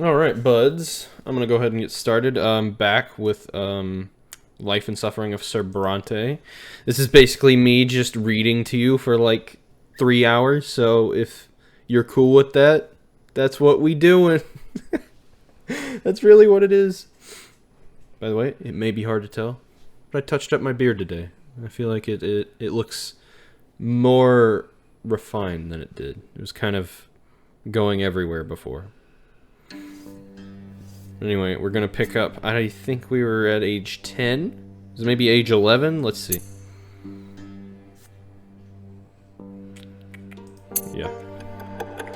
Alright, buds. I'm gonna go ahead and get started. Back with Life and Suffering of Sir Brante. This is basically me just reading to you for like 3 hours, so if you're cool with that, that's what we doing. That's really what it is. By the way, it may be hard to tell, but I touched up my beard today. I feel like it looks more refined than it did. It was kind of going everywhere before. Anyway, we're gonna pick up. I think we were at age 10. Is it maybe age 11? Let's see. Yeah.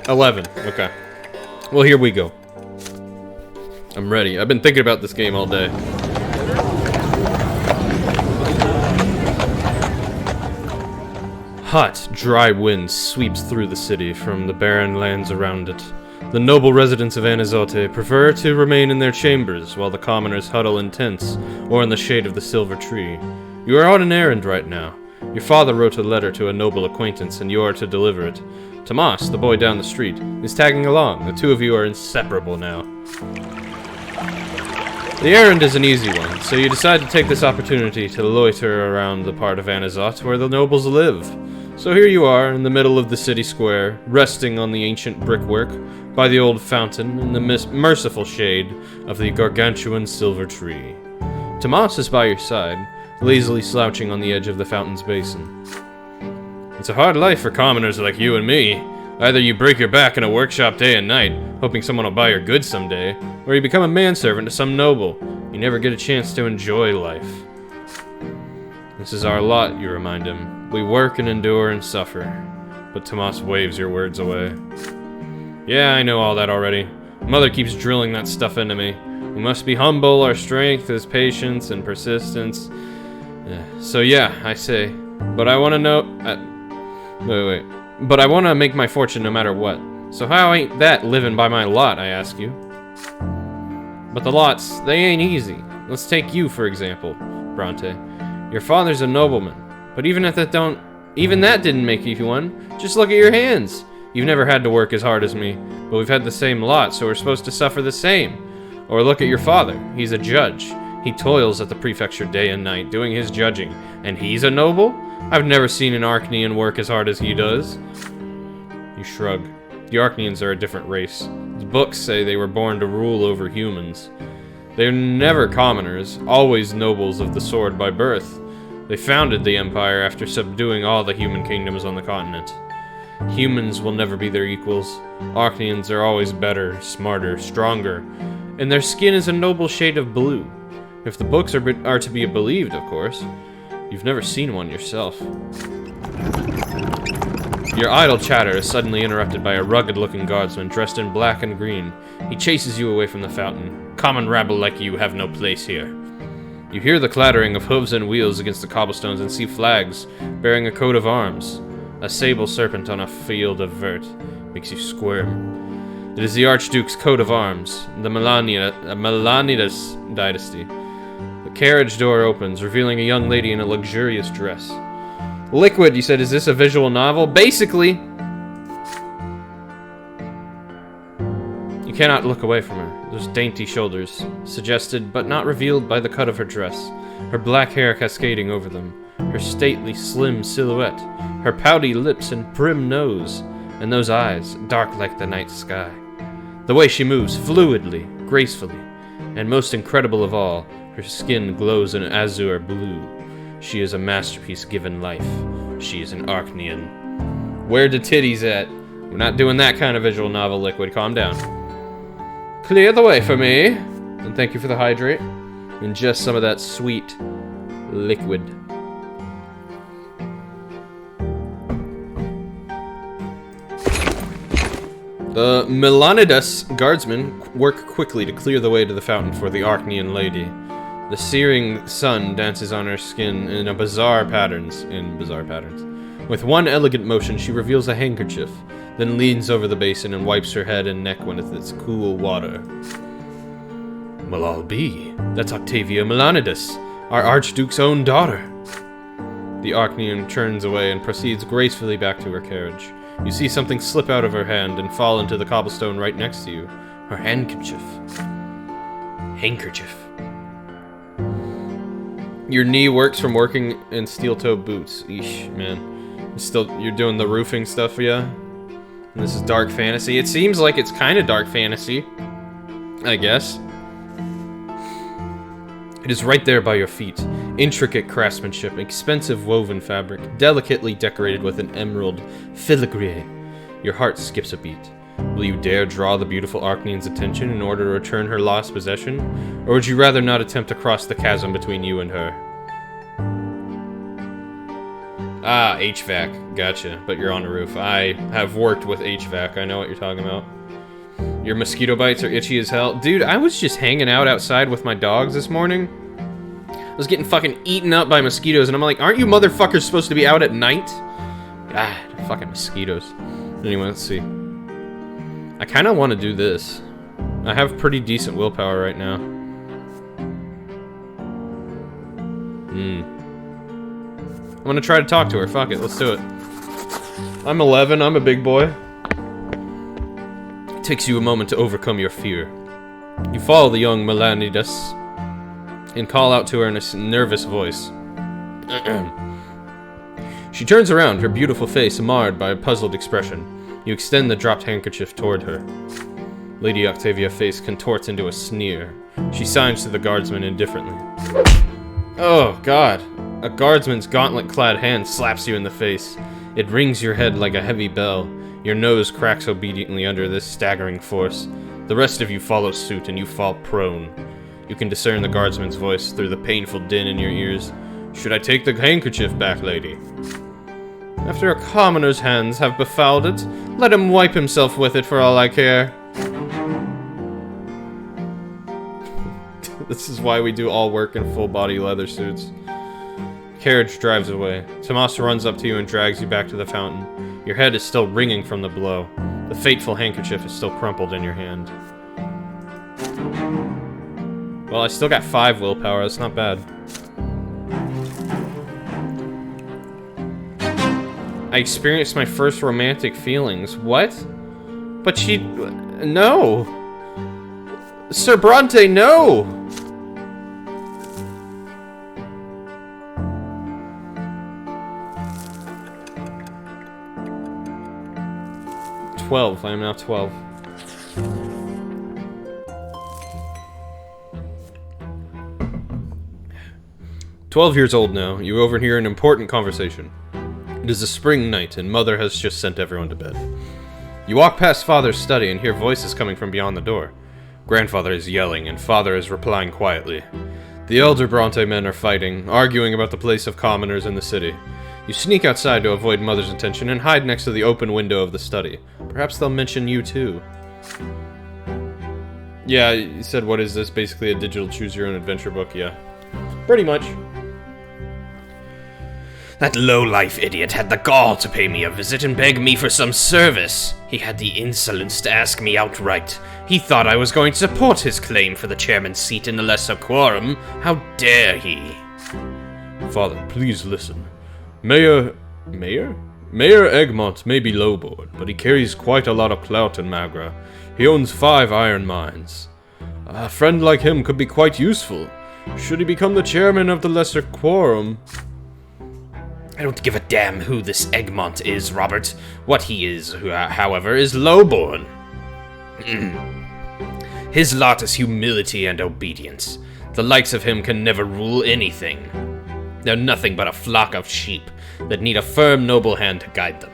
11. Okay. Well, here we go. I'm ready. I've been thinking about this game all day. Hot, dry wind sweeps through the city from the barren lands around it. The noble residents of Anizote prefer to remain in their chambers, while the commoners huddle in tents or in the shade of the silver tree. You are on an errand right now. Your father wrote a letter to a noble acquaintance, and you are to deliver it. Tomas, the boy down the street, is tagging along. The two of you are inseparable now. The errand is an easy one, so you decide to take this opportunity to loiter around the part of Anizote where the nobles live. So here you are, in the middle of the city square, resting on the ancient brickwork, by the old fountain, in the merciful shade of the gargantuan silver tree. Tomas is by your side, lazily slouching on the edge of the fountain's basin. It's a hard life for commoners like you and me. Either you break your back in a workshop day and night, hoping someone will buy your goods someday, or you become a manservant to some noble. You never get a chance to enjoy life. This is our lot, you remind him. We work and endure and suffer. But Tomas waves your words away. Yeah, I know all that already. Mother keeps drilling that stuff into me. We must be humble, our strength is patience and persistence. So yeah, I say. But I want to know... wait. But I want to make my fortune no matter what. So how ain't that living by my lot, I ask you? But the lots, they ain't easy. Let's take you, for example, Brante. Your father's a nobleman. But even that didn't make you one. Just look at your hands. You've never had to work as hard as me, but we've had the same lot, so we're supposed to suffer the same. Or look at your father. He's a judge. He toils at the prefecture day and night, doing his judging. And he's a noble? I've never seen an Archnean work as hard as he does. You shrug. The Archneans are a different race. The books say they were born to rule over humans. They're never commoners, always nobles of the sword by birth. They founded the Empire after subduing all the human kingdoms on the continent. Humans will never be their equals. Archneans are always better, smarter, stronger, and their skin is a noble shade of blue. If the books are to be believed, of course. You've never seen one yourself. Your idle chatter is suddenly interrupted by a rugged-looking guardsman dressed in black and green. He chases you away from the fountain. Common rabble like you have no place here. You hear the clattering of hooves and wheels against the cobblestones and see flags bearing a coat of arms. A sable serpent on a field of vert makes you squirm. It is the Archduke's coat of arms, the Melanidas dynasty. The carriage door opens, revealing a young lady in a luxurious dress. Liquid, you said, is this a visual novel? Basically! You cannot look away from her. Those dainty shoulders, suggested but not revealed by the cut of her dress, her black hair cascading over them, her stately, slim silhouette, her pouty lips and prim nose, and those eyes, dark like the night sky. The way she moves, fluidly, gracefully, and most incredible of all, her skin glows an azure blue. She is a masterpiece given life. She is an Archnean. Where the titties at? We're not doing that kind of visual novel, Liquid. Calm down. Clear the way for me. And thank you for the hydrate. And just some of that sweet liquid. The Melanidas guardsmen work quickly to clear the way to the fountain for the Archnean lady. The searing sun dances on her skin in bizarre patterns. With one elegant motion, she reveals a handkerchief, then leans over the basin and wipes her head and neck with its cool water. Well, I'll be. That's Octavia Melanidas, our Archduke's own daughter. The Archnean turns away and proceeds gracefully back to her carriage. You see something slip out of her hand and fall into the cobblestone right next to you. Her handkerchief. Handkerchief. Your knee works from working in steel-toed boots. Eesh, man. You're doing the roofing stuff, yeah? And this is dark fantasy. It seems like it's kind of dark fantasy, I guess. It is right there by your feet. Intricate craftsmanship, expensive woven fabric, delicately decorated with an emerald filigree. Your heart skips a beat. Will you dare draw the beautiful Arcanian's attention in order to return her lost possession? Or would you rather not attempt to cross the chasm between you and her? Ah, HVAC. Gotcha. But you're on the roof. I have worked with HVAC. I know what you're talking about. Your mosquito bites are itchy as hell. Dude, I was just hanging out outside with my dogs this morning. I was getting fucking eaten up by mosquitoes, and I'm like, aren't you motherfuckers supposed to be out at night? God, fucking mosquitoes. Anyway, let's see. I kind of want to do this. I have pretty decent willpower right now. I'm gonna try to talk to her. Fuck it, let's do it. I'm 11, I'm a big boy. It takes you a moment to overcome your fear. You follow the young Melanidas and call out to her in a nervous voice. She turns around, her beautiful face marred by a puzzled expression. You extend the dropped handkerchief toward her. Lady Octavia's face contorts into a sneer. She signs to the guardsman indifferently. Oh, God. A guardsman's gauntlet-clad hand slaps you in the face. It rings your head like a heavy bell. Your nose cracks obediently under this staggering force. The rest of you follow suit, and you fall prone. You can discern the guardsman's voice through the painful din in your ears. Should I take the handkerchief back, lady? After a commoner's hands have befouled it, let him wipe himself with it for all I care. This is why we do all work in full-body leather suits. Carriage drives away. Tomas runs up to you and drags you back to the fountain. Your head is still ringing from the blow. The fateful handkerchief is still crumpled in your hand. Well, I still got 5 willpower. That's not bad. I experienced my first romantic feelings. What? But she... No! Sir Brante, no! I am now 12. "12 years old now, you overhear an important conversation. It is a spring night, and Mother has just sent everyone to bed. You walk past Father's study and hear voices coming from beyond the door. Grandfather is yelling, and Father is replying quietly. The elder Brante men are fighting, arguing about the place of commoners in the city. You sneak outside to avoid Mother's attention and hide next to the open window of the study. Perhaps they'll mention you too." Yeah, you said, what is this? Basically a digital choose-your-own-adventure book, yeah. Pretty much. "That low-life idiot had the gall to pay me a visit and beg me for some service. He had the insolence to ask me outright. He thought I was going to support his claim for the chairman's seat in the lesser quorum. How dare he?" "Father, please listen. Mayor Egmont may be lowborn, but he carries quite a lot of clout in Magra. He owns 5 iron mines. A friend like him could be quite useful. Should he become the chairman of the lesser quorum..." "I don't give a damn who this Egmont is, Robert. What he is, however, is lowborn. His lot is humility and obedience. The likes of him can never rule anything. They're nothing but a flock of sheep that need a firm, noble hand to guide them.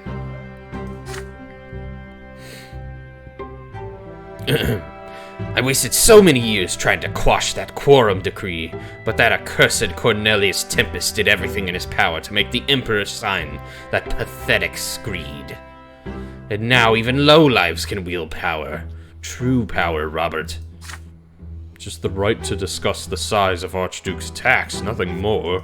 I wasted so many years trying to quash that quorum decree, but that accursed Cornelius Tempest did everything in his power to make the Emperor sign that pathetic screed. And now even lowlives can wield power. True power, Robert. Just the right to discuss the size of Archduke's tax, nothing more.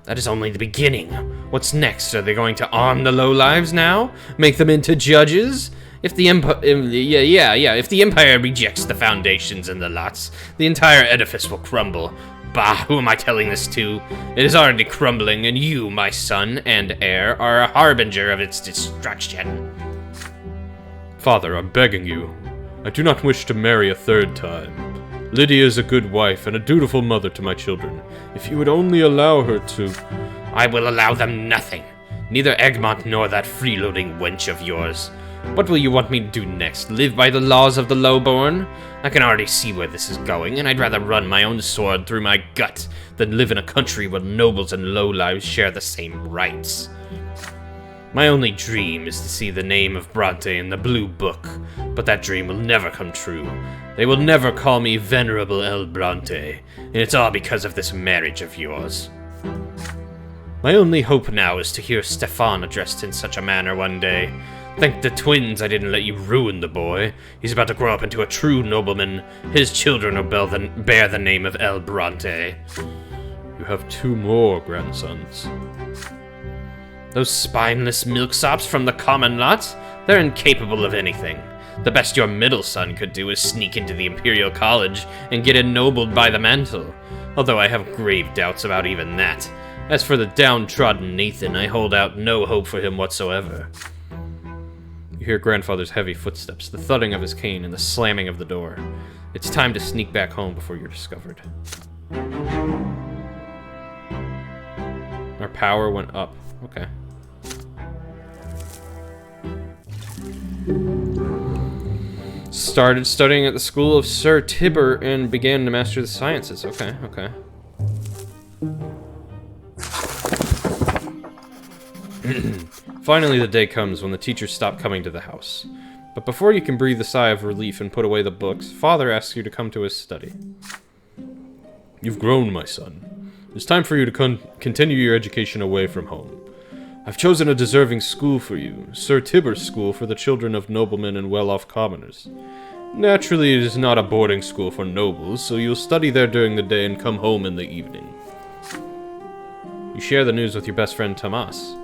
That is only the beginning. What's next? Are they going to arm the lowlives now? Make them into judges? If the if the Empire rejects the foundations and the lots, the entire edifice will crumble. Bah, who am I telling this to? It is already crumbling, and you, my son and heir, are a harbinger of its destruction." "Father, I'm begging you. I do not wish to marry a third time. Lydia is a good wife and a dutiful mother to my children. If you would only allow her to... I will allow them nothing. Neither Egmont nor that freeloading wench of yours. What will you want me to do next? Live by the laws of the lowborn? I can already see where this is going, and I'd rather run my own sword through my gut than live in a country where nobles and lowlives share the same rights. My only dream is to see the name of Brante in the Blue Book, but that dream will never come true. They will never call me Venerable El Brante, and it's all because of this marriage of yours. My only hope now is to hear Stefan addressed in such a manner one day. Thank the twins I didn't let you ruin the boy. He's about to grow up into a true nobleman. His children will bear the name of El Brante. You have 2 more grandsons. Those spineless milksops from the common lot? They're incapable of anything. The best your middle son could do is sneak into the Imperial College and get ennobled by the mantle, although I have grave doubts about even that. As for the downtrodden Nathan, I hold out no hope for him whatsoever. You hear grandfather's heavy footsteps, the thudding of his cane, and the slamming of the door. It's time to sneak back home before you're discovered. Our power went up. Okay. Started studying at the school of Sir Tibber and began to master the sciences. Okay, okay. Finally, the day comes when the teachers stop coming to the house. But before you can breathe a sigh of relief and put away the books, Father asks you to come to his study. You've grown, my son. It's time for you to continue your education away from home. I've chosen a deserving school for you, Sir Tibber's school for the children of noblemen and well-off commoners. Naturally, it is not a boarding school for nobles, so you'll study there during the day and come home in the evening. You share the news with your best friend Tomas.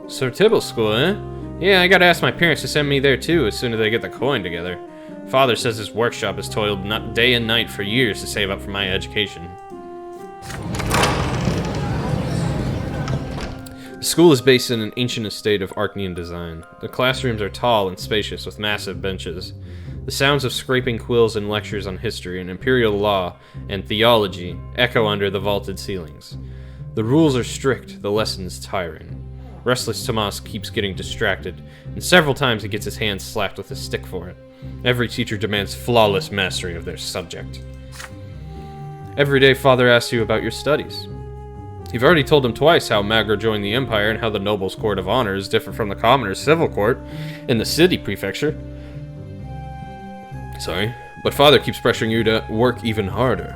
Sir Tibber's school, eh? Yeah, I gotta ask my parents to send me there too as soon as they get the coin together. Father says his workshop has toiled day and night for years to save up for my education. The school is based in an ancient estate of Archnean design. The classrooms are tall and spacious with massive benches. The sounds of scraping quills and lectures on history and imperial law and theology echo under the vaulted ceilings. The rules are strict, the lessons tiring. Restless Tomas keeps getting distracted, and several times he gets his hands slapped with a stick for it. Every teacher demands flawless mastery of their subject. Every day, Father asks you about your studies. You've already told him twice how Magro joined the Empire and how the Nobles' Court of Honor is different from the Commoners' Civil Court in the city prefecture. But Father keeps pressuring you to work even harder.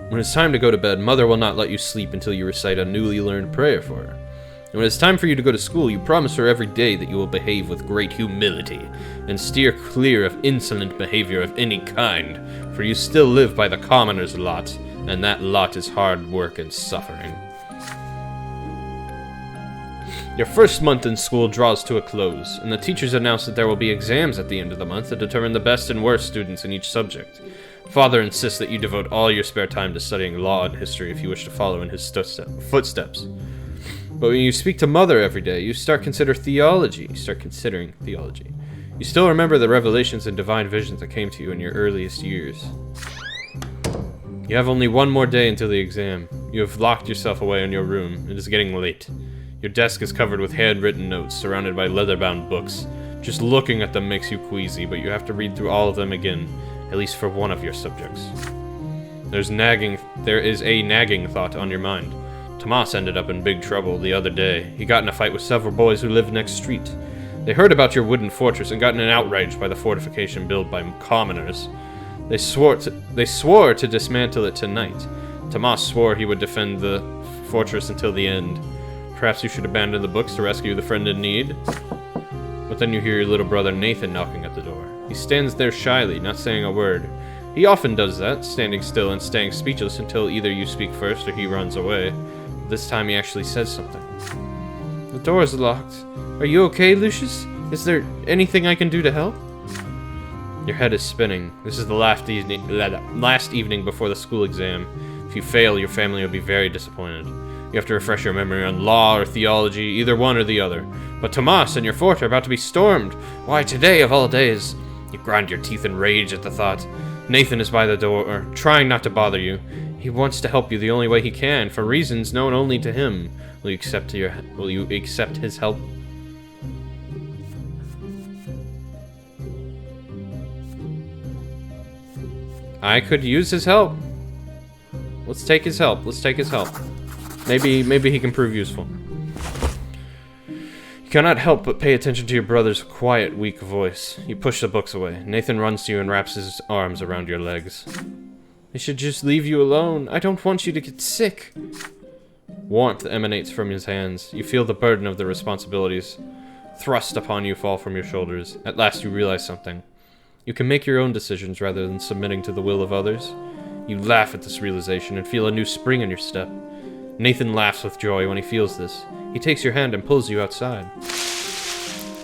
When it's time to go to bed, Mother will not let you sleep until you recite a newly learned prayer for her. And when it's time for you to go to school, you promise her every day that you will behave with great humility and steer clear of insolent behavior of any kind, for you still live by the commoner's lot, and that lot is hard work and suffering. Your first month in school draws to a close, and the teachers announce that there will be exams at the end of the month to determine the best and worst students in each subject. Father insists that you devote all your spare time to studying law and history if you wish to follow in his footsteps. But when you speak to Mother every day, you start considering theology. You still remember the revelations and divine visions that came to you in your earliest years. You have only one more day until the exam. You have locked yourself away in your room. It is getting late. Your desk is covered with handwritten notes, surrounded by leather-bound books. Just looking at them makes you queasy, but you have to read through all of them again, at least for one of your subjects. There is a nagging thought on your mind. Tomas ended up in big trouble the other day. He got in a fight with several boys who lived next street. They heard about your wooden fortress and got in an outrage by the fortification built by commoners. They swore to dismantle it tonight. Tomas swore he would defend the fortress until the end. Perhaps you should abandon the books to rescue the friend in need? But then you hear your little brother Nathan knocking at the door. He stands there shyly, not saying a word. He often does that, standing still and staying speechless until either you speak first or he runs away. This time he actually says something. The door is locked. Are you okay, Lucius? Is there anything I can do to help? Your head is spinning. This is the last evening before the school exam. If you fail, your family will be very disappointed. You have to refresh your memory on law or theology, either one or the other. But Tomas and your fort are about to be stormed. Why, today of all days. You grind your teeth in rage at the thought. Nathan is by the door, trying not to bother you. He wants to help you the only way he can, for reasons known only to him. Will you accept his help? I could use his help. Let's take his help. Let's take his help. Maybe he can prove useful. You cannot help but pay attention to your brother's quiet, weak voice. You push the books away. Nathan runs to you and wraps his arms around your legs. I should just leave you alone. I don't want you to get sick. Warmth emanates from his hands. You feel the burden of the responsibilities thrust upon you fall from your shoulders. At last you realize something. You can make your own decisions rather than submitting to the will of others. You laugh at this realization and feel a new spring in your step. Nathan laughs with joy when he feels this. He takes your hand and pulls you outside.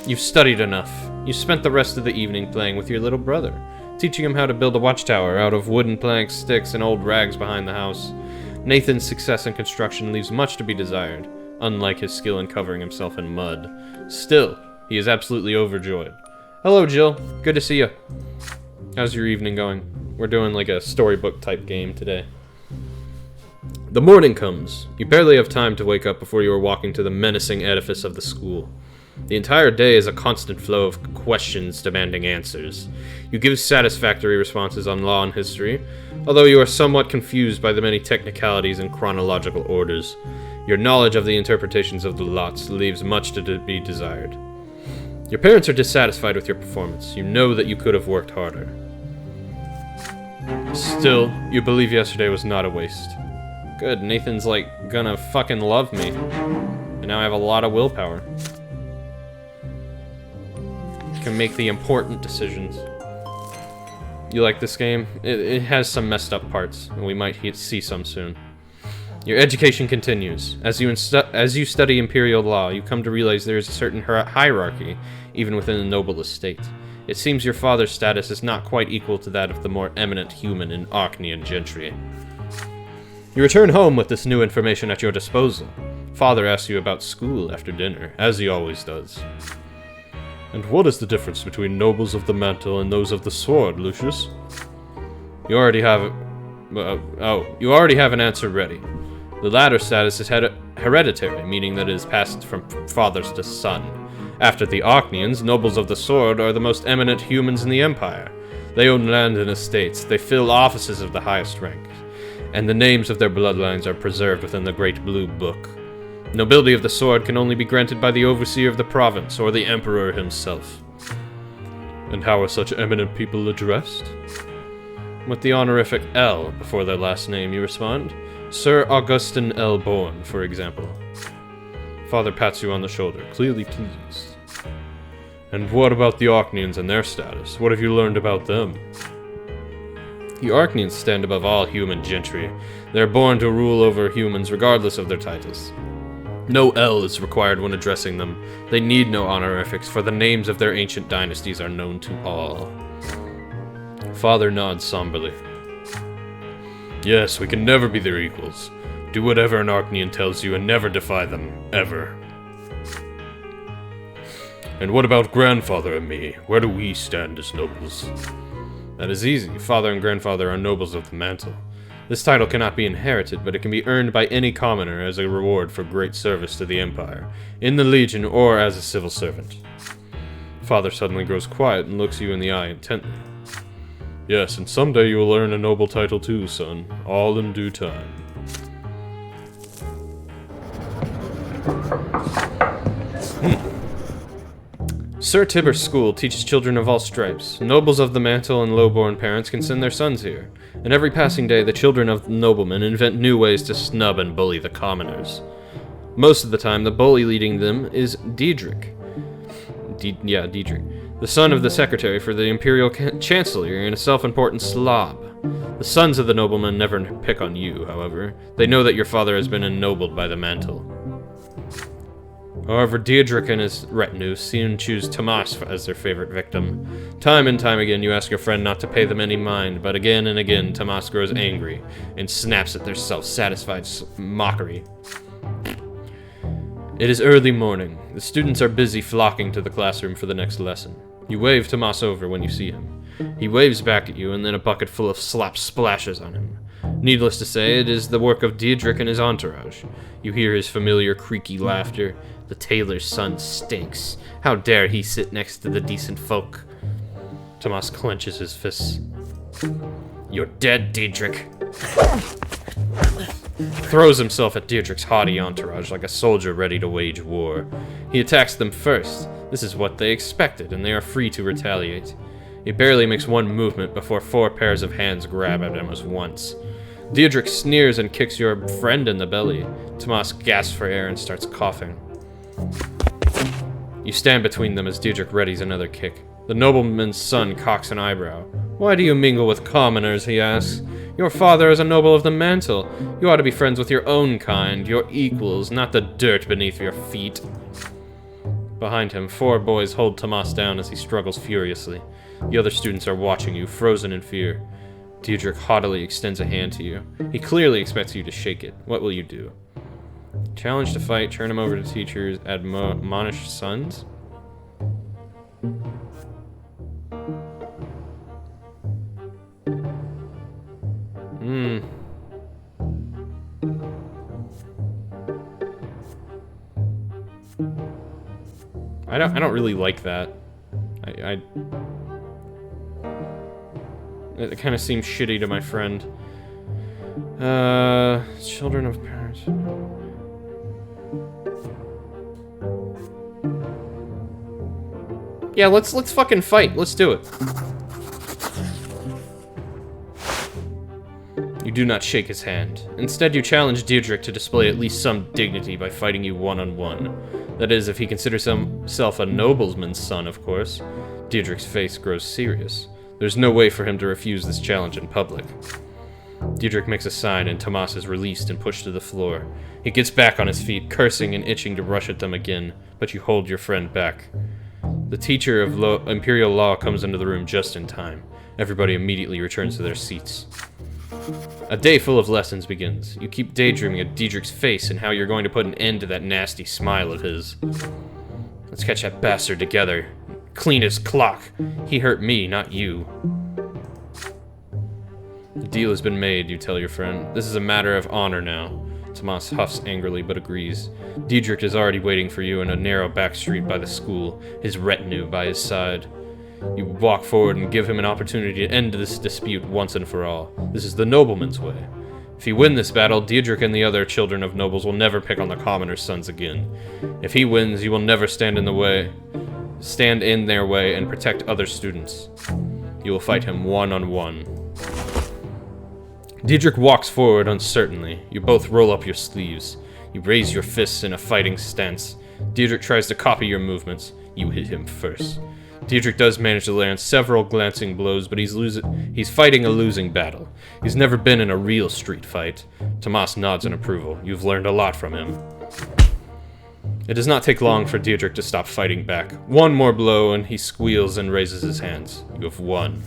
You've studied enough. You spent the rest of the evening playing with your little brother, teaching him how to build a watchtower out of wooden planks, sticks, and old rags behind the house. Nathan's success in construction leaves much to be desired, unlike his skill in covering himself in mud. Still, he is absolutely overjoyed. Hello, Jill. Good to see you. How's your evening going? We're doing like a storybook type game today. The morning comes. You barely have time to wake up before you are walking to the menacing edifice of the school. The entire day is a constant flow of questions demanding answers. You give satisfactory responses on law and history, although you are somewhat confused by the many technicalities and chronological orders. Your knowledge of the interpretations of the lots leaves much to be desired. Your parents are dissatisfied with your performance. You know that you could have worked harder. Still, you believe yesterday was not a waste. Good, Nathan's like gonna fucking love me. And now I have a lot of willpower. Can make the important decisions. You like this game? It has some messed up parts, and we might see some soon. Your education continues. As you study imperial law, you come to realize there is a certain hierarchy, even within the noble estate. It seems your father's status is not quite equal to that of the more eminent human in Archnean gentry. You return home with this new information at your disposal. Father asks you about school after dinner, as he always does. And what is the difference between nobles of the mantle and those of the sword, Lucius? You already have an answer ready. The latter status is hereditary, meaning that it is passed from fathers to son. After the Archneans, nobles of the sword are the most eminent humans in the Empire. They own land and estates, they fill offices of the highest rank, and the names of their bloodlines are preserved within the Great Blue Book. Nobility of the sword can only be granted by the overseer of the province or the emperor himself. And how are such eminent people addressed? With the honorific L before their last name, you respond. Sir Augustin L. Bourne, for example. Father pats you on the shoulder, clearly pleased. And what about the Archneans and their status? What have you learned about them? The Archneans stand above all human gentry. They are born to rule over humans regardless of their titles. No L is required when addressing them. They need no honorifics, for the names of their ancient dynasties are known to all. Father nods somberly. Yes, we can never be their equals. Do whatever an Archnean tells you and never defy them, ever. And what about grandfather and me? Where do we stand as nobles? That is easy. Father and grandfather are nobles of the mantle. This title cannot be inherited, but it can be earned by any commoner as a reward for great service to the Empire, in the Legion or as a civil servant. Father suddenly grows quiet and looks you in the eye intently. Yes, and someday you will earn a noble title too, son. All in due time. Sir Tiber's school teaches children of all stripes. Nobles of the mantle and low-born parents can send their sons here, and every passing day the children of the noblemen invent new ways to snub and bully the commoners. Most of the time, the bully leading them is Diedrich. Diedrich. The son of the secretary for the imperial chancellor and a self-important slob. The sons of the noblemen never pick on you, however. They know that your father has been ennobled by the mantle. However, Diedrich and his retinue soon choose Tomas as their favorite victim. Time and time again you ask your friend not to pay them any mind, but again and again Tomas grows angry and snaps at their self-satisfied mockery. It is early morning. The students are busy flocking to the classroom for the next lesson. You wave Tomas over when you see him. He waves back at you, and then a bucket full of slop splashes on him. Needless to say, it is the work of Diedrich and his entourage. You hear his familiar creaky laughter. The tailor's son stinks. How dare he sit next to the decent folk? Tomas clenches his fists. You're dead, Diedrich. Throws himself at Diedrich's haughty entourage like a soldier ready to wage war. He attacks them first. This is what they expected, and they are free to retaliate. He barely makes one movement before 4 pairs of hands grab at him at once. Diedrich sneers and kicks your friend in the belly. Tomas gasps for air and starts coughing. You stand between them as Diedrich readies another kick. The nobleman's son cocks an eyebrow. Why do you mingle with commoners, he asks. Your father is a noble of the mantle. You ought to be friends with your own kind, your equals, not the dirt beneath your feet. Behind him, 4 boys hold Tomas down as he struggles furiously. The other students are watching you, frozen in fear. Diedrich haughtily extends a hand to you. He clearly expects you to shake it. What will you do? Challenge to fight, turn him over to teachers, admonish sons? I don't really like that. It kind of seems shitty to my friend. Children of parents. Yeah, let's fucking fight. Let's do it. You do not shake his hand. Instead, you challenge Diedrich to display at least some dignity by fighting you one-on-one. That is, if he considers himself a nobleman's son, of course. Diedrich's face grows serious. There's no way for him to refuse this challenge in public. Diedrich makes a sign and Tomas is released and pushed to the floor. He gets back on his feet, cursing and itching to rush at them again, but you hold your friend back. The teacher of Imperial Law comes into the room just in time. Everybody immediately returns to their seats. A day full of lessons begins. You keep daydreaming of Diedrich's face and how you're going to put an end to that nasty smile of his. Let's catch that bastard together. Clean his clock. He hurt me, not you. The deal has been made, you tell your friend. This is a matter of honor now. Tomas huffs angrily, but agrees. Diedrich is already waiting for you in a narrow back street by the school, his retinue by his side. You walk forward and give him an opportunity to end this dispute once and for all. This is the nobleman's way. If you win this battle, Diedrich and the other children of nobles will never pick on the commoners' sons again. If he wins, you will never stand in their way and protect other students. You will fight him one-on-one. Diedrich walks forward uncertainly. You both roll up your sleeves. You raise your fists in a fighting stance. Diedrich tries to copy your movements. You hit him first. Diedrich does manage to land several glancing blows, but he's fighting a losing battle. He's never been in a real street fight. Tomas nods in approval. You've learned a lot from him. It does not take long for Diedrich to stop fighting back. One more blow and he squeals and raises his hands. You have won.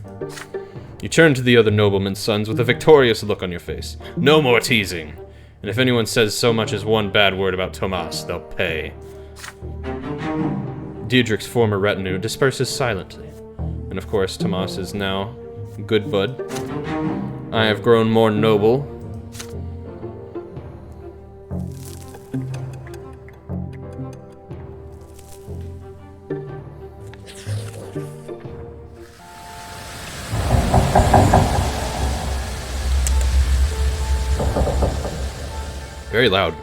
You turn to the other nobleman's sons with a victorious look on your face. No more teasing. And if anyone says so much as one bad word about Tomas, they'll pay. Diedrich's former retinue disperses silently. And of course, Tomas is now good bud. I have grown more noble. Very loud.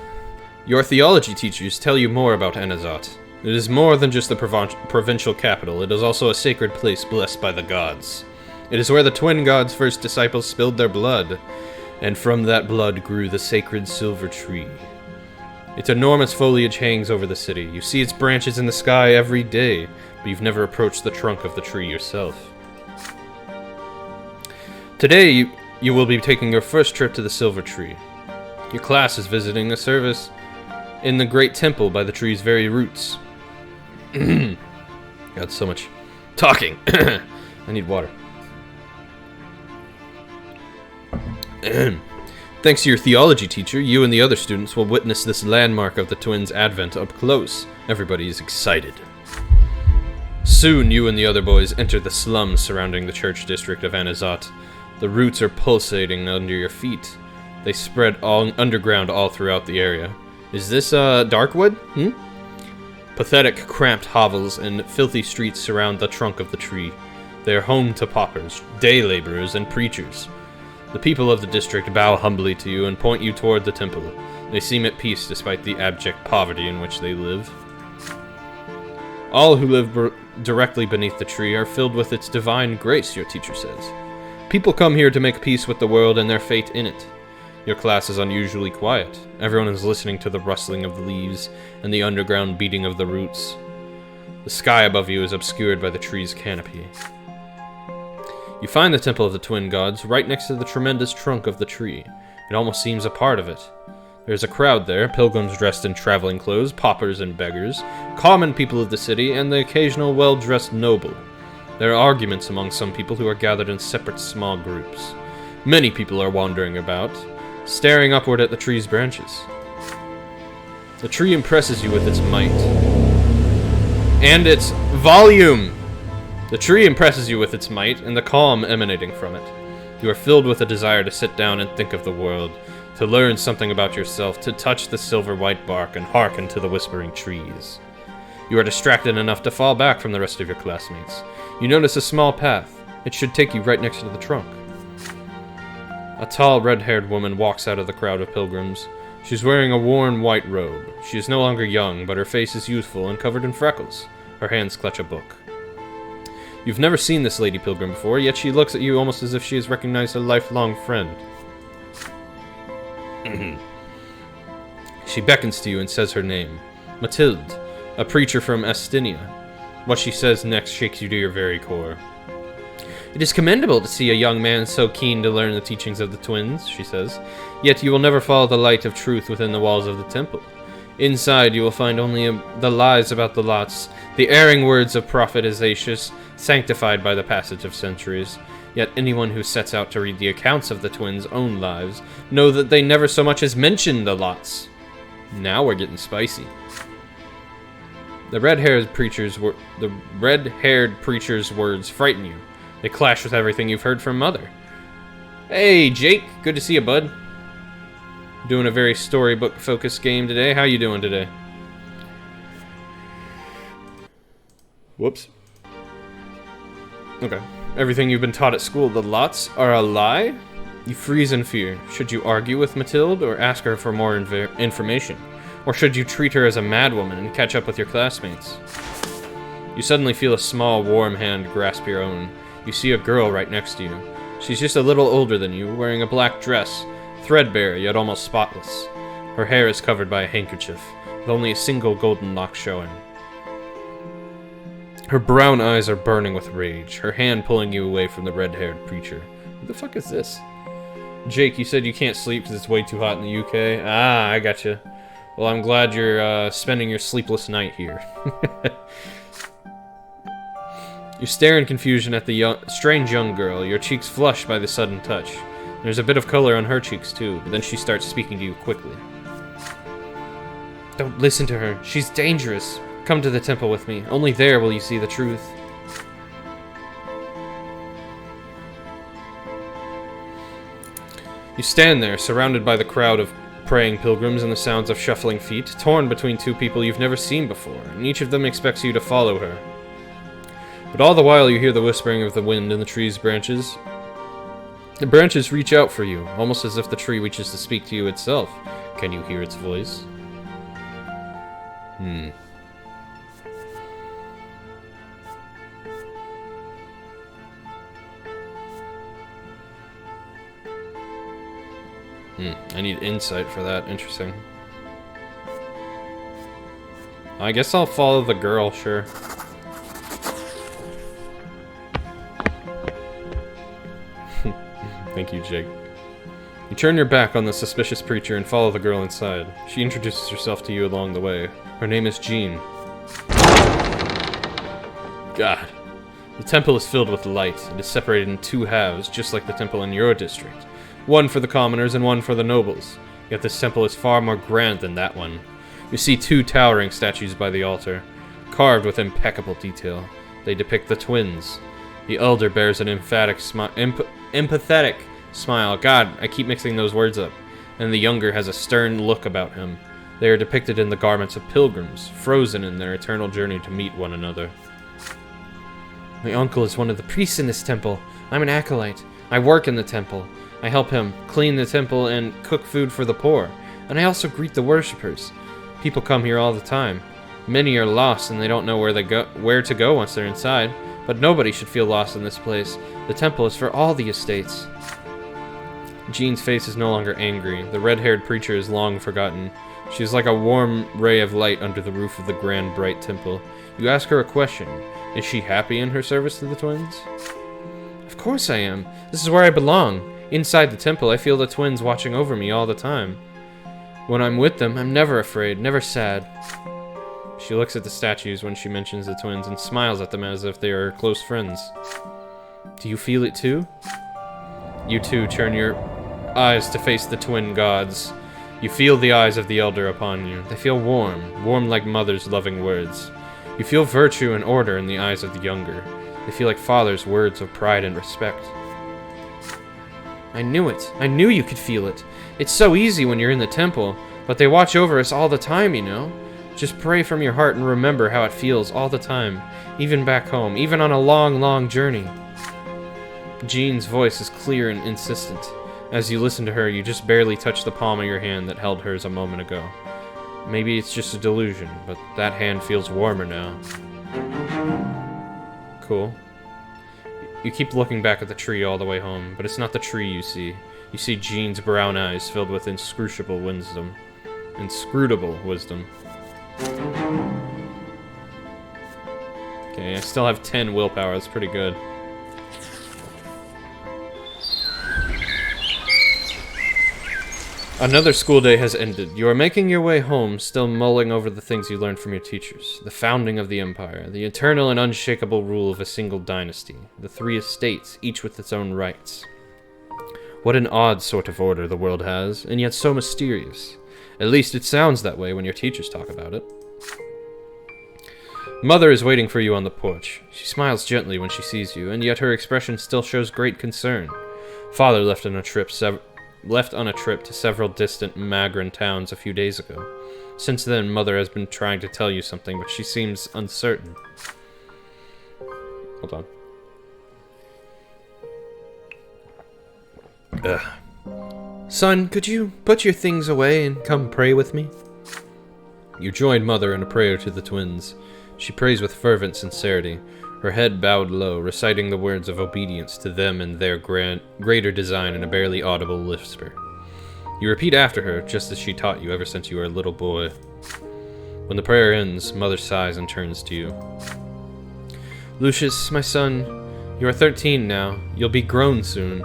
Your theology teachers tell you more about Anazat. It is more than just the provincial capital, it is also a sacred place blessed by the gods. It is where the twin gods' first disciples spilled their blood, and from that blood grew the sacred silver tree. Its enormous foliage hangs over the city. You see its branches in the sky every day, but you've never approached the trunk of the tree yourself. Today, you will be taking your first trip to the silver tree. Your class is visiting a service in the great temple by the tree's very roots. Got so much talking. I need water. Thanks to your theology teacher, you and the other students will witness this landmark of the twins' advent up close. Everybody is excited. Soon, you and the other boys enter the slums surrounding the church district of Anazat. The roots are pulsating under your feet. They spread underground all throughout the area. Is this, Darkwood? Pathetic, cramped hovels and filthy streets surround the trunk of the tree. They are home to paupers, day laborers, and preachers. The people of the district bow humbly to you and point you toward the temple. They seem at peace despite the abject poverty in which they live. All who live directly beneath the tree are filled with its divine grace, your teacher says. People come here to make peace with the world and their fate in it. Your class is unusually quiet. Everyone is listening to the rustling of the leaves and the underground beating of the roots. The sky above you is obscured by the tree's canopy. You find the Temple of the Twin Gods right next to the tremendous trunk of the tree. It almost seems a part of it. There's a crowd there, pilgrims dressed in traveling clothes, paupers and beggars, common people of the city, and the occasional well-dressed noble. There are arguments among some people who are gathered in separate small groups. Many people are wandering about, staring upward at the tree's branches. The tree impresses you with its might and its volume. The tree impresses you with its might and the calm emanating from it. You are filled with a desire to sit down and think of the world, to learn something about yourself, to touch the silver white bark and hearken to the whispering trees. You are distracted enough to fall back from the rest of your classmates. You notice a small path. It should take you right next to the trunk. A tall, red-haired woman walks out of the crowd of pilgrims. She's wearing a worn white robe. She is no longer young, but her face is youthful and covered in freckles. Her hands clutch a book. You've never seen this lady pilgrim before, yet she looks at you almost as if she has recognized a lifelong friend. She beckons to you and says her name. Mathilde, a preacher from Astynia. What she says next shakes you to your very core. It is commendable to see a young man so keen to learn the teachings of the twins, she says. Yet you will never follow the light of truth within the walls of the temple. Inside you will find only the lies about the lots, the erring words of Prophet Isaias, sanctified by the passage of centuries. Yet anyone who sets out to read the accounts of the twins' own lives know that they never so much as mention the lots. Now we're getting spicy. The red-haired preacher's words frighten you. They clash with everything you've heard from Mother. Hey, Jake. Good to see you, bud. Doing a very storybook-focused game today. How you doing today? Whoops. Okay. Everything you've been taught at school, the lots, are a lie? You freeze in fear. Should you argue with Mathilde or ask her for more information? Or should you treat her as a madwoman and catch up with your classmates? You suddenly feel a small, warm hand grasp your own. You see a girl right next to you. She's just a little older than you, wearing a black dress, threadbare yet almost spotless. Her hair is covered by a handkerchief, with only a single golden lock showing. Her brown eyes are burning with rage, her hand pulling you away from the red-haired preacher. Who the fuck is this? Jake, you said you can't sleep because it's way too hot in the UK? Ah, I gotcha. Well, I'm glad you're spending your sleepless night here. You stare in confusion at the strange young girl, your cheeks flush by the sudden touch. There's a bit of color on her cheeks too, but then she starts speaking to you quickly. Don't listen to her. She's dangerous. Come to the temple with me. Only there will you see the truth. You stand there, surrounded by the crowd of praying pilgrims and the sounds of shuffling feet, torn between two people you've never seen before, and each of them expects you to follow her. But all the while you hear the whispering of the wind in the tree's branches. The branches reach out for you, almost as if the tree wishes to speak to you itself. Can you hear its voice? I need insight for that. Interesting. I guess I'll follow the girl, sure. Thank you, Jake. You turn your back on the suspicious preacher and follow the girl inside. She introduces herself to you along the way. Her name is Jean. God. The temple is filled with light. It is separated in two halves, just like the temple in your district. One for the commoners and one for the nobles. Yet this temple is far more grand than that one. You see two towering statues by the altar, carved with impeccable detail. They depict the twins. The elder bears an empathetic smile. God, I keep mixing those words up. And the younger has a stern look about him. They are depicted in the garments of pilgrims, frozen in their eternal journey to meet one another. My uncle is one of the priests in this temple. I'm an acolyte. I work in the temple. I help him clean the temple and cook food for the poor. And I also greet the worshippers. People come here all the time. Many are lost and they don't know where to go once they're inside. But nobody should feel lost in this place. The temple is for all the estates. Jean's face is no longer angry. The red-haired preacher is long forgotten. She is like a warm ray of light under the roof of the grand, bright temple. You ask her a question. Is she happy in her service to the twins? Of course I am. This is where I belong. Inside the temple, I feel the twins watching over me all the time. When I'm with them, I'm never afraid, never sad. She looks at the statues when she mentions the twins and smiles at them as if they are close friends. Do you feel it too? You too turn your eyes to face the twin gods. You feel the eyes of the elder upon you. They feel warm, warm like mother's loving words. You feel virtue and order in the eyes of the younger. They feel like father's words of pride and respect. I knew it. I knew you could feel it. It's so easy when you're in the temple, but they watch over us all the time, you know? Just pray from your heart and remember how it feels all the time, even back home, even on a long, long journey. Jean's voice is clear and insistent. As you listen to her, you just barely touch the palm of your hand that held hers a moment ago. Maybe it's just a delusion, but that hand feels warmer now. Cool. You keep looking back at the tree all the way home, but it's not the tree you see. You see Jean's brown eyes filled with inscrutable wisdom. Inscrutable wisdom. Okay, I still have 10 willpower, that's pretty good. Another school day has ended. You are making your way home, still mulling over the things you learned from your teachers. The founding of the empire, the eternal and unshakable rule of a single dynasty, the 3 estates, each with its own rights. What an odd sort of order the world has, and yet so mysterious. At least it sounds that way when your teachers talk about it. Mother is waiting for you on the porch. She smiles gently when she sees you, and yet her expression still shows great concern. Father left on a trip to several distant Magran towns a few days ago. Since then, Mother has been trying to tell you something, but she seems uncertain. Hold on. Son, could you put your things away and come pray with me? You join Mother in a prayer to the twins. She prays with fervent sincerity, her head bowed low, reciting the words of obedience to them and their greater design in a barely audible whisper. You repeat after her, just as she taught you ever since you were a little boy. When the prayer ends, Mother sighs and turns to you. Lucius, my son, you are 13 now. You'll be grown soon.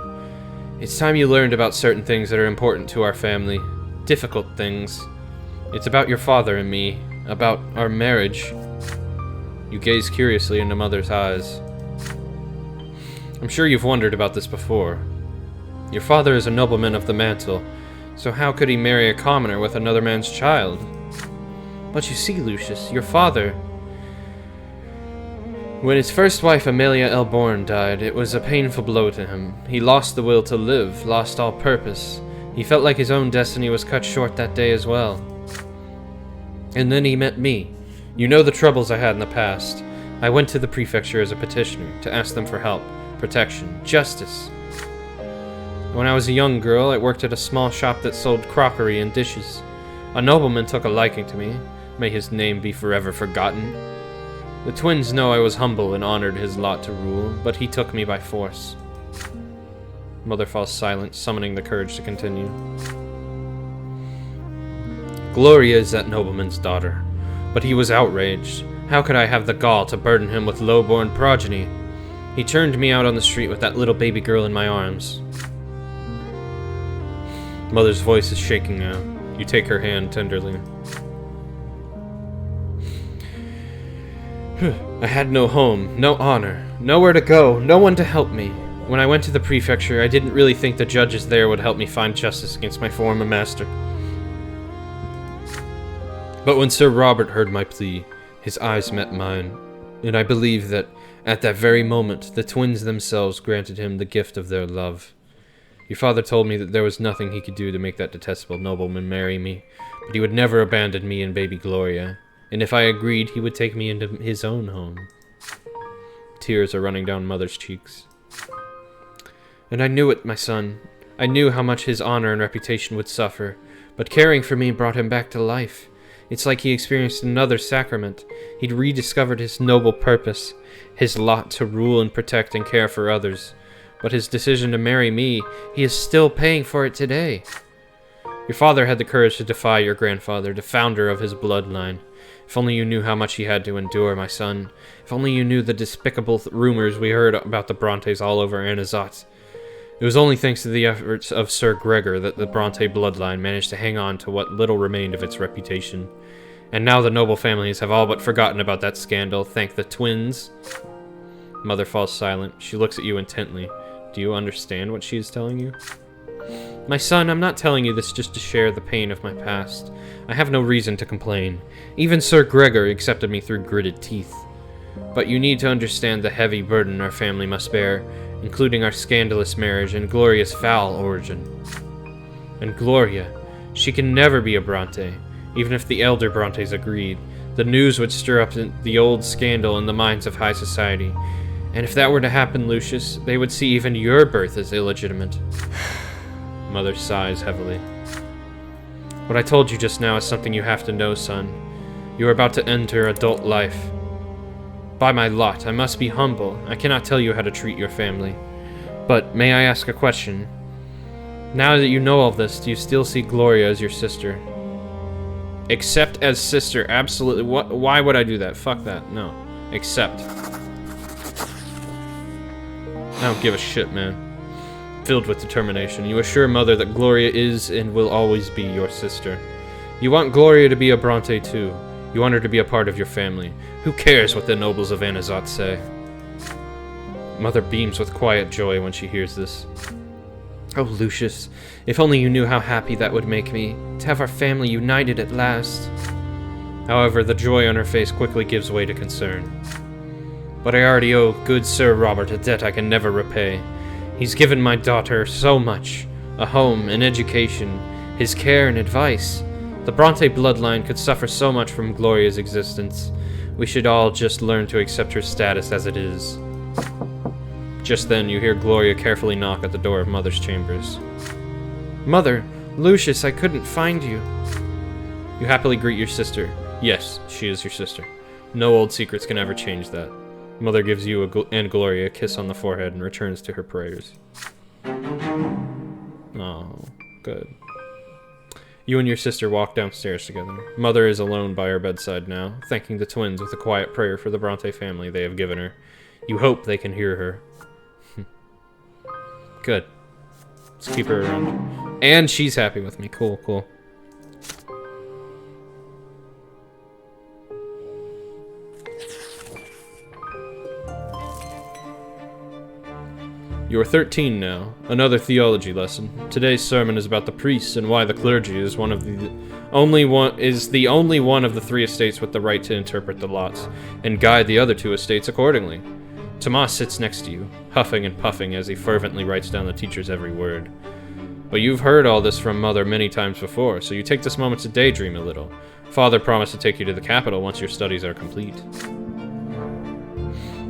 It's time you learned about certain things that are important to our family. Difficult things. It's about your father and me, about our marriage. You gaze curiously into Mother's eyes. I'm sure you've wondered about this before. Your father is a nobleman of the mantle, so how could he marry a commoner with another man's child? But you see, Lucius, your father... When his first wife, Amelia Elborn, died, it was a painful blow to him. He lost the will to live, lost all purpose. He felt like his own destiny was cut short that day as well. And then he met me. You know the troubles I had in the past. I went to the prefecture as a petitioner to ask them for help, protection, justice. When I was a young girl, I worked at a small shop that sold crockery and dishes. A nobleman took a liking to me. May his name be forever forgotten. The twins know I was humble and honored his lot to rule, but he took me by force. Mother falls silent, summoning the courage to continue. Gloria is that nobleman's daughter. But he was outraged. How could I have the gall to burden him with low-born progeny? He turned me out on the street with that little baby girl in my arms. Mother's voice is shaking now. You take her hand tenderly. I had no home, no honor, nowhere to go, no one to help me. When I went to the prefecture, I didn't really think the judges there would help me find justice against my former master. But when Sir Robert heard my plea, his eyes met mine, and I believe that At that very moment, the twins themselves granted him the gift of their love. Your father told me that there was nothing he could do to make that detestable nobleman marry me, but he would never abandon me and baby Gloria, and if I agreed, he would take me into his own home. Tears are running down Mother's cheeks. And I knew it, my son. I knew how much his honor and reputation would suffer, but caring for me brought him back to life. It's like he experienced another sacrament. He'd rediscovered his noble purpose, his lot to rule and protect and care for others. But his decision to marry me, he is still paying for it today. Your father had the courage to defy your grandfather, the founder of his bloodline. If only you knew how much he had to endure, my son. If only you knew the despicable rumors we heard about the Brantes all over Anazat. It was only thanks to the efforts of Sir Gregor that the Brante bloodline managed to hang on to what little remained of its reputation. And now the noble families have all but forgotten about that scandal, thank the twins. Mother falls silent. She looks at you intently. Do you understand what she is telling you? My son, I'm not telling you this just to share the pain of my past. I have no reason to complain. Even Sir Gregor accepted me through gritted teeth. But you need to understand the heavy burden our family must bear, including our scandalous marriage and Gloria's foul origin. And Gloria, she can never be a Brante, even if the elder Brantes agreed. The news would stir up the old scandal in the minds of high society. And if that were to happen, Lucius, they would see even your birth as illegitimate. Mother sighs heavily. What I told you just now is something you have to know, son. You are about to enter adult life. By my lot, I must be humble. I cannot tell you how to treat your family. But may I ask a question? Now that you know all this, do you still see Gloria as your sister? Accept as sister, absolutely. Why would I do that? Fuck that. No. Accept. I don't give a shit, man. Filled with determination, you assure Mother that Gloria is and will always be your sister. You want Gloria to be a Brante too. You want her to be a part of your family. Who cares what the nobles of Anazat say? Mother beams with quiet joy when she hears this. Oh, Lucius, if only you knew how happy that would make me, to have our family united at last. However, the joy on her face quickly gives way to concern. But I already owe good Sir Robert a debt I can never repay. He's given my daughter so much, a home, an education, his care and advice. The Brante bloodline could suffer so much from Gloria's existence. We should all just learn to accept her status as it is. Just then, you hear Gloria carefully knock at the door of Mother's chambers. Mother, Lucius, I couldn't find you. You happily greet your sister. Yes, she is your sister. No old secrets can ever change that. Mother gives you and Gloria a kiss on the forehead and returns to her prayers. Oh, good. You and your sister walk downstairs together. Mother is alone by her bedside now, thanking the twins with a quiet prayer for the Brante family they have given her. You hope they can hear her. Good. Let's keep her around. And she's happy with me. Cool, cool. You are 13 now. Another theology lesson. Today's sermon is about the priests and why the clergy is the only one of the three estates with the right to interpret the lots and guide the other two estates accordingly. Tomas sits next to you, huffing and puffing as he fervently writes down the teacher's every word. But you've heard all this from Mother many times before, so you take this moment to daydream a little. Father promised to take you to the capital once your studies are complete.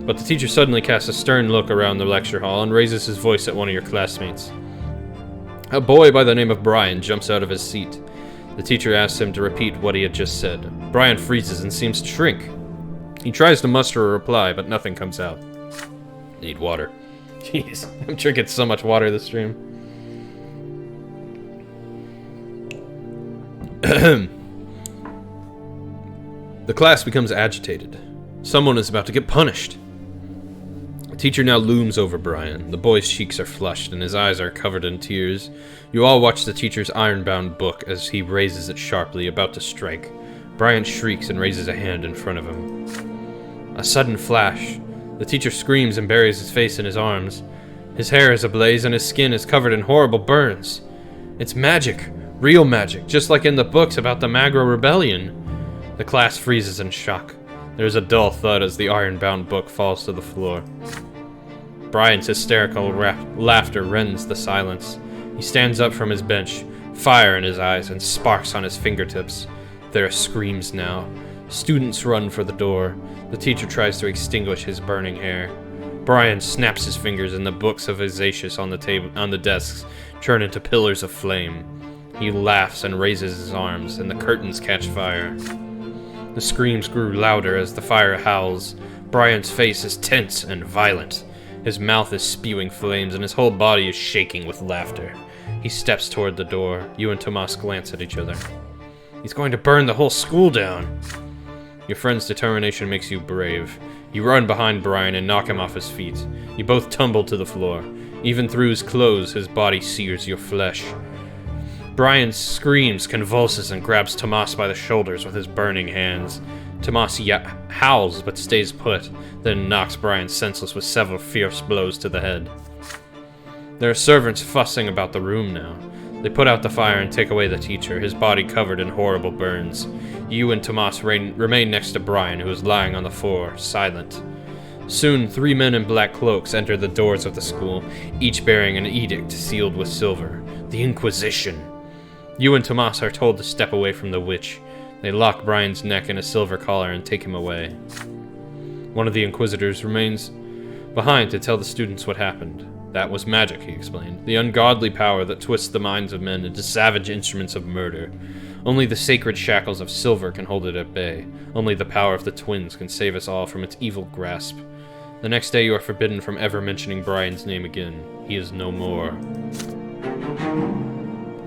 But the teacher suddenly casts a stern look around the lecture hall and raises his voice at one of your classmates. A boy by the name of Brian jumps out of his seat. The teacher asks him to repeat what he had just said. Brian freezes and seems to shrink. He tries to muster a reply, but nothing comes out. Need water. Jeez, I'm drinking so much water this stream. The class becomes agitated. Someone is about to get punished. The teacher now looms over Brian. The boy's cheeks are flushed and his eyes are covered in tears. You all watch the teacher's iron-bound book as he raises it sharply, about to strike. Brian shrieks and raises a hand in front of him. A sudden flash. The teacher screams and buries his face in his arms. His hair is ablaze and his skin is covered in horrible burns. It's magic. Real magic, just like in the books about the Magro Rebellion. The class freezes in shock. There's a dull thud as the iron-bound book falls to the floor. Brian's hysterical laughter rends the silence. He stands up from his bench, fire in his eyes and sparks on his fingertips. There are screams now. Students run for the door. The teacher tries to extinguish his burning hair. Brian snaps his fingers and the books of Isacius on the desks turn into pillars of flame. He laughs and raises his arms, and the curtains catch fire. The screams grew louder as the fire howls. Brian's face is tense and violent. His mouth is spewing flames, and his whole body is shaking with laughter. He steps toward the door. You and Tomas glance at each other. He's going to burn the whole school down. Your friend's determination makes you brave. You run behind Brian and knock him off his feet. You both tumble to the floor. Even through his clothes, his body sears your flesh. Brian screams, convulses, and grabs Tomas by the shoulders with his burning hands. Tomas howls but stays put, then knocks Brian senseless with several fierce blows to the head. There are servants fussing about the room now. They put out the fire and take away the teacher, his body covered in horrible burns. You and Tomas remain next to Brian, who is lying on the floor, silent. Soon, 3 men in black cloaks enter the doors of the school, each bearing an edict sealed with silver. The Inquisition. You and Tomas are told to step away from the witch. They lock Brian's neck in a silver collar and take him away. One of the Inquisitors remains behind to tell the students what happened. That was magic, he explained. The ungodly power that twists the minds of men into savage instruments of murder. Only the sacred shackles of silver can hold it at bay. Only the power of the twins can save us all from its evil grasp. The next day you are forbidden from ever mentioning Brian's name again. He is no more.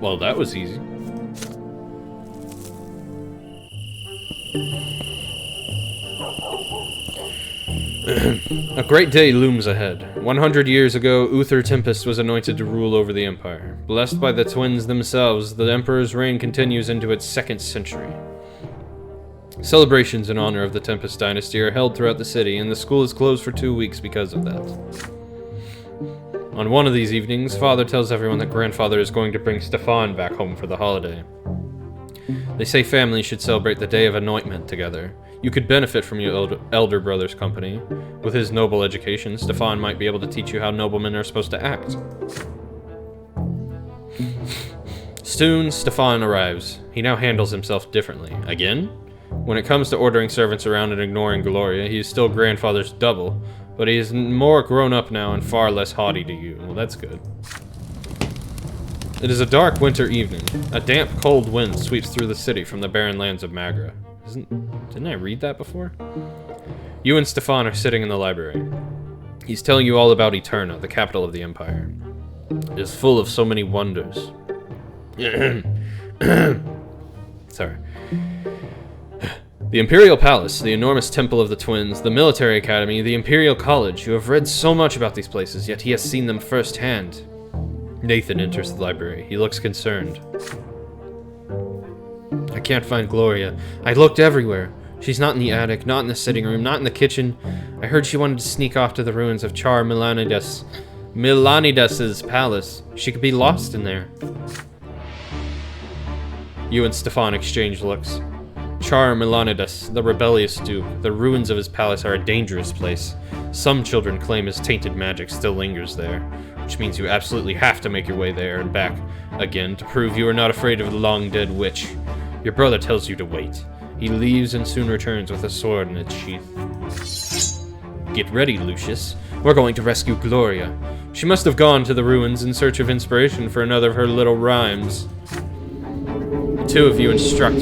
Well, that was easy. A great day looms ahead. 100 years ago, Uther Tempest was anointed to rule over the Empire. Blessed by the twins themselves, the Emperor's reign continues into its 2nd century. Celebrations in honor of the Tempest dynasty are held throughout the city, and the school is closed for 2 weeks because of that. On one of these evenings, Father tells everyone that Grandfather is going to bring Stefan back home for the holiday. They say families should celebrate the Day of Anointment together. You could benefit from your elder brother's company. With his noble education, Stefan might be able to teach you how noblemen are supposed to act. Soon, Stefan arrives. He now handles himself differently. Again? When it comes to ordering servants around and ignoring Gloria, he is still Grandfather's double, but he is more grown up now and far less haughty to you. Well, that's good. It is a dark winter evening. A damp, cold wind sweeps through the city from the barren lands of Magra. Didn't I read that before? You and Stefan are sitting in the library. He's telling you all about Eterna, the capital of the Empire. It is full of so many wonders. Sorry. The Imperial Palace, the enormous Temple of the Twins, the Military Academy, the Imperial College. You have read so much about these places, yet he has seen them firsthand. Nathan enters the library. He looks concerned. I can't find Gloria. I looked everywhere. She's not in the attic, not in the sitting room, not in the kitchen. I heard she wanted to sneak off to the ruins of Char Milanidas' palace. She could be lost in there. You and Stefan exchange looks. Char Milanidas, the rebellious duke, the ruins of his palace are a dangerous place. Some children claim his tainted magic still lingers there, which means you absolutely have to make your way there and back again to prove you are not afraid of the long-dead witch. Your brother tells you to wait. He leaves and soon returns with a sword in its sheath. Get ready, Lucius. We're going to rescue Gloria. She must have gone to the ruins in search of inspiration for another of her little rhymes. The two of you instruct...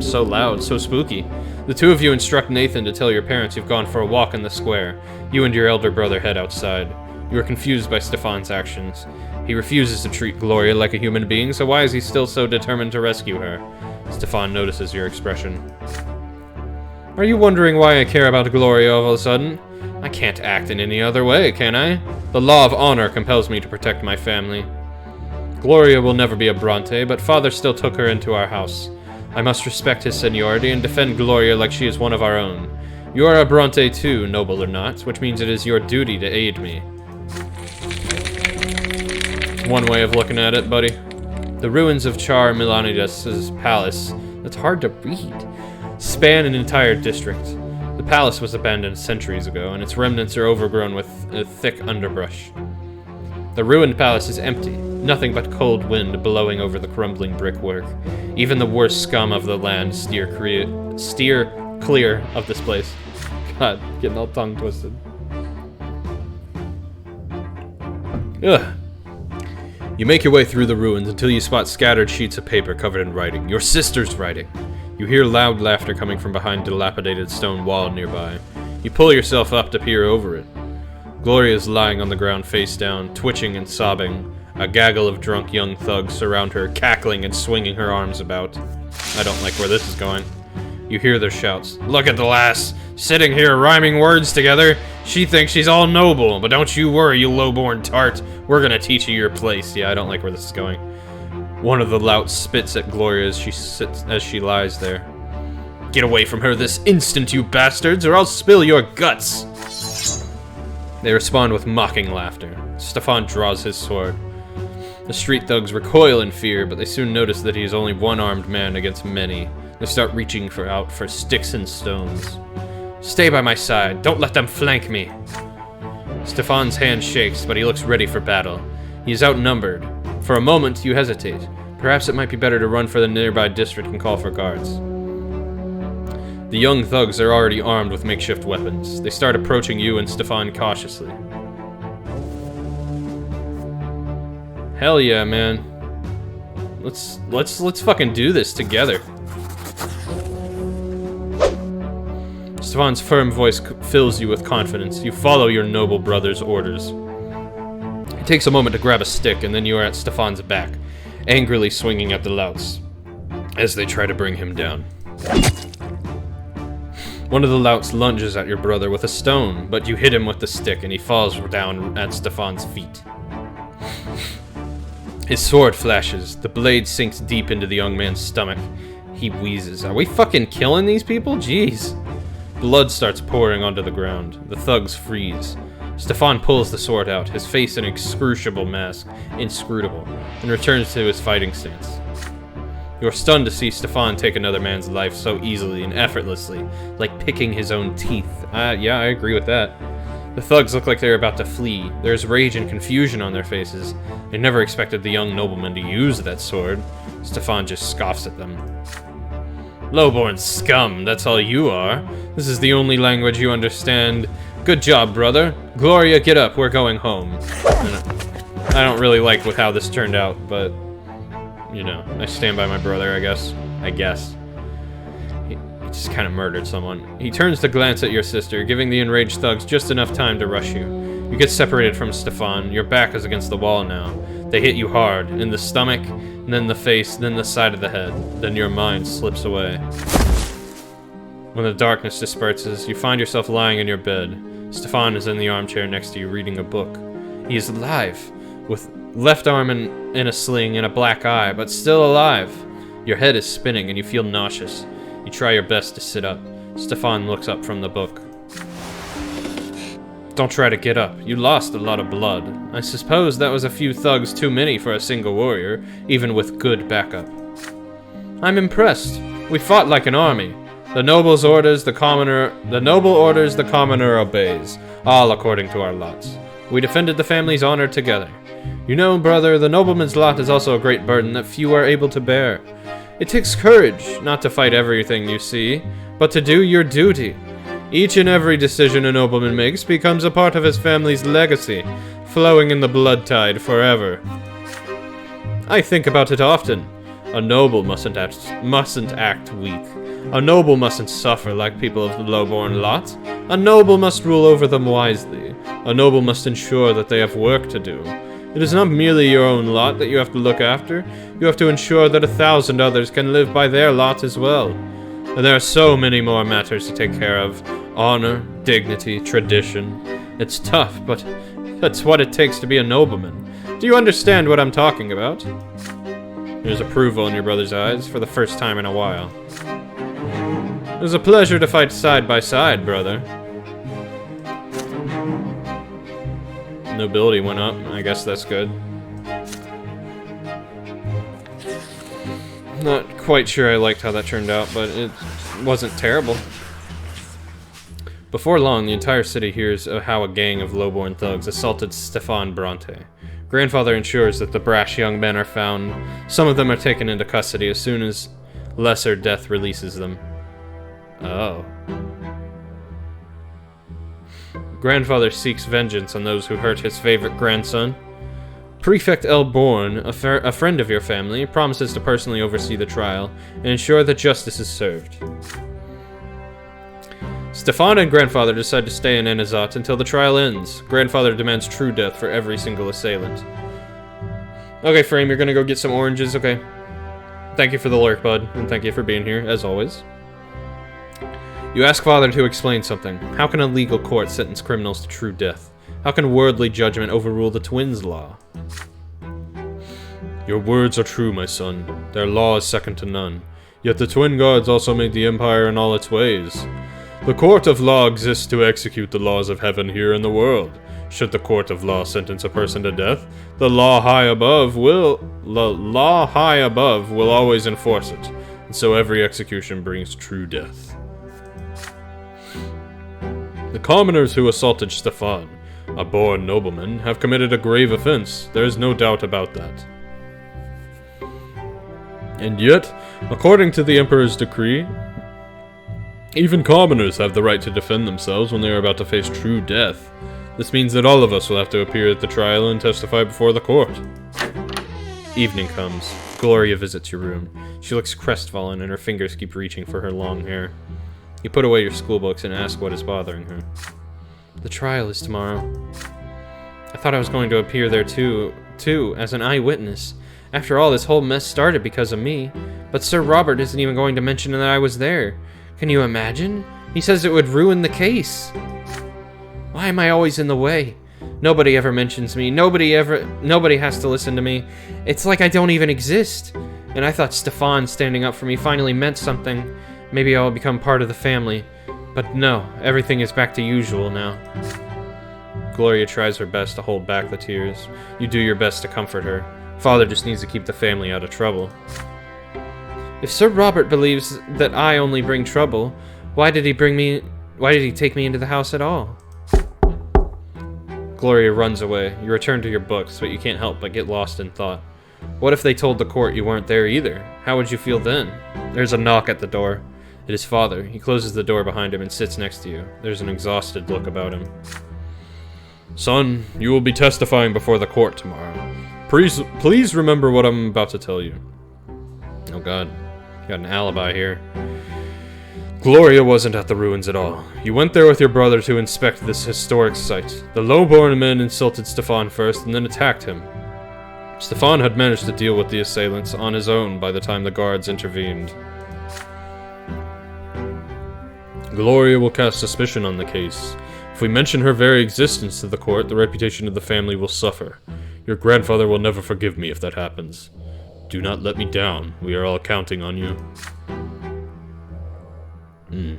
So loud, so spooky. The two of you instruct Nathan to tell your parents you've gone for a walk in the square. You and your elder brother head outside. You are confused by Stefan's actions. He refuses to treat Gloria like a human being, so why is he still so determined to rescue her? Stefan notices your expression. Are you wondering why I care about Gloria all of a sudden? I can't act in any other way, can I? The law of honor compels me to protect my family. Gloria will never be a Brante, but Father still took her into our house. I must respect his seniority and defend Gloria like she is one of our own. You are a Brante too, noble or not, which means it is your duty to aid me. One way of looking at it, buddy. The ruins of Char Milanidas' palace. That's hard to read. span an entire district. The palace was abandoned centuries ago, and its remnants are overgrown with a thick underbrush. The ruined palace is empty, nothing but cold wind blowing over the crumbling brickwork. Even the worst scum of the land steer clear of this place. God, getting all tongue twisted. Ugh. You make your way through the ruins until you spot scattered sheets of paper covered in writing. Your sister's writing. You hear loud laughter coming from behind a dilapidated stone wall nearby. You pull yourself up to peer over it. Gloria is lying on the ground face down, twitching and sobbing. A gaggle of drunk young thugs surround her, cackling and swinging her arms about. I don't like where this is going. You hear their shouts. Look at the lass, sitting here rhyming words together. She thinks she's all noble, but don't you worry, you low-born tart. We're gonna teach you your place. Yeah, I don't like where this is going. One of the louts spits at Gloria as she lies there. Get away from her this instant, you bastards, or I'll spill your guts! They respond with mocking laughter. Stefan draws his sword. The street thugs recoil in fear, but they soon notice that he is only one-armed man against many. They start reaching out for sticks and stones. Stay by my side. Don't let them flank me. Stefan's hand shakes, but he looks ready for battle. He is outnumbered. For a moment, you hesitate. Perhaps it might be better to run for the nearby district and call for guards. The young thugs are already armed with makeshift weapons. They start approaching you and Stefan cautiously. Hell yeah, man. Let's fucking do this together. Stefan's firm voice fills you with confidence. You follow your noble brother's orders. It takes a moment to grab a stick, and then you are at Stefan's back, angrily swinging at the louts as they try to bring him down. One of the louts lunges at your brother with a stone, but you hit him with the stick, and he falls down at Stefan's feet. His sword flashes. The blade sinks deep into the young man's stomach. He wheezes. Are we fucking killing these people? Jeez. Blood starts pouring onto the ground. The thugs freeze. Stefan pulls the sword out, his face an inscrutable mask, and returns to his fighting stance. You are stunned to see Stefan take another man's life so easily and effortlessly, like picking his own teeth. Yeah, I agree with that. The thugs look like they're about to flee. There's rage and confusion on their faces. They never expected the young nobleman to use that sword. Stefan just scoffs at them. Lowborn scum, that's all you are. This is the only language you understand. Good job, brother. Gloria, get up, we're going home. I don't really like how this turned out, but, you know, I stand by my brother, I guess. He just kind of murdered someone. He turns to glance at your sister, giving the enraged thugs just enough time to rush you. You get separated from Stefan. Your back is against the wall now. They hit you hard, in the stomach, and then the face, then the side of the head. Then your mind slips away. When the darkness disperses, you find yourself lying in your bed. Stefan is in the armchair next to you reading a book. He is alive, with left arm in a sling and a black eye, but still alive. Your head is spinning and you feel nauseous. You try your best to sit up. Stefan looks up from the book. Don't try to get up. You lost a lot of blood. I suppose that was a few thugs too many for a single warrior, even with good backup. I'm impressed. We fought like an army. The noble orders, the commoner obeys, all according to our lots. We defended the family's honor together. You know, brother, the nobleman's lot is also a great burden that few are able to bear. It takes courage not to fight everything you see, but to do your duty. Each and every decision a nobleman makes becomes a part of his family's legacy, flowing in the blood tide forever. I think about it often. A noble mustn't act weak. A noble mustn't suffer like people of the low-born lot. A noble must rule over them wisely. A noble must ensure that they have work to do. It is not merely your own lot that you have to look after. You have to ensure that 1,000 others can live by their lot as well. And there are so many more matters to take care of. Honor, dignity, tradition. It's tough, but that's what it takes to be a nobleman. Do you understand what I'm talking about? There's approval in your brother's eyes for the first time in a while. It was a pleasure to fight side by side, brother. Nobility went up. I guess that's good. Not quite sure I liked how that turned out, but wasn't terrible. Before long, the entire city hears of how a gang of lowborn thugs assaulted Stefan Brante. Grandfather ensures that the brash young men are found. Some of them are taken into custody as soon as lesser death releases them. Oh. Grandfather seeks vengeance on those who hurt his favorite grandson. Prefect Elborn, a friend of your family, promises to personally oversee the trial and ensure that justice is served. Stefan and Grandfather decide to stay in Anazat until the trial ends. Grandfather demands true death for every single assailant. Okay, Frame, you're gonna go get some oranges, okay. Thank you for the lurk, bud, and thank you for being here, as always. You ask Father to explain something. How can a legal court sentence criminals to true death? How can worldly judgment overrule the twins' law? Your words are true, my son. Their law is second to none. Yet the twin gods also made the empire in all its ways. The court of law exists to execute the laws of heaven here in the world. Should the court of law sentence a person to death, the law high above will always enforce it, and so every execution brings true death. The commoners who assaulted Stefan, a born nobleman, have committed a grave offense. There is no doubt about that. And yet, according to the Emperor's decree, even commoners have the right to defend themselves when they are about to face true death. This means that all of us will have to appear at the trial and testify before the court. Evening comes. Gloria visits your room. She looks crestfallen and her fingers keep reaching for her long hair. You put away your schoolbooks and ask what is bothering her. The trial is tomorrow. I thought I was going to appear there too, as an eyewitness. After all, this whole mess started because of me. But Sir Robert isn't even going to mention that I was there. Can you imagine? He says it would ruin the case. Why am I always in the way? Nobody ever mentions me. Nobody has to listen to me. It's like I don't even exist. And I thought Stefan standing up for me finally meant something. Maybe I'll become part of the family. But no, everything is back to usual now. Gloria tries her best to hold back the tears. You do your best to comfort her. Father just needs to keep the family out of trouble. If Sir Robert believes that I only bring trouble, why did he take me into the house at all? Gloria runs away. You return to your books, but you can't help but get lost in thought. What if they told the court you weren't there either? How would you feel then? There's a knock at the door. It is Father. He closes the door behind him and sits next to you. There's an exhausted look about him. Son, you will be testifying before the court tomorrow. Please remember what I'm about to tell you. Oh God. Got an alibi here. Gloria wasn't at the ruins at all. You went there with your brother to inspect this historic site. The lowborn men insulted Stefan first and then attacked him. Stefan had managed to deal with the assailants on his own by the time the guards intervened. Gloria will cast suspicion on the case. If we mention her very existence to the court, the reputation of the family will suffer. Your grandfather will never forgive me if that happens. Do not let me down. We are all counting on you. You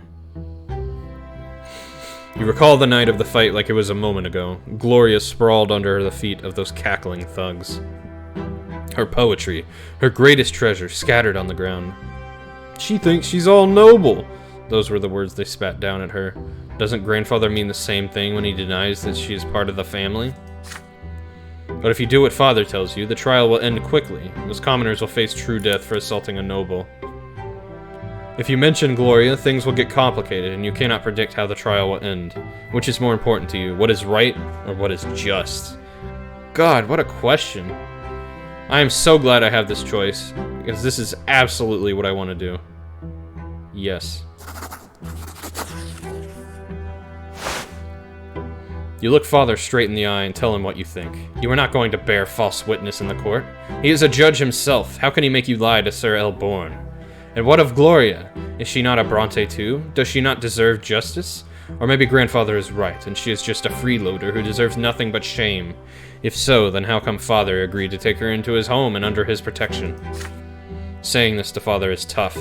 recall the night of the fight like it was a moment ago. Gloria sprawled under the feet of those cackling thugs. Her poetry, her greatest treasure, scattered on the ground. She thinks she's all noble. Those were the words they spat down at her. Doesn't Grandfather mean the same thing when he denies that she is part of the family? But if you do what Father tells you, the trial will end quickly. Those commoners will face true death for assaulting a noble. If you mention Gloria, things will get complicated, and you cannot predict how the trial will end. Which is more important to you, what is right or what is just? God, what a question. I am so glad I have this choice, because this is absolutely what I want to do. Yes. You look Father straight in the eye and tell him what you think. You are not going to bear false witness in the court. He is a judge himself. How can he make you lie to Sir Elborn? And what of Gloria? Is she not a Brante too? Does she not deserve justice? Or maybe Grandfather is right, and she is just a freeloader who deserves nothing but shame. If so, then how come Father agreed to take her into his home and under his protection? Saying this to Father is tough.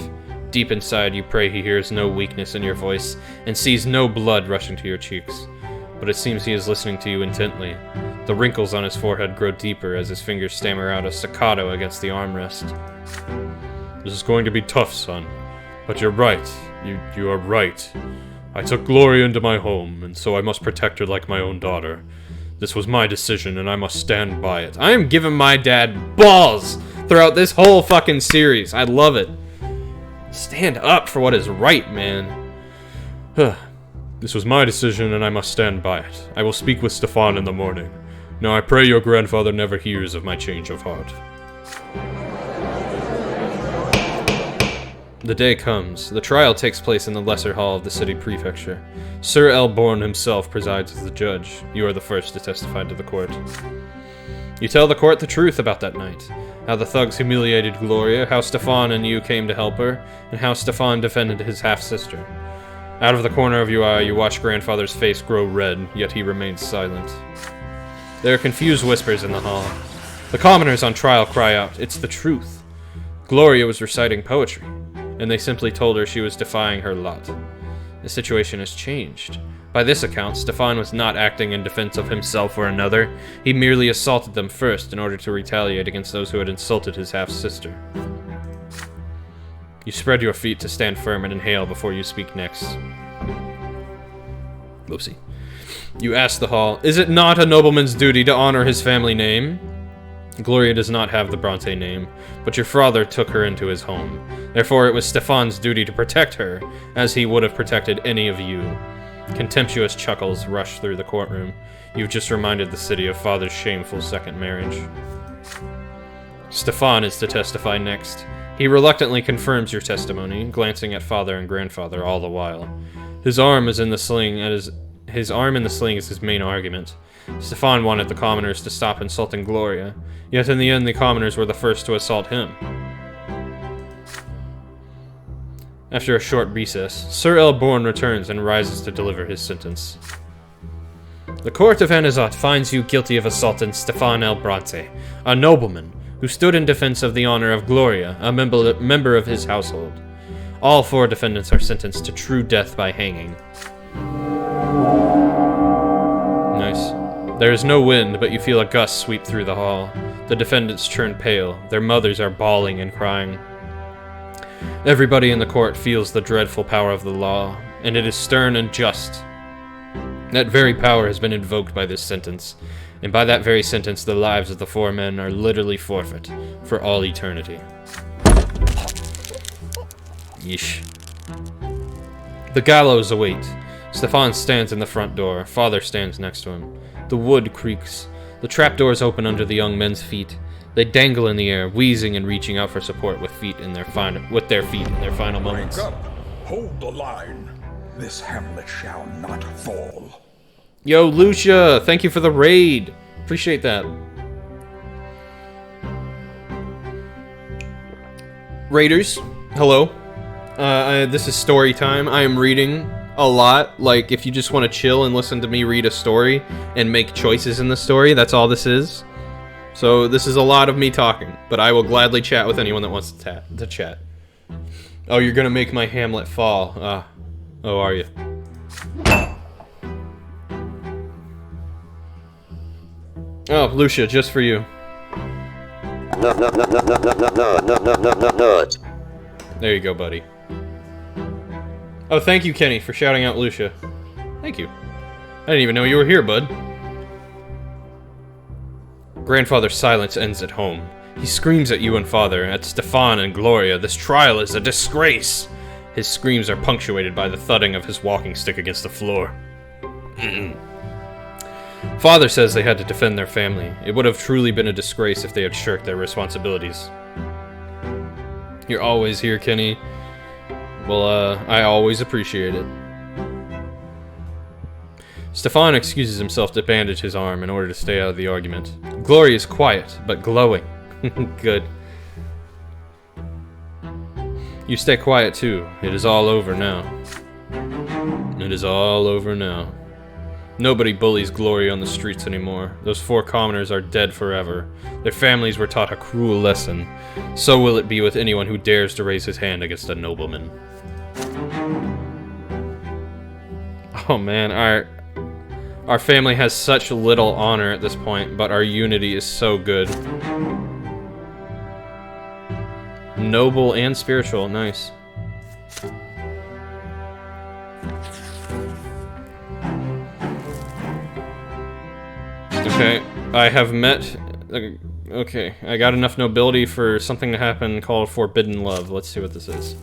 Deep inside, you pray he hears no weakness in your voice and sees no blood rushing to your cheeks. But it seems he is listening to you intently. The wrinkles on his forehead grow deeper as his fingers stammer out a staccato against the armrest. This is going to be tough, son. But you're right. You are right. I took Gloria into my home, and so I must protect her like my own daughter. This was my decision, and I must stand by it. I am giving my dad balls throughout this whole fucking series. I love it. Stand up for what is right, man. This was my decision, and I must stand by it. I will speak with Stefan in the morning. Now I pray your grandfather never hears of my change of heart. The day comes. The trial takes place in the lesser hall of the city prefecture. Sir Elborn himself presides as the judge. You are the first to testify to the court. You tell the court the truth about that night. How the thugs humiliated Gloria, how Stefan and you came to help her, and how Stefan defended his half-sister. Out of the corner of your eye, you watch grandfather's face grow red, yet he remains silent. There are confused whispers in the hall. The commoners on trial cry out, "It's the truth." Gloria was reciting poetry, and they simply told her she was defying her lot. The situation has changed. By this account, Stefan was not acting in defense of himself or another. He merely assaulted them first in order to retaliate against those who had insulted his half-sister. You spread your feet to stand firm and inhale before you speak next. Oopsie. You ask the hall, "Is it not a nobleman's duty to honor his family name?" Gloria does not have the Brante name, but your father took her into his home. Therefore, it was Stefan's duty to protect her, as he would have protected any of you. Contemptuous chuckles rush through the courtroom. You've just reminded the city of father's shameful second marriage. Stefan is to testify next. He reluctantly confirms your testimony, glancing at father and grandfather all the while. His arm in the sling is his main argument. Stefan wanted the commoners to stop insulting Gloria, yet in the end the commoners were the first to assault him. After a short recess, Sir Elborn returns and rises to deliver his sentence. The court of Anazat finds you guilty of assaulting Stefan L. Brante, a nobleman who stood in defense of the honor of Gloria, a member of his household. All 4 defendants are sentenced to true death by hanging. Nice. There is no wind, but you feel a gust sweep through the hall. The defendants turn pale. Their mothers are bawling and crying. Everybody in the court feels the dreadful power of the law, and it is stern and just. That very power has been invoked by this sentence, and by that very sentence the lives of the 4 men are literally forfeit for all eternity. Yeesh. The gallows await. Stefan stands in the front door. Father stands next to him. The wood creaks. The trapdoors open under the young men's feet. They dangle in the air, wheezing and reaching out for support with their feet in their final moments. Wake up! Hold the line. This hamlet shall not fall. Yo, Lucia! Thank you for the raid! Appreciate that. Raiders, hello. This is story time. I am reading a lot. Like, if you just want to chill and listen to me read a story and make choices in the story, that's all this is. So this is a lot of me talking, but I will gladly chat with anyone that wants to chat. Oh, you're gonna make my Hamlet fall. Oh, are you? Oh, Lucia, just for you. No. There you go, buddy. Oh, thank you, Kenny, for shouting out Lucia. Thank you. I didn't even know you were here, bud. Grandfather's silence ends at home. He screams at you and father, at Stefan and Gloria. This trial is a disgrace. His screams are punctuated by the thudding of his walking stick against the floor. Father says they had to defend their family. It would have truly been a disgrace if they had shirked their responsibilities. You're always here, Kenny. Well, I always appreciate it. Stefan excuses himself to bandage his arm in order to stay out of the argument. Gloria is quiet, but glowing. Good. You stay quiet too. It is all over now. It is all over now. Nobody bullies Gloria on the streets anymore. Those 4 commoners are dead forever. Their families were taught a cruel lesson. So will it be with anyone who dares to raise his hand against a nobleman. Oh man, our family has such little honor at this point, but our unity is so good. Noble and spiritual, nice. Okay, I have met... Okay, I got enough nobility for something to happen called Forbidden Love. Let's see what this is.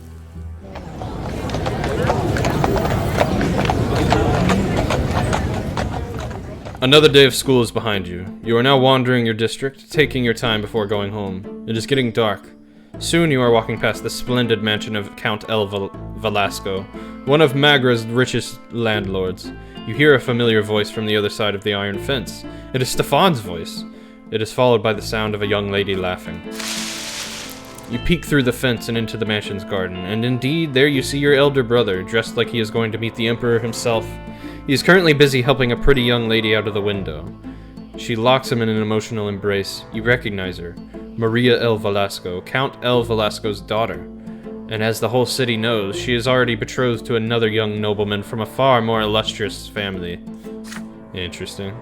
Another day of school is behind you. You are now wandering your district, taking your time before going home. It is getting dark. Soon you are walking past the splendid mansion of Count El Velasco, one of Magra's richest landlords. You hear a familiar voice from the other side of the iron fence. It is Stefan's voice. It is followed by the sound of a young lady laughing. You peek through the fence and into the mansion's garden, and indeed, there you see your elder brother, dressed like he is going to meet the Emperor himself. He is currently busy helping a pretty young lady out of the window. She locks him in an emotional embrace. You recognize her. Maria El Velasco, Count El Velasco's daughter. And as the whole city knows, she is already betrothed to another young nobleman from a far more illustrious family. Interesting.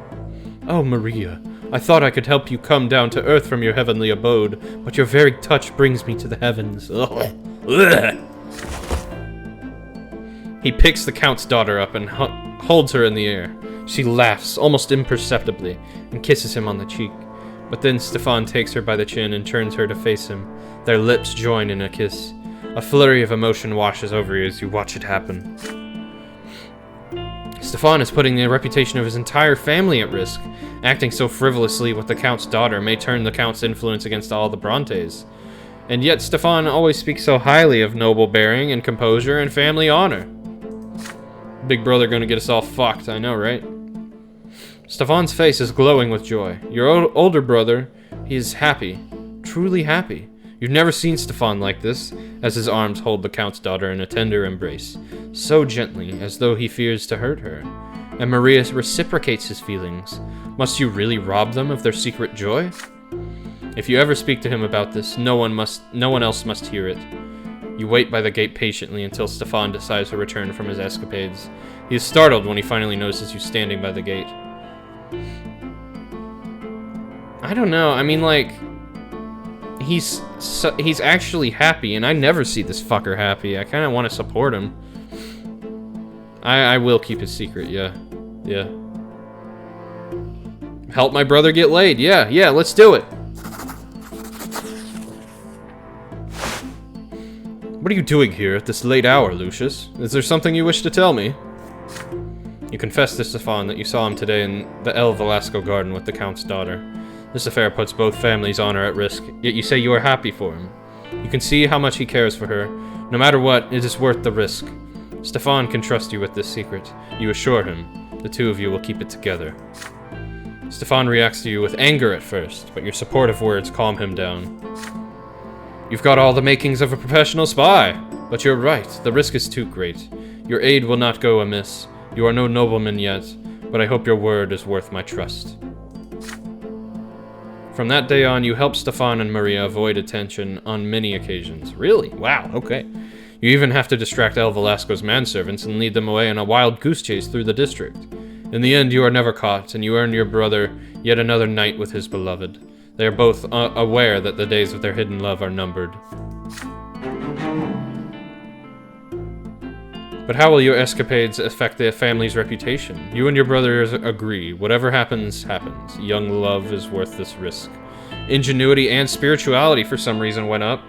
Oh, Maria, I thought I could help you come down to earth from your heavenly abode, but your very touch brings me to the heavens. Ugh. Ugh. He picks the Count's daughter up and holds her in the air. She laughs, almost imperceptibly, and kisses him on the cheek. But then Stefan takes her by the chin and turns her to face him. Their lips join in a kiss. A flurry of emotion washes over you as you watch it happen. Stefan is putting the reputation of his entire family at risk. Acting so frivolously with the Count's daughter may turn the Count's influence against all the Brantes. And yet Stefan always speaks so highly of noble bearing and composure and family honor. Big brother gonna get us all fucked, I know, right? Stefan's face is glowing with joy. Your older brother, he is happy. Truly happy. You've never seen Stefan like this, as his arms hold the Count's daughter in a tender embrace, so gently, as though he fears to hurt her. And Maria reciprocates his feelings. Must you really rob them of their secret joy? If you ever speak to him about this, no one else must hear it. You wait by the gate patiently until Stefan decides to return from his escapades. He is startled when he finally notices you standing by the gate. I don't know, I mean, like, he's actually happy, and I never see this fucker happy. I kind of want to support him. I will keep his secret, yeah. Yeah. Help my brother get laid, yeah, let's do it. What are you doing here at this late hour, Lucius? Is there something you wish to tell me? You confess to Stefan that you saw him today in the El Velasco garden with the Count's daughter. This affair puts both families' honor at risk, yet you say you are happy for him. You can see how much he cares for her. No matter what, it is worth the risk. Stefan can trust you with this secret. You assure him. The two of you will keep it together. Stefan reacts to you with anger at first, but your supportive words calm him down. You've got all the makings of a professional spy, but you're right, the risk is too great. Your aid will not go amiss. You are no nobleman yet, but I hope your word is worth my trust. From that day on, you help Stefan and Maria avoid attention on many occasions. Really? Wow, okay. You even have to distract El Velasco's manservants and lead them away on a wild goose chase through the district. In the end, you are never caught, and you earn your brother yet another night with his beloved. They are both aware that the days of their hidden love are numbered. But how will your escapades affect the family's reputation? You and your brothers agree. Whatever happens, happens. Young love is worth this risk. Ingenuity and spirituality for some reason went up.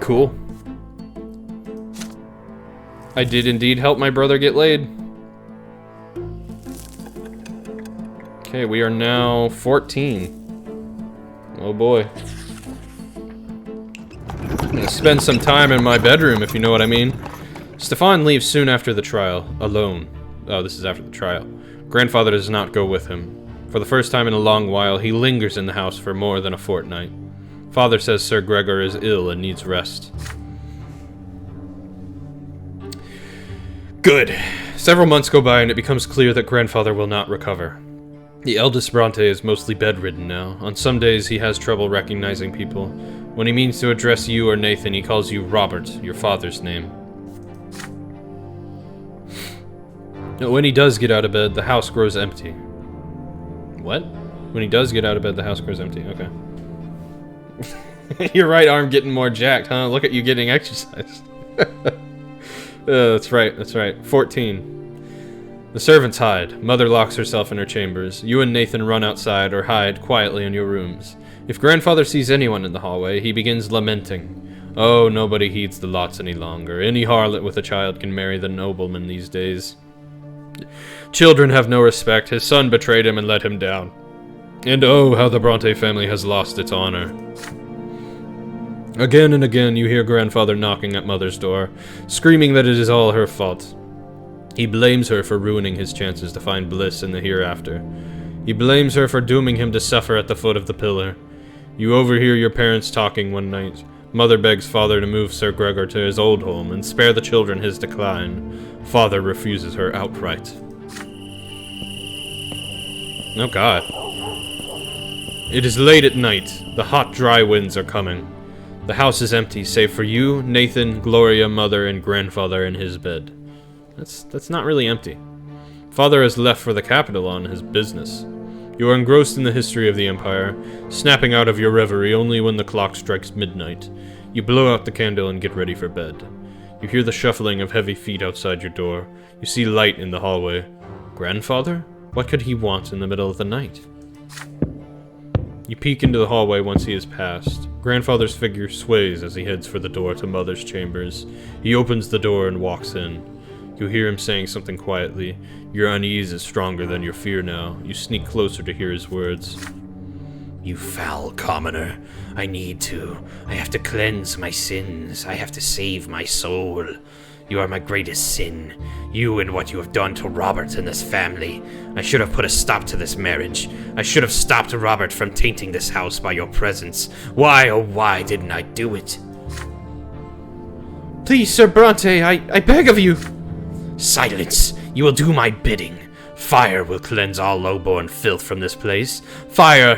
Cool. I did indeed help my brother get laid. Okay, we are now 14. Oh boy. I'm gonna spend some time in my bedroom, if you know what I mean. Stefan leaves soon after the trial, alone. Oh, this is after the trial. Grandfather does not go with him. For the first time in a long while, he lingers in the house for more than a fortnight. Father says Sir Gregor is ill and needs rest. Good. Several months go by and it becomes clear that grandfather will not recover. The eldest Brante is mostly bedridden now. On some days he has trouble recognizing people. When he means to address you or Nathan, he calls you Robert, your father's name. When he does get out of bed, the house grows empty. What? When he does get out of bed, the house grows empty. Okay. Your right arm getting more jacked, huh? Look at you getting exercise. That's right, that's right. 14. The servants hide. Mother locks herself in her chambers. You and Nathan run outside or hide quietly in your rooms. If grandfather sees anyone in the hallway, he begins lamenting. Oh, nobody heeds the lots any longer. Any harlot with a child can marry the nobleman these days. Children have no respect. His son betrayed him and let him down. And oh, how the Brante family has lost its honor. Again and again you hear grandfather knocking at mother's door, screaming that it is all her fault. He blames her for ruining his chances to find bliss in the hereafter. He blames her for dooming him to suffer at the foot of the pillar. You overhear your parents talking one night. Mother begs father to move Sir Gregor to his old home and spare the children his decline. Father refuses her outright. Oh god. It is late at night. The hot, dry winds are coming. The house is empty, save for you, Nathan, Gloria, mother, and grandfather in his bed. That's not really empty. Father has left for the capital on his business. You are engrossed in the history of the Empire, snapping out of your reverie only when the clock strikes midnight. You blow out the candle and get ready for bed. You hear the shuffling of heavy feet outside your door. You see light in the hallway. Grandfather? What could he want in the middle of the night? You peek into the hallway once he has passed. Grandfather's figure sways as he heads for the door to Mother's chambers. He opens the door and walks in. You hear him saying something quietly. Your unease is stronger than your fear now. You sneak closer to hear his words. You foul commoner. I have to cleanse my sins. I have to save my soul. You are my greatest sin. You and what you have done to Robert and this family. I should have put a stop to this marriage. I should have stopped Robert from tainting this house by your presence. Why, oh why didn't I do it? Please, Sir Brante, I beg of you. Silence! You will do my bidding. Fire will cleanse all low-born filth from this place. Fire,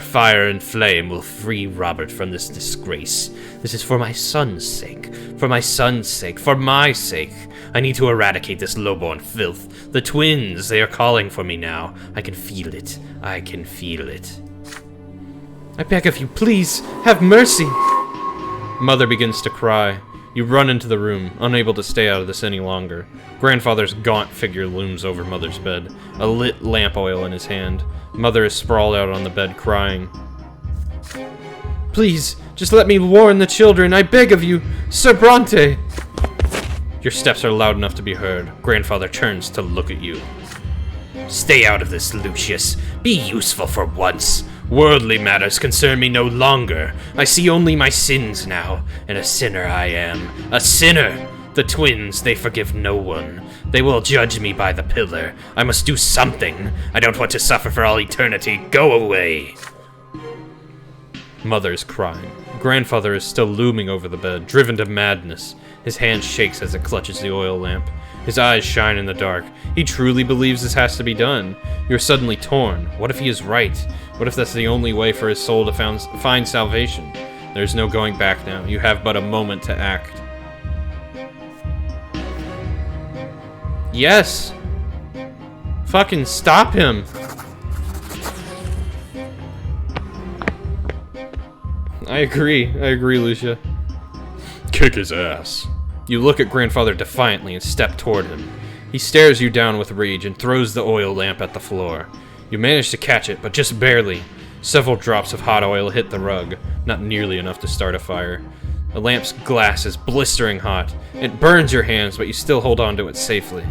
and flame will free Robert from this disgrace. This is for my son's sake. For my son's sake. For my sake. I need to eradicate this low-born filth. The twins, they are calling for me now. I can feel it. I can feel it. I beg of you, please, have mercy. Mother begins to cry. You run into the room, unable to stay out of this any longer. Grandfather's gaunt figure looms over Mother's bed, a lit lamp oil in his hand. Mother is sprawled out on the bed, crying. Please, just let me warn the children, I beg of you, Sir Brante! Your steps are loud enough to be heard. Grandfather turns to look at you. Stay out of this, Lucius. Be useful for once. Worldly matters concern me no longer. I see only my sins now, and a sinner I am. A sinner! The twins, they forgive no one. They will judge me by the pillar. I must do something. I don't want to suffer for all eternity. Go away! Mother's crying. Grandfather is still looming over the bed, driven to madness. His hand shakes as it clutches the oil lamp. His eyes shine in the dark. He truly believes this has to be done. You're suddenly torn. What if he is right? What if that's the only way for his soul to find salvation? There's no going back now. You have but a moment to act. Yes! Fucking stop him! I agree, Lucia. Kick his ass. You look at Grandfather defiantly and step toward him. He stares you down with rage and throws the oil lamp at the floor. You manage to catch it, but just barely. Several drops of hot oil hit the rug, not nearly enough to start a fire. The lamp's glass is blistering hot. It burns your hands, but you still hold on to it safely.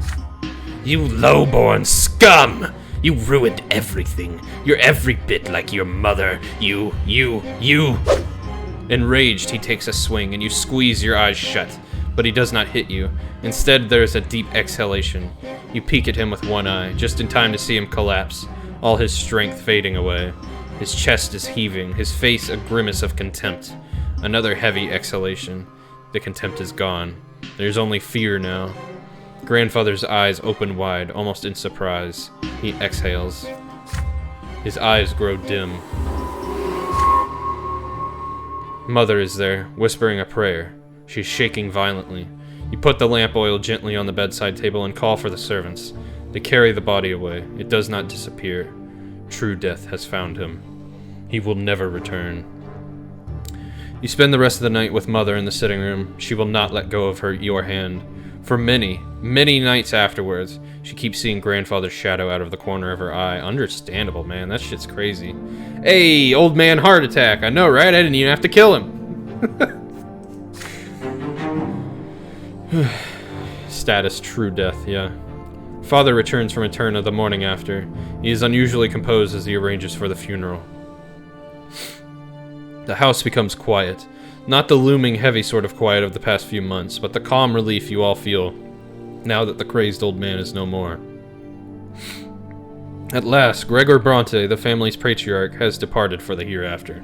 You low-born scum! You ruined everything. You're every bit like your mother. You. Enraged, he takes a swing, and you squeeze your eyes shut. But he does not hit you. Instead, there is a deep exhalation. You peek at him with one eye, just in time to see him collapse, all his strength fading away. His chest is heaving, his face a grimace of contempt. Another heavy exhalation. The contempt is gone. There's only fear now. Grandfather's eyes open wide, almost in surprise. He exhales. His eyes grow dim. Mother is there, whispering a prayer. She's shaking violently. You put the lamp oil gently on the bedside table and call for the servants. They carry the body away. It does not disappear. True death has found him. He will never return. You spend the rest of the night with Mother in the sitting room. She will not let go of your hand. For many, many nights afterwards, she keeps seeing grandfather's shadow out of the corner of her eye. Understandable, man. That shit's crazy. Hey, old man heart attack. I know, right? I didn't even have to kill him. Status true death, yeah. Father returns from Eterna the morning after. He is unusually composed as he arranges for the funeral. The house becomes quiet. Not the looming, heavy sort of quiet of the past few months, but the calm relief you all feel now that the crazed old man is no more. At last, Gregor Brante, the family's patriarch, has departed for the hereafter.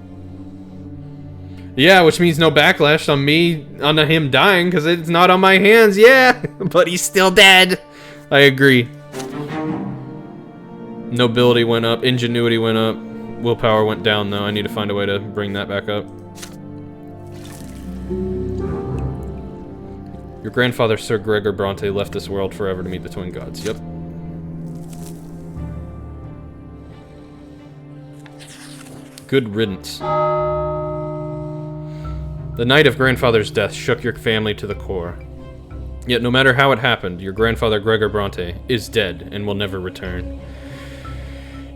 Yeah, which means no backlash on me, on him dying, because it's not on my hands, yeah! But he's still dead! I agree. Nobility went up, ingenuity went up, willpower went down, though. I need to find a way to bring that back up. Your grandfather, Sir Gregor Brante, left this world forever to meet the twin gods. Yep. Good riddance. The night of grandfather's death shook your family to the core. Yet no matter how it happened, your grandfather Gregor Brante is dead and will never return.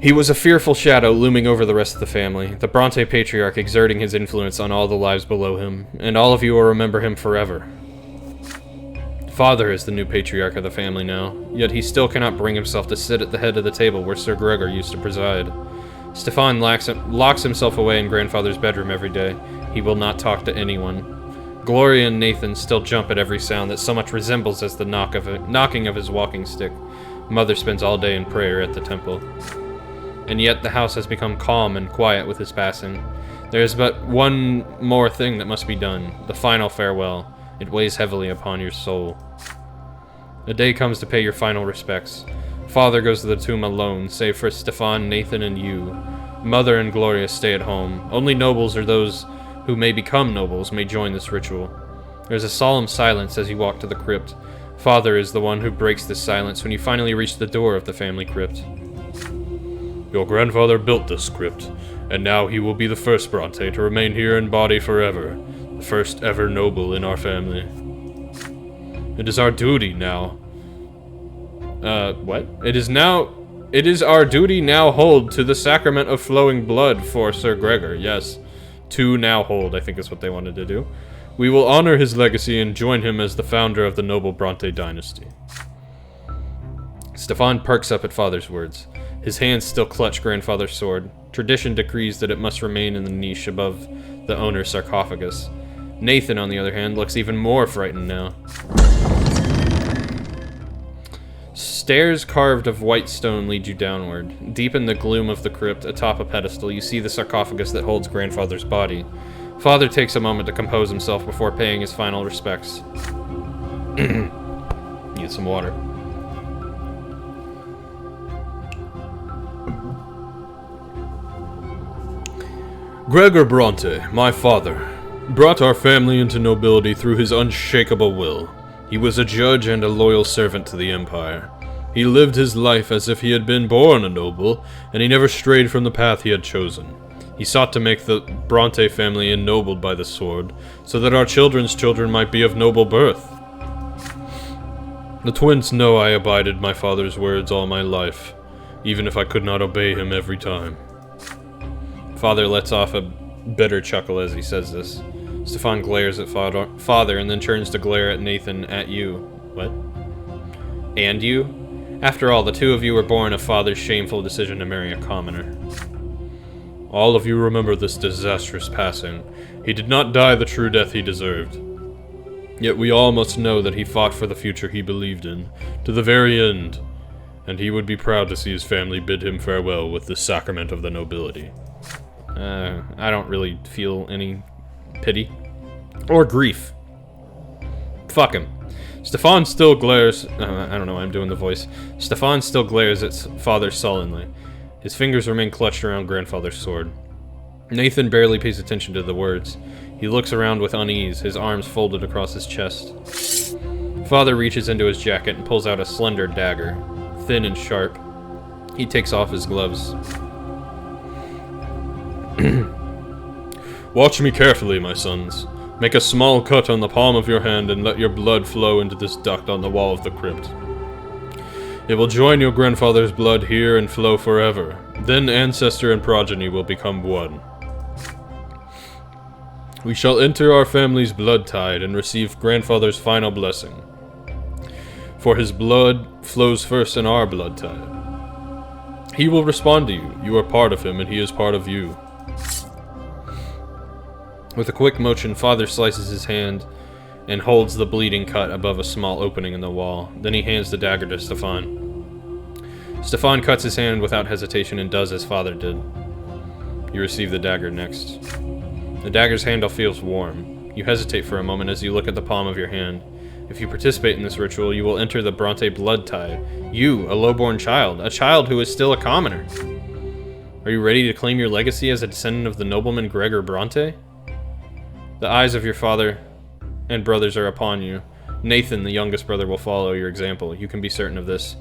He was a fearful shadow looming over the rest of the family, the Brante patriarch exerting his influence on all the lives below him, and all of you will remember him forever. Father is the new patriarch of the family now, yet he still cannot bring himself to sit at the head of the table where Sir Gregor used to preside. Stefan locks himself away in grandfather's bedroom every day. He will not talk to anyone. Gloria and Nathan still jump at every sound that so much resembles as the knocking of his walking stick. Mother spends all day in prayer at the temple. And yet the house has become calm and quiet with his passing. There is but one more thing that must be done, the final farewell. It weighs heavily upon your soul. The day comes to pay your final respects. Father goes to the tomb alone, save for Stefan, Nathan, and you. Mother and Gloria stay at home. Only nobles or those who may become nobles may join this ritual. There's a solemn silence as you walk to the crypt. Father is the one who breaks this silence when you finally reach the door of the family crypt. Your grandfather built this crypt, and now he will be the first Brante to remain here in body forever, the first ever noble in our family. It is our duty now. What? It is our duty now hold to the sacrament of flowing blood for Sir Gregor, yes. To now hold, I think is what they wanted to do. We will honor his legacy and join him as the founder of the noble Brante dynasty. Stefan perks up at Father's words. His hands still clutch grandfather's sword. Tradition decrees that it must remain in the niche above the owner's sarcophagus. Nathan, on the other hand, looks even more frightened now. Stairs carved of white stone lead you downward. Deep in the gloom of the crypt, atop a pedestal, you see the sarcophagus that holds grandfather's body. Father takes a moment to compose himself before paying his final respects. Need some water. Gregor Brante, my father, brought our family into nobility through his unshakable will. He was a judge and a loyal servant to the Empire. He lived his life as if he had been born a noble, and he never strayed from the path he had chosen. He sought to make the Brante family ennobled by the sword, so that our children's children might be of noble birth. The twins know I abided my father's words all my life, even if I could not obey him every time. Father lets off a bitter chuckle as he says this. Stefan glares at Father and then turns to glare at Nathan, at you. What? And you? After all, the two of you were born of Father's shameful decision to marry a commoner. All of you remember this disastrous passing. He did not die the true death he deserved. Yet we all must know that he fought for the future he believed in, to the very end, and he would be proud to see his family bid him farewell with the sacrament of the nobility. I don't really feel any pity. Or grief. Fuck him. Stefan still glares... I don't know why I'm doing the voice. Stefan still glares at Father sullenly. His fingers remain clutched around grandfather's sword. Nathan barely pays attention to the words. He looks around with unease, his arms folded across his chest. Father reaches into his jacket and pulls out a slender dagger, thin and sharp. He takes off his gloves. Watch me carefully, my sons. Make a small cut on the palm of your hand and let your blood flow into this duct on the wall of the crypt. It will join your grandfather's blood here and flow forever. Then ancestor and progeny will become one. We shall enter our family's blood tide and receive grandfather's final blessing. For his blood flows first in our blood tide. He will respond to you. You are part of him and he is part of you. With a quick motion, Father slices his hand and holds the bleeding cut above a small opening in the wall. Then he hands the dagger to Stefan. Stefan cuts his hand without hesitation and does as Father did. You receive the dagger next. The dagger's handle feels warm. You hesitate for a moment as you look at the palm of your hand. If you participate in this ritual, you will enter the Brante blood tide. You, a low-born child, a child who is still a commoner. Are you ready to claim your legacy as a descendant of the nobleman Gregor Brante? The eyes of your father and brothers are upon you. Nathan, the youngest brother, will follow your example. You can be certain of this.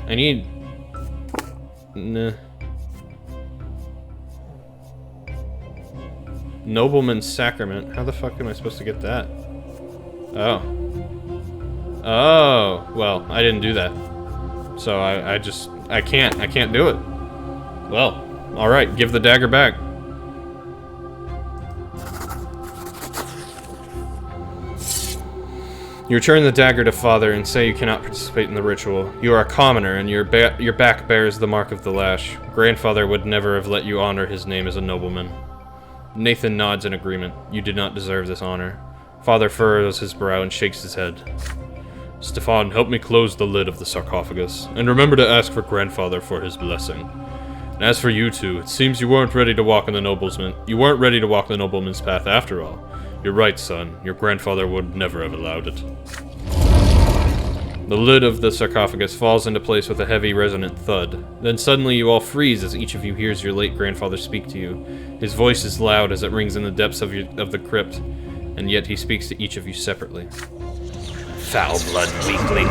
I need... Nah. Nobleman's Sacrament. How the fuck am I supposed to get that? Oh. Oh. Well, I didn't do that. So I can't do it. Well, alright, give the dagger back. You return the dagger to Father and say you cannot participate in the ritual. You are a commoner, and your back bears the mark of the lash. Grandfather would never have let you honor his name as a nobleman. Nathan nods in agreement. You did not deserve this honor. Father furrows his brow and shakes his head. Stefan, help me close the lid of the sarcophagus, and remember to ask for Grandfather for his blessing. And as for you two, it seems you weren't ready to walk in the nobleman's path after all. You're right, son. Your grandfather would never have allowed it. The lid of the sarcophagus falls into place with a heavy, resonant thud. Then suddenly you all freeze as each of you hears your late grandfather speak to you. His voice is loud as it rings in the depths of the crypt, and yet he speaks to each of you separately. Foul-blood weakling.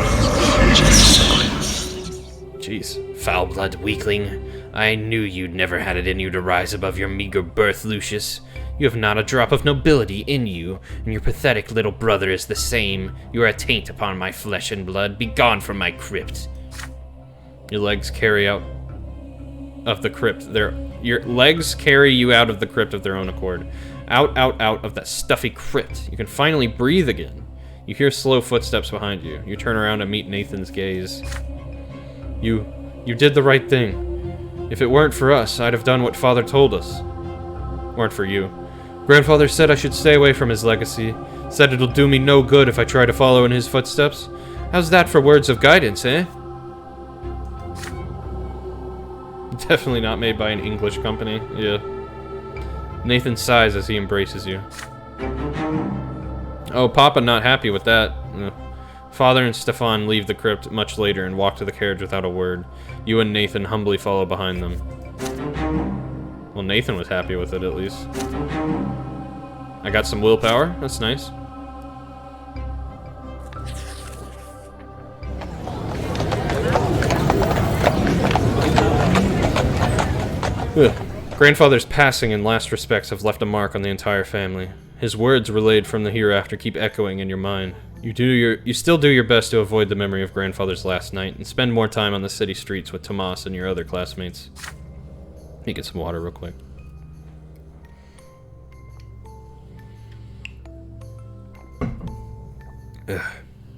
Jeez. Foul-blood weakling. I knew you'd never had it in you to rise above your meager birth, Lucius. You have not a drop of nobility in you, and your pathetic little brother is the same. You are a taint upon my flesh and blood. Begone from my crypt. Your legs carry out of the crypt. Your legs carry you out of the crypt of their own accord. Out of that stuffy crypt. You can finally breathe again. You hear slow footsteps behind you. You turn around to meet Nathan's gaze. You did the right thing. If it weren't for us, I'd have done what Father told us. Weren't for you. Grandfather said I should stay away from his legacy. Said it'll do me no good if I try to follow in his footsteps. How's that for words of guidance, eh? Definitely not made by an English company. Yeah. Nathan sighs as he embraces you. Oh, Papa not happy with that. Father and Stefan leave the crypt much later and walk to the carriage without a word. You and Nathan humbly follow behind them. Well, Nathan was happy with it, at least. I got some willpower. That's nice. Ugh. Grandfather's passing and last respects have left a mark on the entire family. His words relayed from the hereafter keep echoing in your mind. You still do your best to avoid the memory of Grandfather's last night and spend more time on the city streets with Tomas and your other classmates. Let me get some water real quick. Ugh.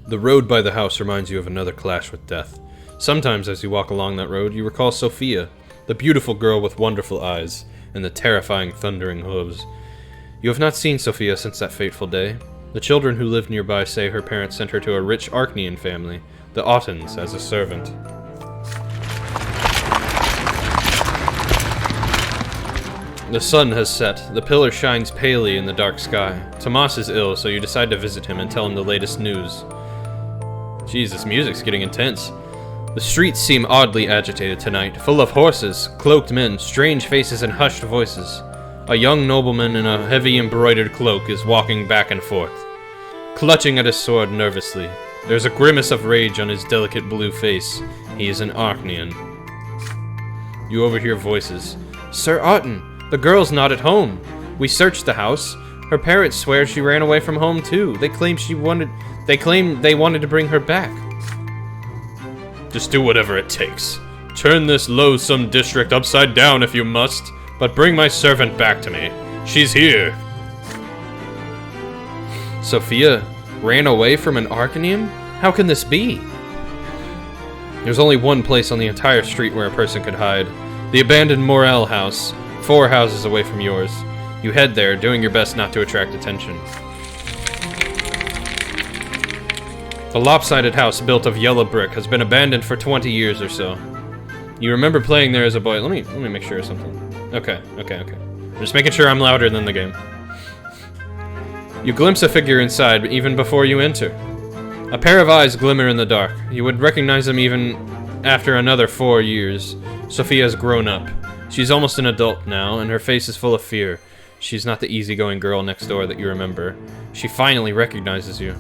The road by the house reminds you of another clash with death. Sometimes as you walk along that road, you recall Sophia, the beautiful girl with wonderful eyes and the terrifying thundering hooves. You have not seen Sophia since that fateful day. The children who live nearby say her parents sent her to a rich Arknian family, the Ottens, as a servant. The sun has set. The pillar shines palely in the dark sky. Tomas is ill, so you decide to visit him and tell him the latest news. Jeez, this music's getting intense. The streets seem oddly agitated tonight, full of horses, cloaked men, strange faces, and hushed voices. A young nobleman in a heavy embroidered cloak is walking back and forth, clutching at his sword nervously. There's a grimace of rage on his delicate blue face. He is an Arknian. You overhear voices. Sir Otten, the girl's not at home. We searched the house. Her parents swear she ran away from home too. They claim they wanted to bring her back. Just do whatever it takes. Turn this loathsome district upside down if you must, but bring my servant back to me. She's here. Sophia ran away from an Arcanium? How can this be? There's only one place on the entire street where a person could hide. The abandoned Morel house, 4 houses away from yours. You head there, doing your best not to attract attention. The lopsided house built of yellow brick has been abandoned for 20 years or so. You remember playing there as a boy. Let me make sure of something. Okay. I'm just making sure I'm louder than the game. You glimpse a figure inside even before you enter. A pair of eyes glimmer in the dark. You would recognize them even after another 4 years. Sophia's grown up. She's almost an adult now, and her face is full of fear. She's not the easygoing girl next door that you remember. She finally recognizes you.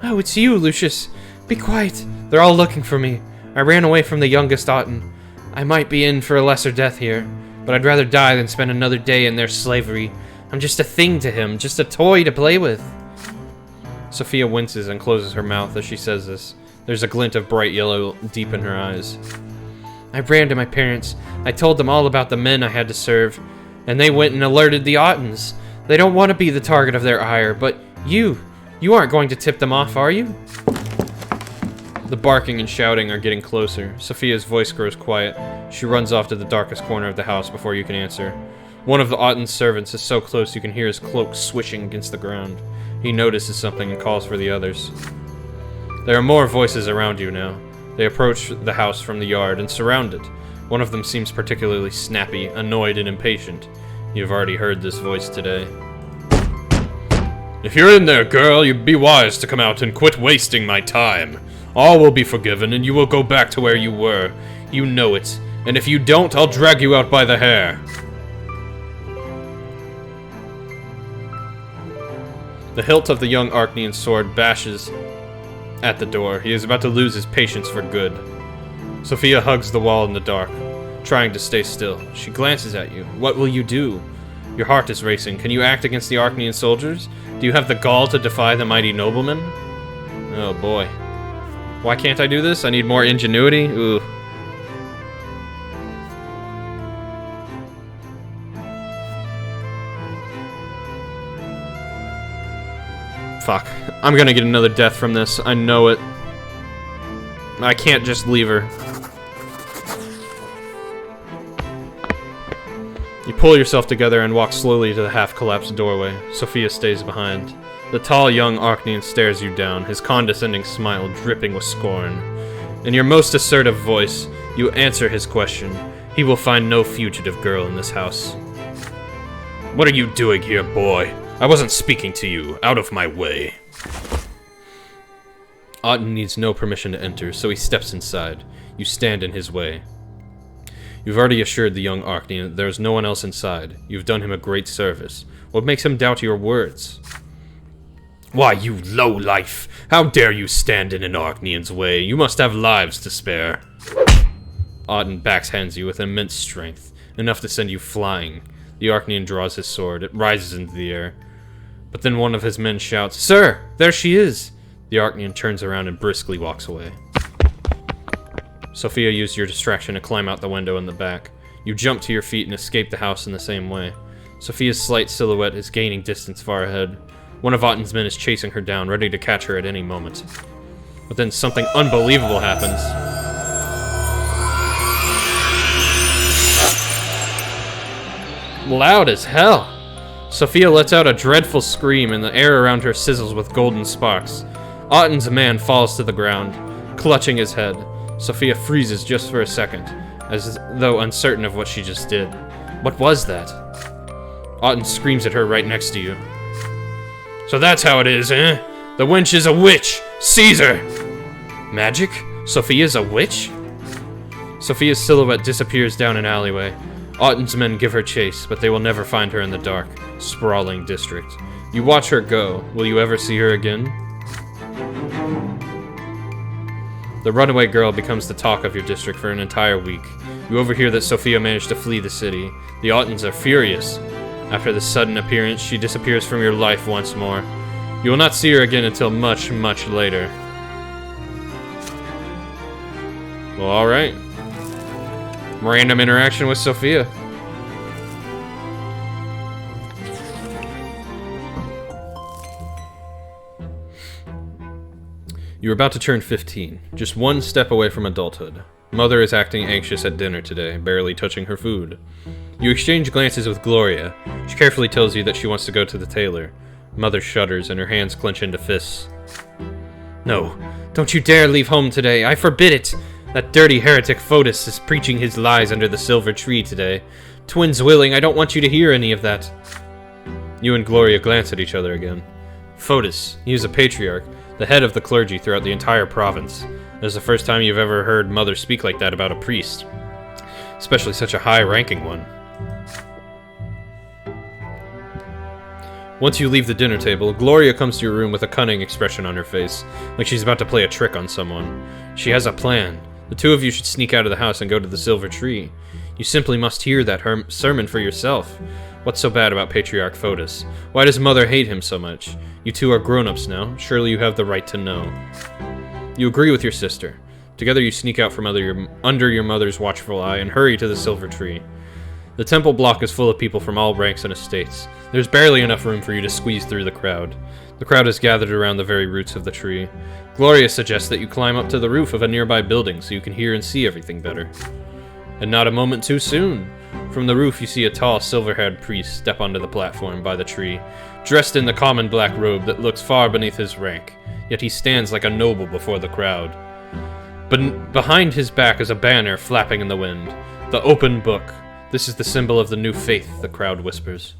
Oh, it's you, Lucius. Be quiet. They're all looking for me. I ran away from the youngest Otten. I might be in for a lesser death here, but I'd rather die than spend another day in their slavery. I'm just a thing to him, just a toy to play with. Sophia winces and closes her mouth as she says this. There's a glint of bright yellow deep in her eyes. I ran to my parents. I told them all about the men I had to serve, and they went and alerted the Ottens. They don't want to be the target of their ire, but you aren't going to tip them off, are you? The barking and shouting are getting closer. Sophia's voice grows quiet. She runs off to the darkest corner of the house before you can answer. One of the Otten's servants is so close you can hear his cloak swishing against the ground. He notices something and calls for the others. There are more voices around you now. They approach the house from the yard and surround it. One of them seems particularly snappy, annoyed, and impatient. You've already heard this voice today. If you're in there, girl, you'd be wise to come out and quit wasting my time. All will be forgiven, and you will go back to where you were. You know it. And if you don't, I'll drag you out by the hair. The hilt of the young Arcanian sword bashes at the door. He is about to lose his patience for good. Sophia hugs the wall in the dark, trying to stay still. She glances at you. What will you do? Your heart is racing. Can you act against the Arcanian soldiers? Do you have the gall to defy the mighty noblemen? Oh boy. Why can't I do this? I need more ingenuity? Ooh. Fuck. I'm gonna get another death from this. I know it. I can't just leave her. You pull yourself together and walk slowly to the half-collapsed doorway. Sophia stays behind. The tall young Arcanian stares you down, his condescending smile dripping with scorn. In your most assertive voice, you answer his question. He will find no fugitive girl in this house. What are you doing here, boy? I wasn't speaking to you. Out of my way. Otten needs no permission to enter, so he steps inside. You stand in his way. You've already assured the young Arcanian that there is no one else inside. You've done him a great service. What makes him doubt your words? Why, you lowlife! How dare you stand in an Arcanian's way? You must have lives to spare. Otten backhands you with immense strength, enough to send you flying. The Arcanian draws his sword. It rises into the air. But then one of his men shouts, Sir! There she is! The Arcanian turns around and briskly walks away. Sophia used your distraction to climb out the window in the back. You jump to your feet and escape the house in the same way. Sophia's slight silhouette is gaining distance far ahead. One of Otten's men is chasing her down, ready to catch her at any moment. But then something unbelievable happens. Loud as hell! Sophia lets out a dreadful scream, and the air around her sizzles with golden sparks. Otten's man falls to the ground, clutching his head. Sophia freezes just for a second, as though uncertain of what she just did. What was that? Otten screams at her right next to you. So that's how it is, eh? The wench is a witch! Seize her! Magic? Sophia's a witch? Sophia's silhouette disappears down an alleyway. Otten's men give her chase, but they will never find her in the dark, sprawling district. You watch her go. Will you ever see her again? The runaway girl becomes the talk of your district for an entire week. You overhear that Sophia managed to flee the city. The Ottons are furious. After this sudden appearance, she disappears from your life once more. You will not see her again until much, much later. Well, alright. Random interaction with Sophia. You're about to turn 15, just one step away from adulthood. Mother is acting anxious at dinner today, barely touching her food. You exchange glances with Gloria. She carefully tells you that she wants to go to the tailor. Mother shudders and her hands clench into fists. No, don't you dare leave home today. I forbid it. That dirty heretic Fotis is preaching his lies under the silver tree today. Twins willing, I don't want you to hear any of that. You and Gloria glance at each other again. Fotis, he is a patriarch, the head of the clergy throughout the entire province. It is the first time you've ever heard Mother speak like that about a priest, especially such a high-ranking one. Once you leave the dinner table, Gloria comes to your room with a cunning expression on her face, like she's about to play a trick on someone. She has a plan. The two of you should sneak out of the house and go to the silver tree. You simply must hear that sermon for yourself. What's so bad about Patriarch Fotis? Why does Mother hate him so much? You two are grown-ups now. Surely you have the right to know. You agree with your sister. Together you sneak out from under your mother's watchful eye and hurry to the silver tree. The temple block is full of people from all ranks and estates. There's barely enough room for you to squeeze through the crowd. The crowd is gathered around the very roots of the tree. Gloria suggests that you climb up to the roof of a nearby building so you can hear and see everything better. And not a moment too soon. From the roof you see a tall, silver-haired priest step onto the platform by the tree, dressed in the common black robe that looks far beneath his rank, yet he stands like a noble before the crowd. But behind his back is a banner flapping in the wind. The open book. This is the symbol of the new faith, the crowd whispers.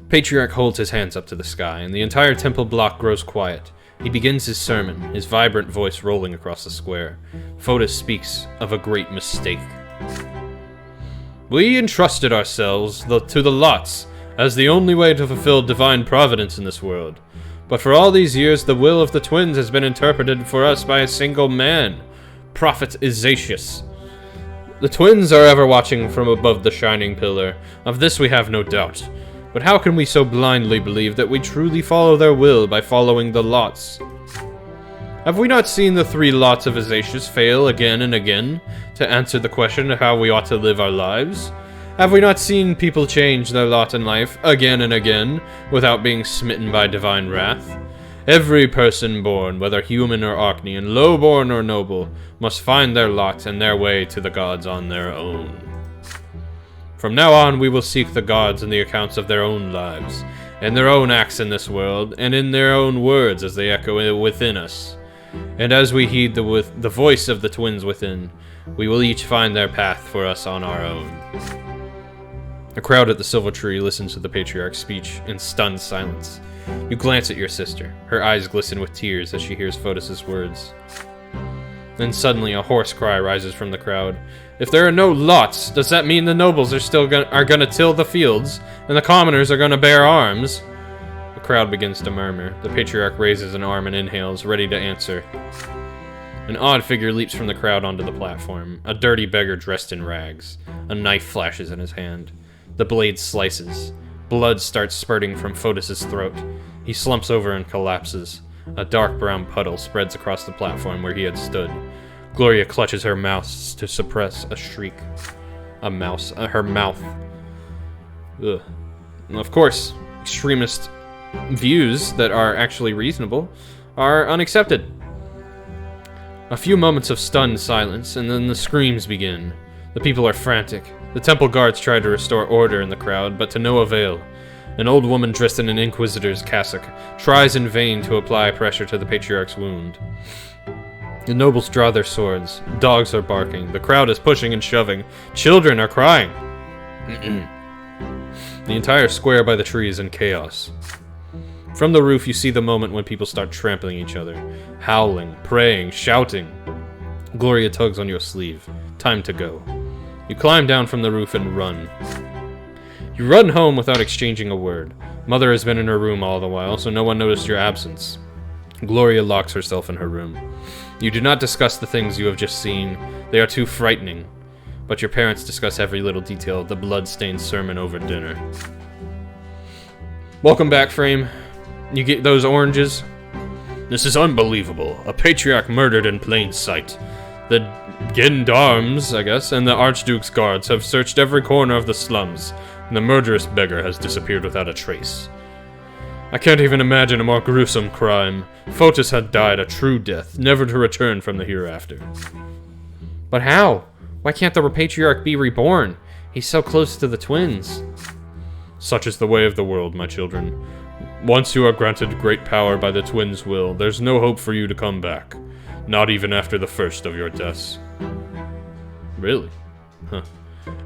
Patriarch holds his hands up to the sky, and the entire temple block grows quiet. He begins his sermon, his vibrant voice rolling across the square. Fotis speaks of a great mistake. We entrusted ourselves to the lots as the only way to fulfill divine providence in this world. But for all these years, the will of the twins has been interpreted for us by a single man, Prophet Isatius. The twins are ever watching from above the shining pillar. Of this we have no doubt. But how can we so blindly believe that we truly follow their will by following the lots? Have we not seen the 3 lots of Isatius fail again and again to answer the question of how we ought to live our lives? Have we not seen people change their lot in life again and again without being smitten by divine wrath? Every person born, whether human or Archnean, low-born or noble, must find their lot and their way to the gods on their own. From now on, we will seek the gods in the accounts of their own lives, and their own acts in this world, and in their own words as they echo within us. And as we heed the voice of the twins within, we will each find their path for us on our own. A crowd at the silver tree listens to the patriarch's speech in stunned silence. You glance at your sister. Her eyes glisten with tears as she hears Fotis' words. Then suddenly a hoarse cry rises from the crowd. If there are no lots, does that mean the nobles are gonna till the fields, and the commoners are gonna bear arms? The crowd begins to murmur. The patriarch raises an arm and inhales, ready to answer. An odd figure leaps from the crowd onto the platform, a dirty beggar dressed in rags. A knife flashes in his hand. The blade slices. Blood starts spurting from Fotis' throat. He slumps over and collapses. A dark brown puddle spreads across the platform where he had stood. Gloria clutches her mouth to suppress a shriek. Her mouth. Ugh. Of course, extremist views that are actually reasonable are unaccepted. A few moments of stunned silence, and then the screams begin. The people are frantic. The temple guards try to restore order in the crowd, but to no avail. An old woman dressed in an inquisitor's cassock tries in vain to apply pressure to the patriarch's wound. The nobles draw their swords. Dogs are barking. The crowd is pushing and shoving. Children are crying. The entire square by the tree is in chaos. From the roof, you see the moment when people start trampling each other, howling, praying, shouting. Gloria tugs on your sleeve. Time to go. You climb down from the roof and run. You run home without exchanging a word. Mother has been in her room all the while, so no one noticed your absence. Gloria locks herself in her room. You do not discuss the things you have just seen. They are too frightening. But your parents discuss every little detail of the blood-stained sermon over dinner. Welcome back, Frame. You get those oranges? This is unbelievable. A patriarch murdered in plain sight. The gendarmes, I guess, and the Archduke's guards have searched every corner of the slums, and the murderous beggar has disappeared without a trace. I can't even imagine a more gruesome crime. Photis had died a true death, never to return from the hereafter. But how? Why can't the patriarch be reborn? He's so close to the twins. Such is the way of the world, my children. Once you are granted great power by the twins' will, there's no hope for you to come back. Not even after the first of your deaths. Really? Huh.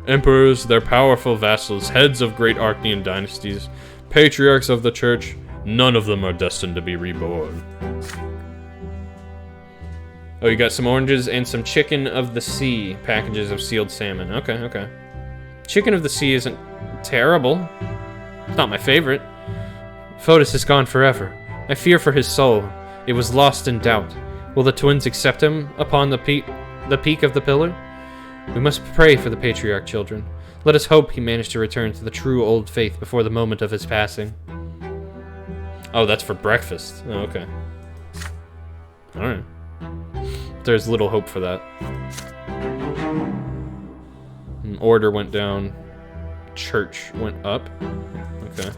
Emperors, their powerful vassals, heads of great Archean dynasties, patriarchs of the church, none of them are destined to be reborn. Oh, you got some oranges and some chicken of the sea, packages of sealed salmon. Okay, okay. Chicken of the sea isn't terrible. It's not my favorite. Photis is gone forever. I fear for his soul. It was lost in doubt. Will the twins accept him upon the peak of the pillar? We must pray for the patriarch, children. Let us hope he managed to return to the true old faith before the moment of his passing. Oh, that's for breakfast. Oh, okay. Alright. There's little hope for that. An order went down. Church went up. Okay.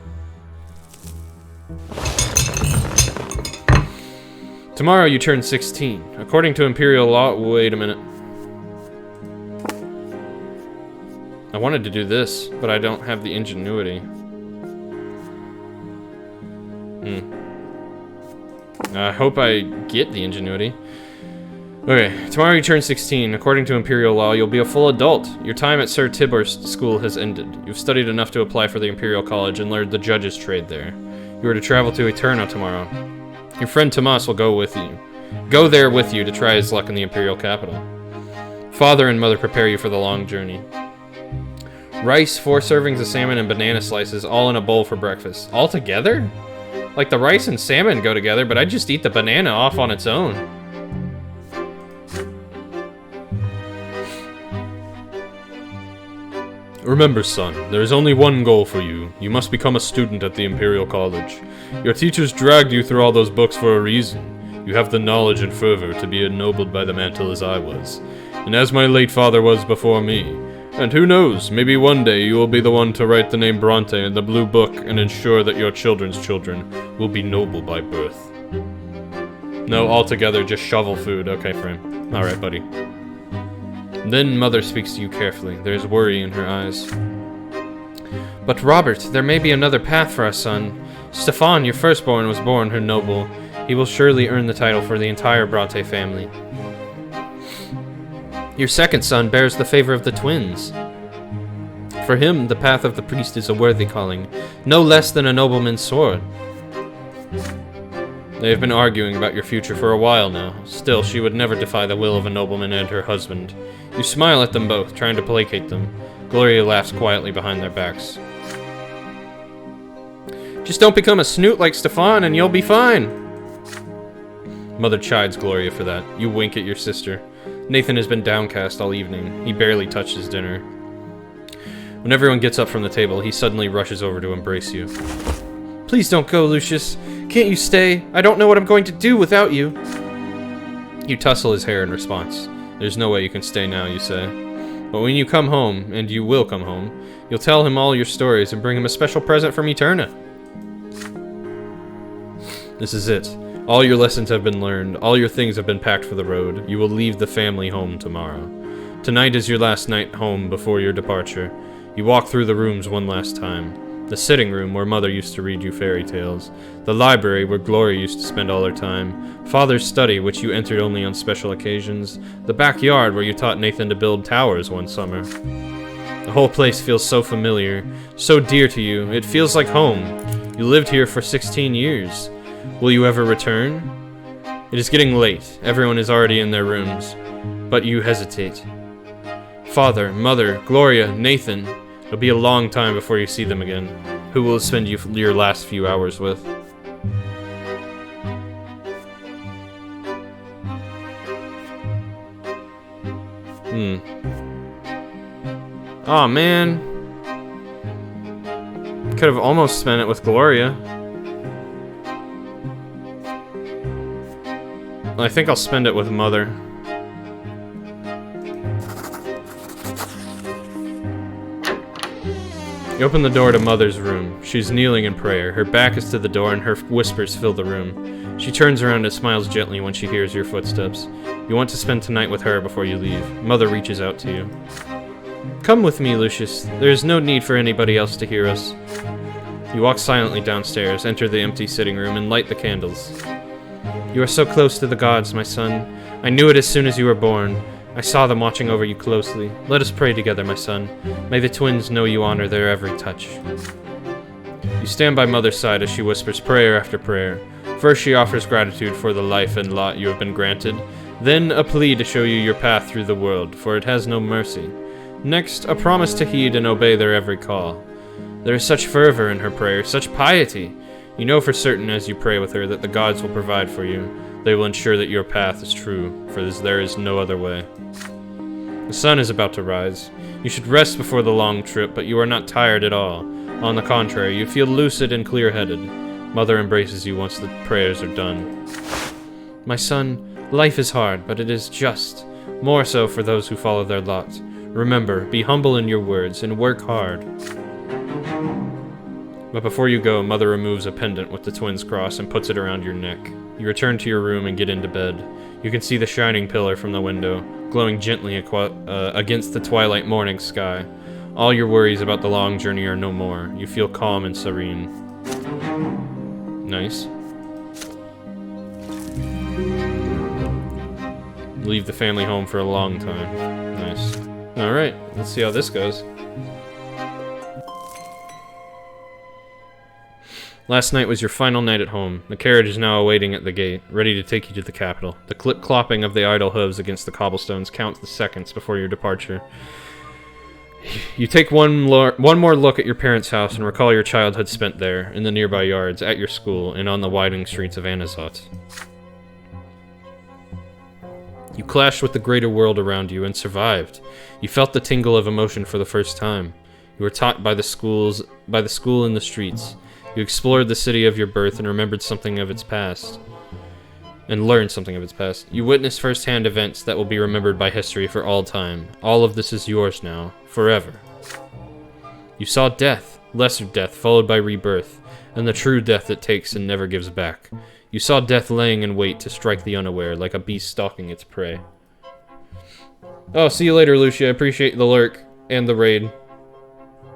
Tomorrow you turn 16. According to Imperial law... Wait a minute. I wanted to do this, but I don't have the ingenuity. I hope I get the ingenuity. Okay, tomorrow you turn 16. According to Imperial law, you'll be a full adult. Your time at Sir Tibor's school has ended. You've studied enough to apply for the Imperial College and learned the judge's trade there. You are to travel to Eterna tomorrow. Your friend Tomas will go there with you to try his luck in the Imperial capital. Father and mother prepare you for the long journey. Rice, 4 servings of salmon, and banana slices, all in a bowl for breakfast. All together? Like the rice and salmon go together, but I just eat the banana off on its own. Remember, son, there is only one goal for you. You must become a student at the Imperial College. Your teachers dragged you through all those books for a reason. You have the knowledge and fervor to be ennobled by the mantle as I was, and as my late father was before me. And who knows, maybe one day you will be the one to write the name Brante in the blue book and ensure that your children's children will be noble by birth. No, altogether, just shovel food. Okay, Frame. Alright, buddy. Then Mother speaks to you carefully. There's worry in her eyes. But Robert, there may be another path for our son. Stefan, your firstborn, was born her noble. He will surely earn the title for the entire Brante family. Your second son bears the favor of the twins. For him, the path of the priest is a worthy calling, no less than a nobleman's sword. They have been arguing about your future for a while now. Still, she would never defy the will of a nobleman and her husband. You smile at them both, trying to placate them. Gloria laughs quietly behind their backs. Just don't become a snoot like Stefan and you'll be fine. Mother chides Gloria for that. You wink at your sister. Nathan has been downcast all evening. He barely touched his dinner. When everyone gets up from the table, he suddenly rushes over to embrace you. Please don't go, Lucius. Can't you stay? I don't know what I'm going to do without you. You tussle his hair in response. There's no way you can stay now, you say. But when you come home, and you will come home, you'll tell him all your stories and bring him a special present from Eterna. This is it. All your lessons have been learned. All your things have been packed for the road. You will leave the family home tomorrow. Tonight is your last night home before your departure. You walk through the rooms one last time. The sitting room where Mother used to read you fairy tales. The library where Gloria used to spend all her time. Father's study, which you entered only on special occasions. The backyard where you taught Nathan to build towers one summer. The whole place feels so familiar, so dear to you. It feels like home. You lived here for 16 years. Will you ever return? It is getting late. Everyone is already in their rooms. But you hesitate. Father, Mother, Gloria, Nathan. It'll be a long time before you see them again. Who will spend your last few hours with? Oh man. Could have almost spent it with Gloria. I think I'll spend it with Mother. You open the door to Mother's room. She's kneeling in prayer. Her back is to the door and her whispers fill the room. She turns around and smiles gently when she hears your footsteps. You want to spend tonight with her before you leave. Mother reaches out to you. Come with me, Lucius. There is no need for anybody else to hear us. You walk silently downstairs, enter the empty sitting room, and light the candles. You are so close to the gods, my son. I knew it as soon as you were born. I saw them watching over you closely. Let us pray together, my son. May the twins know you honor their every touch. You stand by Mother's side as she whispers prayer after prayer. First, she offers gratitude for the life and lot you have been granted. Then, a plea to show you your path through the world, for it has no mercy. Next, a promise to heed and obey their every call. There is such fervor in her prayer, such piety. You know for certain as you pray with her that the gods will provide for you. They will ensure that your path is true, for there is no other way. The sun is about to rise. You should rest before the long trip, but you are not tired at all. On the contrary, you feel lucid and clear-headed. Mother embraces you once the prayers are done. My son, life is hard, but it is just. More so for those who follow their lot. Remember, be humble in your words and work hard. But before you go, Mother removes a pendant with the twins' cross and puts it around your neck. You return to your room and get into bed. You can see the shining pillar from the window, glowing gently against the twilight morning sky. All your worries about the long journey are no more. You feel calm and serene. Nice. Leave the family home for a long time. Nice. Alright, let's see how this goes. Last night was your final night at home. The carriage is now awaiting at the gate, ready to take you to the capital. The clip-clopping of the idle hooves against the cobblestones counts the seconds before your departure. You take one more look at your parents' house and recall your childhood spent there, in the nearby yards, at your school, and on the widening streets of Anazot. You clashed with the greater world around you and survived. You felt the tingle of emotion for the first time. You were taught by the school in the streets. You explored the city of your birth and remembered something of its past. And learned something of its past. You witnessed first-hand events that will be remembered by history for all time. All of this is yours now, forever. You saw death, lesser death, followed by rebirth, and the true death that takes and never gives back. You saw death laying in wait to strike the unaware, like a beast stalking its prey. Oh, see you later, Lucia. I appreciate the lurk and the raid.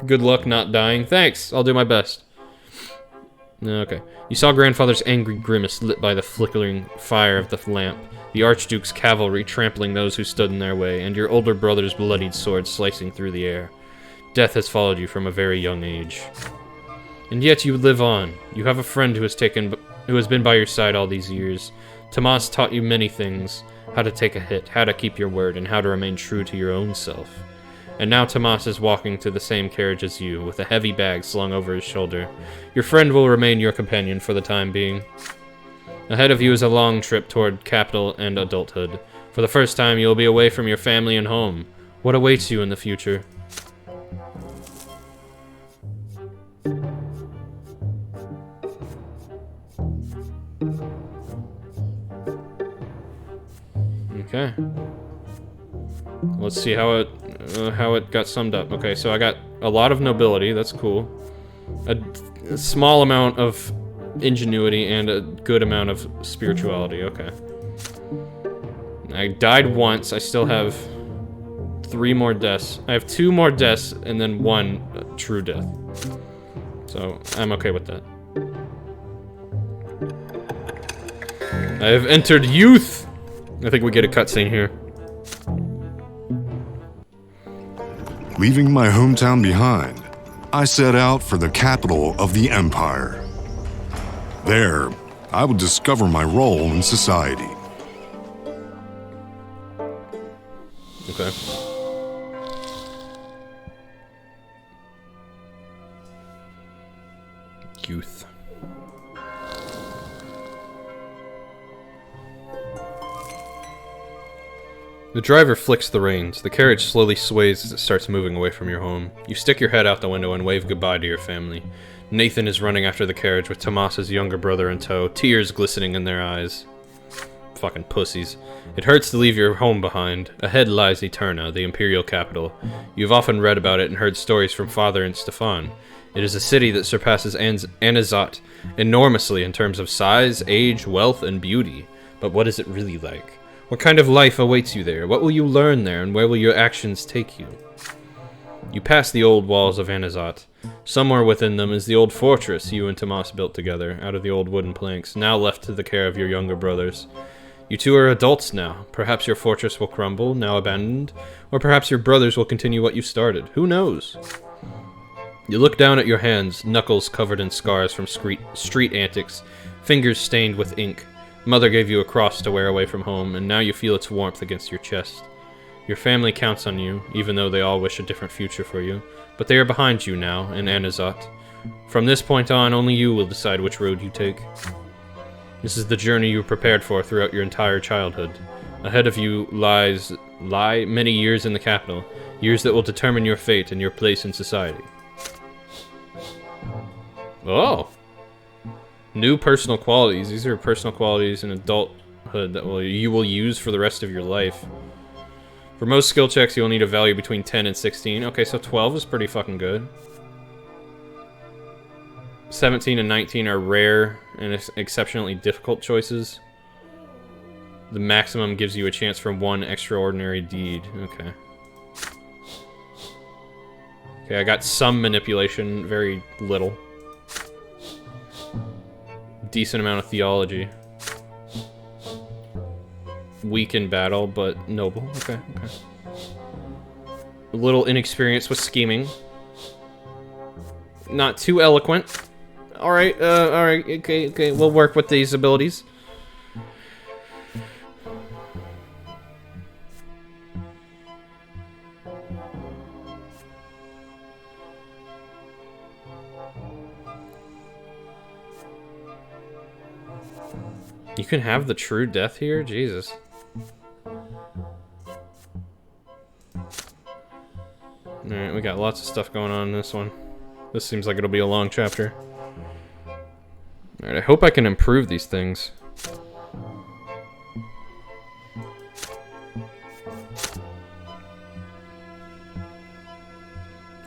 Good luck not dying. Thanks, I'll do my best. Okay. You saw Grandfather's angry grimace lit by the flickering fire of the lamp, the Archduke's cavalry trampling those who stood in their way, and your older brother's bloodied sword slicing through the air. Death has followed you from a very young age. And yet you live on. You have a friend who has been by your side all these years. Tomas taught you many things. How to take a hit, how to keep your word, and how to remain true to your own self. And now Tomas is walking to the same carriage as you, with a heavy bag slung over his shoulder. Your friend will remain your companion for the time being. Ahead of you is a long trip toward capital and adulthood. For the first time, you will be away from your family and home. What awaits you in the future? Okay. Let's see how it got summed up. Okay, so I got a lot of nobility. That's cool. A small amount of ingenuity and a good amount of spirituality. Okay. I died once. I still have 3 more deaths. I have 2 more deaths and then 1 true death. So I'm okay with that. I have entered youth. I think we get a cutscene here. Leaving my hometown behind, I set out for the capital of the Empire. There, I would discover my role in society. Okay. Youth. The driver flicks the reins. The carriage slowly sways as it starts moving away from your home. You stick your head out the window and wave goodbye to your family. Nathan is running after the carriage with Tomas's younger brother in tow, tears glistening in their eyes. Fucking pussies. It hurts to leave your home behind. Ahead lies Eterna, the imperial capital. You've often read about it and heard stories from Father and Stefan. It is a city that surpasses Anazat enormously in terms of size, age, wealth, and beauty. But what is it really like? What kind of life awaits you there? What will you learn there, and where will your actions take you? You pass the old walls of Anazat. Somewhere within them is the old fortress you and Tomas built together, out of the old wooden planks, now left to the care of your younger brothers. You two are adults now. Perhaps your fortress will crumble, now abandoned, or perhaps your brothers will continue what you started. Who knows? You look down at your hands, knuckles covered in scars from street antics, fingers stained with ink. Mother gave you a cross to wear away from home, and now you feel its warmth against your chest. Your family counts on you, even though they all wish a different future for you, but they are behind you now, in Anazat. From this point on, only you will decide which road you take. This is the journey you prepared for throughout your entire childhood. Ahead of you lie many years in the capital, years that will determine your fate and your place in society. Oh! New personal qualities. These are personal qualities in adulthood that you will use for the rest of your life. For most skill checks, you'll need a value between 10 and 16. Okay, so 12 is pretty fucking good. 17 and 19 are rare and exceptionally difficult choices. The maximum gives you a chance for one extraordinary deed. Okay. Okay, I got some manipulation, very little. Decent amount of theology. Weak in battle, but noble. Okay, okay. A little inexperienced with scheming. Not too eloquent. Alright, alright, okay, we'll work with these abilities. You can have the true death here? Jesus. Alright, we got lots of stuff going on in this one. This seems like it'll be a long chapter. Alright, I hope I can improve these things.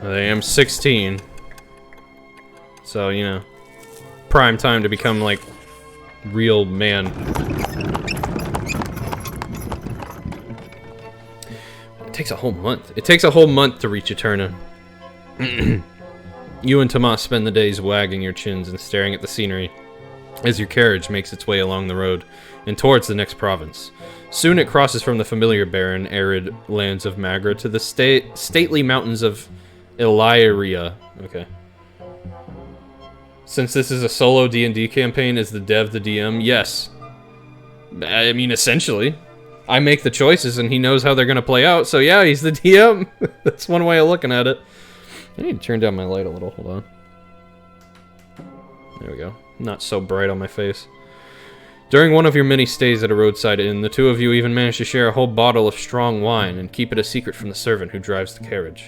I am 16. So, you know, prime time to become, like, real man. It takes a whole month. It takes a whole month to reach Eterna. You and Tomas spend the days wagging your chins and staring at the scenery as your carriage makes its way along the road and towards the next province. Soon it crosses from the familiar barren, arid lands of Magra to the stately mountains of Illyria. Okay. Since this is a solo D&D campaign, is the dev the DM? Yes. I mean, essentially. I make the choices and he knows how they're going to play out, so yeah, he's the DM. That's one way of looking at it. I need to turn down my light a little, hold on. There we go. Not so bright on my face. During one of your many stays at a roadside inn, the two of you even manage to share a whole bottle of strong wine and keep it a secret from the servant who drives the carriage.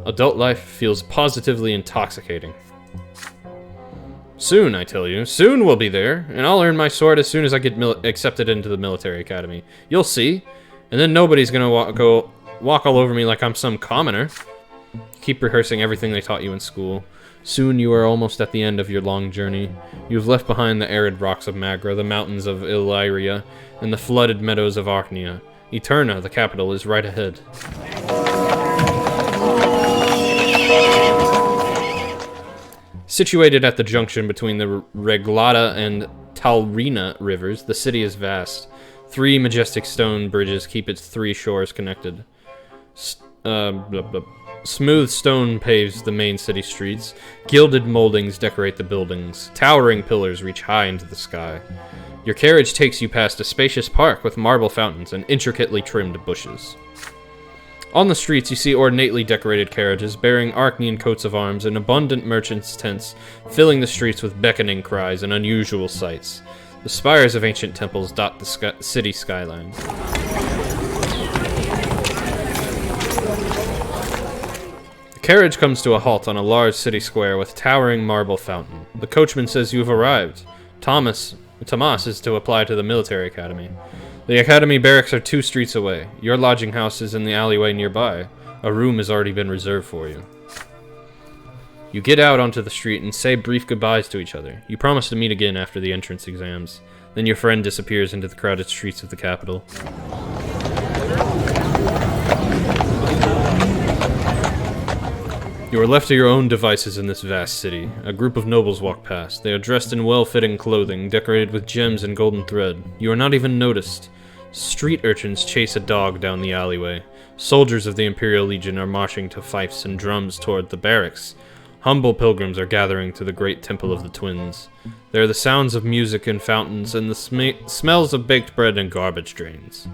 Adult life feels positively intoxicating. Soon, I tell you. Soon we'll be there, and I'll earn my sword as soon as I get accepted into the military academy. You'll see. And then nobody's gonna walk all over me like I'm some commoner. Keep rehearsing everything they taught you in school. Soon you are almost at the end of your long journey. You have left behind the arid rocks of Magra, the mountains of Illyria, and the flooded meadows of Archnia. Eterna, the capital, is right ahead. Situated at the junction between the Reglata and Talrina rivers, the city is vast. 3 majestic stone bridges keep its 3 shores connected. Smooth stone paves the main city streets. Gilded moldings decorate the buildings. Towering pillars reach high into the sky. Your carriage takes you past a spacious park with marble fountains and intricately trimmed bushes. On the streets, you see ornately decorated carriages bearing Archnean coats of arms and abundant merchants' tents filling the streets with beckoning cries and unusual sights. The spires of ancient temples dot the city skyline. The carriage comes to a halt on a large city square with a towering marble fountain. The coachman says you have arrived. Tomas is to apply to the military academy. The academy barracks are 2 streets away. Your lodging house is in the alleyway nearby. A room has already been reserved for you. You get out onto the street and say brief goodbyes to each other. You promise to meet again after the entrance exams. Then your friend disappears into the crowded streets of the capital. You are left to your own devices in this vast city. A group of nobles walk past. They are dressed in well-fitting clothing, decorated with gems and golden thread. You are not even noticed. Street urchins chase a dog down the alleyway. Soldiers of the Imperial Legion are marching to fifes and drums toward the barracks. Humble pilgrims are gathering to the great temple of the twins. There are the sounds of music and fountains, and the smells of baked bread and garbage drains.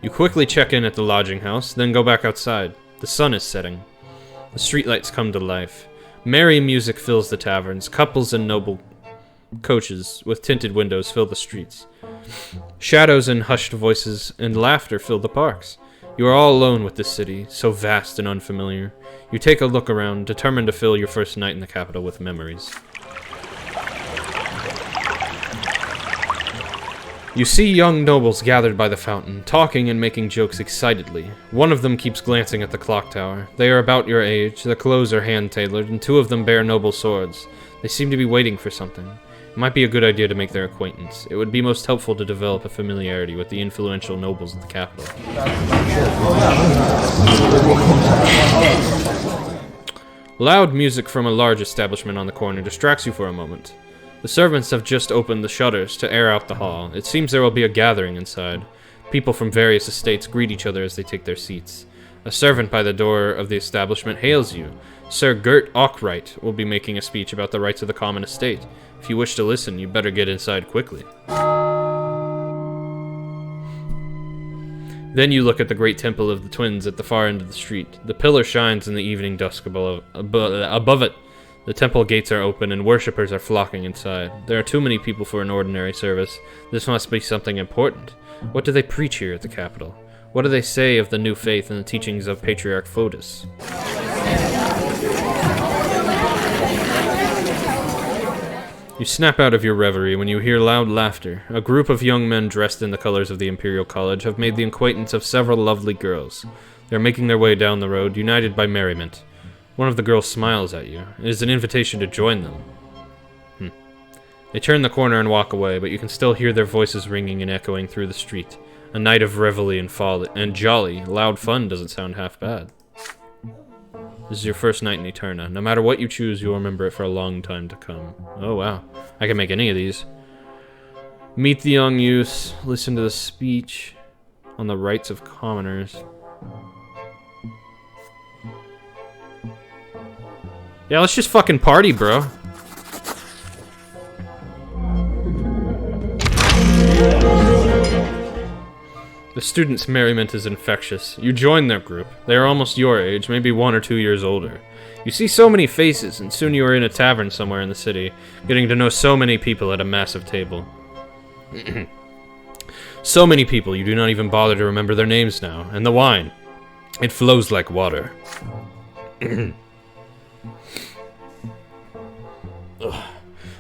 You quickly check in at the lodging house, then go back outside. The sun is setting. The streetlights come to life. Merry music fills the taverns. Couples and noble coaches with tinted windows fill the streets. Shadows and hushed voices and laughter fill the parks. You are all alone with this city, so vast and unfamiliar. You take a look around, determined to fill your first night in the capital with memories. You see young nobles gathered by the fountain, talking and making jokes excitedly. One of them keeps glancing at the clock tower. They are about your age, their clothes are hand-tailored, and 2 of them bear noble swords. They seem to be waiting for something. It might be a good idea to make their acquaintance. It would be most helpful to develop a familiarity with the influential nobles of the capital. Loud music from a large establishment on the corner distracts you for a moment. The servants have just opened the shutters to air out the hall. It seems there will be a gathering inside. People from various estates greet each other as they take their seats. A servant by the door of the establishment hails you. Sir Gert Ockright will be making a speech about the rights of the common estate. If you wish to listen, you better get inside quickly. Then you look at the great temple of the twins at the far end of the street. The pillar shines in the evening dusk above it. The temple gates are open and worshippers are flocking inside. There are too many people for an ordinary service. This must be something important. What do they preach here at the capital? What do they say of the new faith and the teachings of Patriarch Fotis? You snap out of your reverie when you hear loud laughter. A group of young men dressed in the colors of the Imperial College have made the acquaintance of several lovely girls. They are making their way down the road, united by merriment. One of the girls smiles at you. It is an invitation to join them. They turn the corner and walk away, but you can still hear their voices ringing and echoing through the street. A night of revelry and folly and jolly. Loud fun doesn't sound half bad. This is your first night in Eterna. No matter what you choose, you'll remember it for a long time to come. Oh wow. I can make any of these. Meet the young youths. Listen to the speech on the rights of commoners. Yeah, let's just fucking party, bro. The students' merriment is infectious. You join their group. They are almost your age, maybe 1 or 2 years older. You see so many faces, and soon you are in a tavern somewhere in the city, getting to know so many people at a massive table. So many people, you do not even bother to remember their names now. And the wine, it flows like water.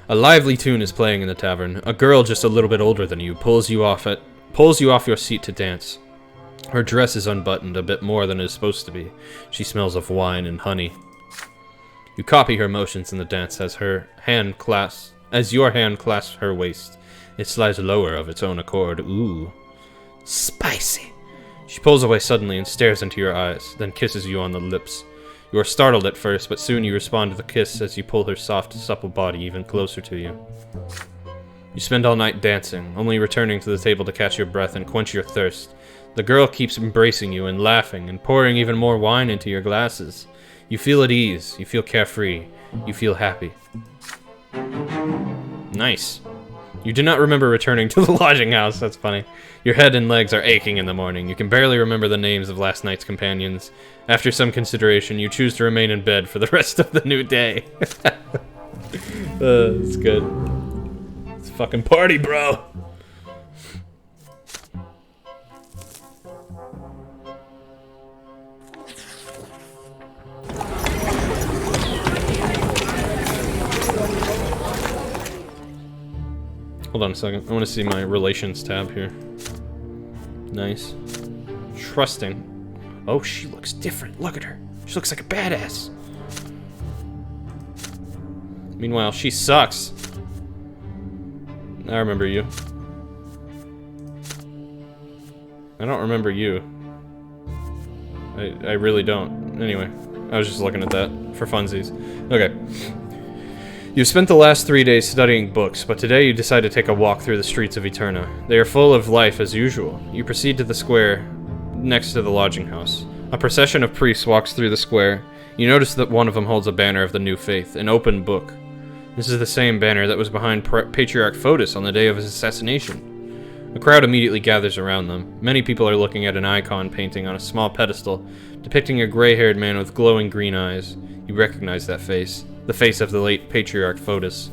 A lively tune is playing in the tavern. A girl just a little bit older than you pulls you off your seat to dance. Her dress is unbuttoned a bit more than it is supposed to be. She smells of wine and honey. You copy her motions in the dance as your hand clasps her waist. It slides lower of its own accord. Ooh. Spicy. She pulls away suddenly and stares into your eyes, then kisses you on the lips. You are startled at first, but soon you respond to the kiss as you pull her soft, supple body even closer to you. You spend all night dancing, only returning to the table to catch your breath and quench your thirst. The girl keeps embracing you and laughing and pouring even more wine into your glasses. You feel at ease, you feel carefree, you feel happy. Nice. You do not remember returning to the lodging house, that's funny. Your head and legs are aching in the morning. You can barely remember the names of last night's companions. After some consideration, you choose to remain in bed for the rest of the new day. It's good. It's a fucking party, bro. Hold on a second. I want to see my relations tab here. Nice. Trusting. Oh, she looks different. Look at her. She looks like a badass. Meanwhile, she sucks. I remember you. I don't remember you. I really don't. Anyway, I was just looking at that for funsies. Okay. You've spent the last 3 days studying books, but today you decide to take a walk through the streets of Eterna. They are full of life as usual. You proceed to the square next to the lodging house. A procession of priests walks through the square. You notice that one of them holds a banner of the new faith, an open book. This is the same banner that was behind Patriarch Fotis on the day of his assassination. A crowd immediately gathers around them. Many people are looking at an icon painting on a small pedestal, depicting a gray-haired man with glowing green eyes. You recognize that face. The face of the late Patriarch Fotis.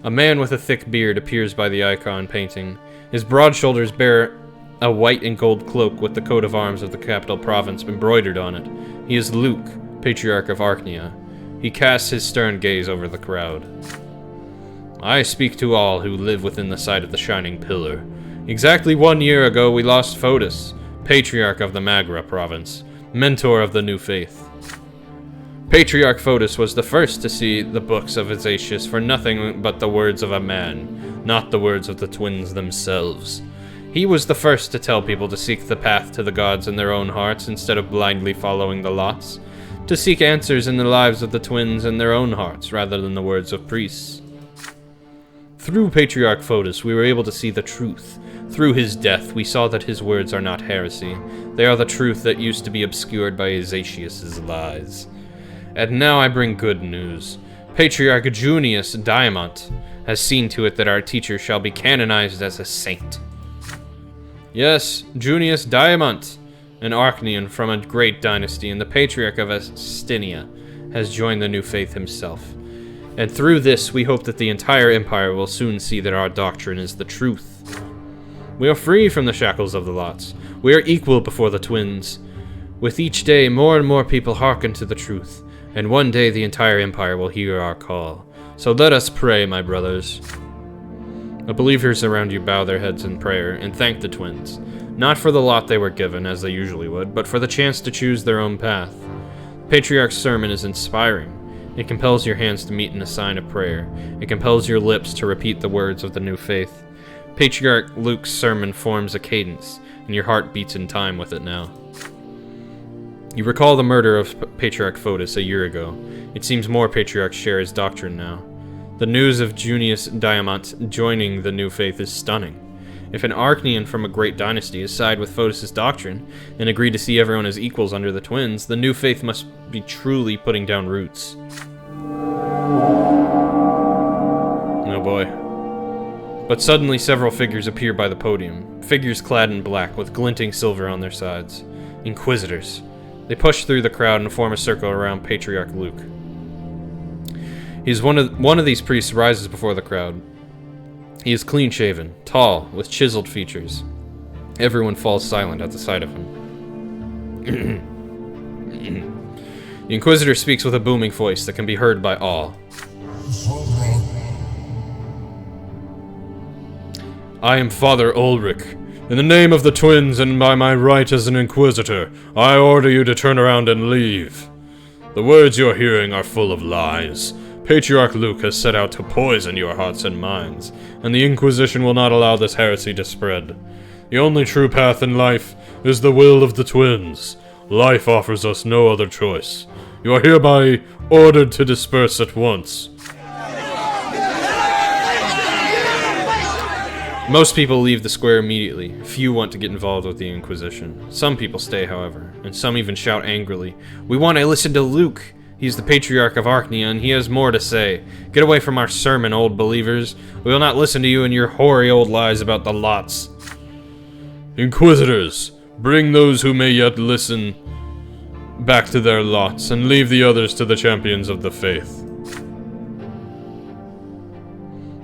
A man with a thick beard appears by the icon painting. His broad shoulders bear a white and gold cloak with the coat of arms of the capital province embroidered on it. He is Luke, Patriarch of Archnia. He casts his stern gaze over the crowd. I speak to all who live within the sight of the Shining Pillar. Exactly 1 year ago we lost Fotis, Patriarch of the Magra province, mentor of the new faith. Patriarch Fotis was the first to see the books of Azatius for nothing but the words of a man, not the words of the twins themselves. He was the first to tell people to seek the path to the gods in their own hearts instead of blindly following the lots, to seek answers in the lives of the twins in their own hearts rather than the words of priests. Through Patriarch Fotis, we were able to see the truth. Through his death, we saw that his words are not heresy. They are the truth that used to be obscured by Azatius' lies. And now I bring good news. Patriarch Junius Diamant has seen to it that our teacher shall be canonized as a saint. Yes, Junius Diamant, an Archnian from a great dynasty and the Patriarch of Astinia, has joined the new faith himself. And through this, we hope that the entire Empire will soon see that our doctrine is the truth. We are free from the shackles of the lots. We are equal before the twins. With each day, more and more people hearken to the truth. And one day the entire Empire will hear our call. So let us pray, my brothers. The believers around you bow their heads in prayer and thank the twins, not for the lot they were given, as they usually would, but for the chance to choose their own path. Patriarch's sermon is inspiring. It compels your hands to meet in a sign of prayer. It compels your lips to repeat the words of the new faith. Patriarch Luke's sermon forms a cadence, and your heart beats in time with it now. You recall the murder of Patriarch Fotis a year ago. It seems more patriarchs share his doctrine now. The news of Junius Diamant joining the new faith is stunning. If an Archnian from a great dynasty is side with Fotis' doctrine and agree to see everyone as equals under the twins, the new faith must be truly putting down roots. Oh boy. But suddenly several figures appear by the podium. Figures clad in black with glinting silver on their sides. Inquisitors. They push through the crowd and form a circle around Patriarch Luke. One of these priests rises before the crowd. He is clean-shaven, tall, with chiseled features. Everyone falls silent at the sight of him. The Inquisitor speaks with a booming voice that can be heard by all. I am Father Ulrich. In the name of the twins and by my right as an Inquisitor, I order you to turn around and leave. The words you're hearing are full of lies. Patriarch Luke has set out to poison your hearts and minds, and the Inquisition will not allow this heresy to spread. The only true path in life is the will of the twins. Life offers us no other choice. You are hereby ordered to disperse at once. Most people leave the square immediately. Few want to get involved with the Inquisition. Some people stay, however, and some even shout angrily, "We want to listen to Luke! He's the Patriarch of Archnia, and he has more to say. Get away from our sermon, old believers. We will not listen to you and your hoary old lies about the lots." Inquisitors, bring those who may yet listen back to their lots, and leave the others to the champions of the faith.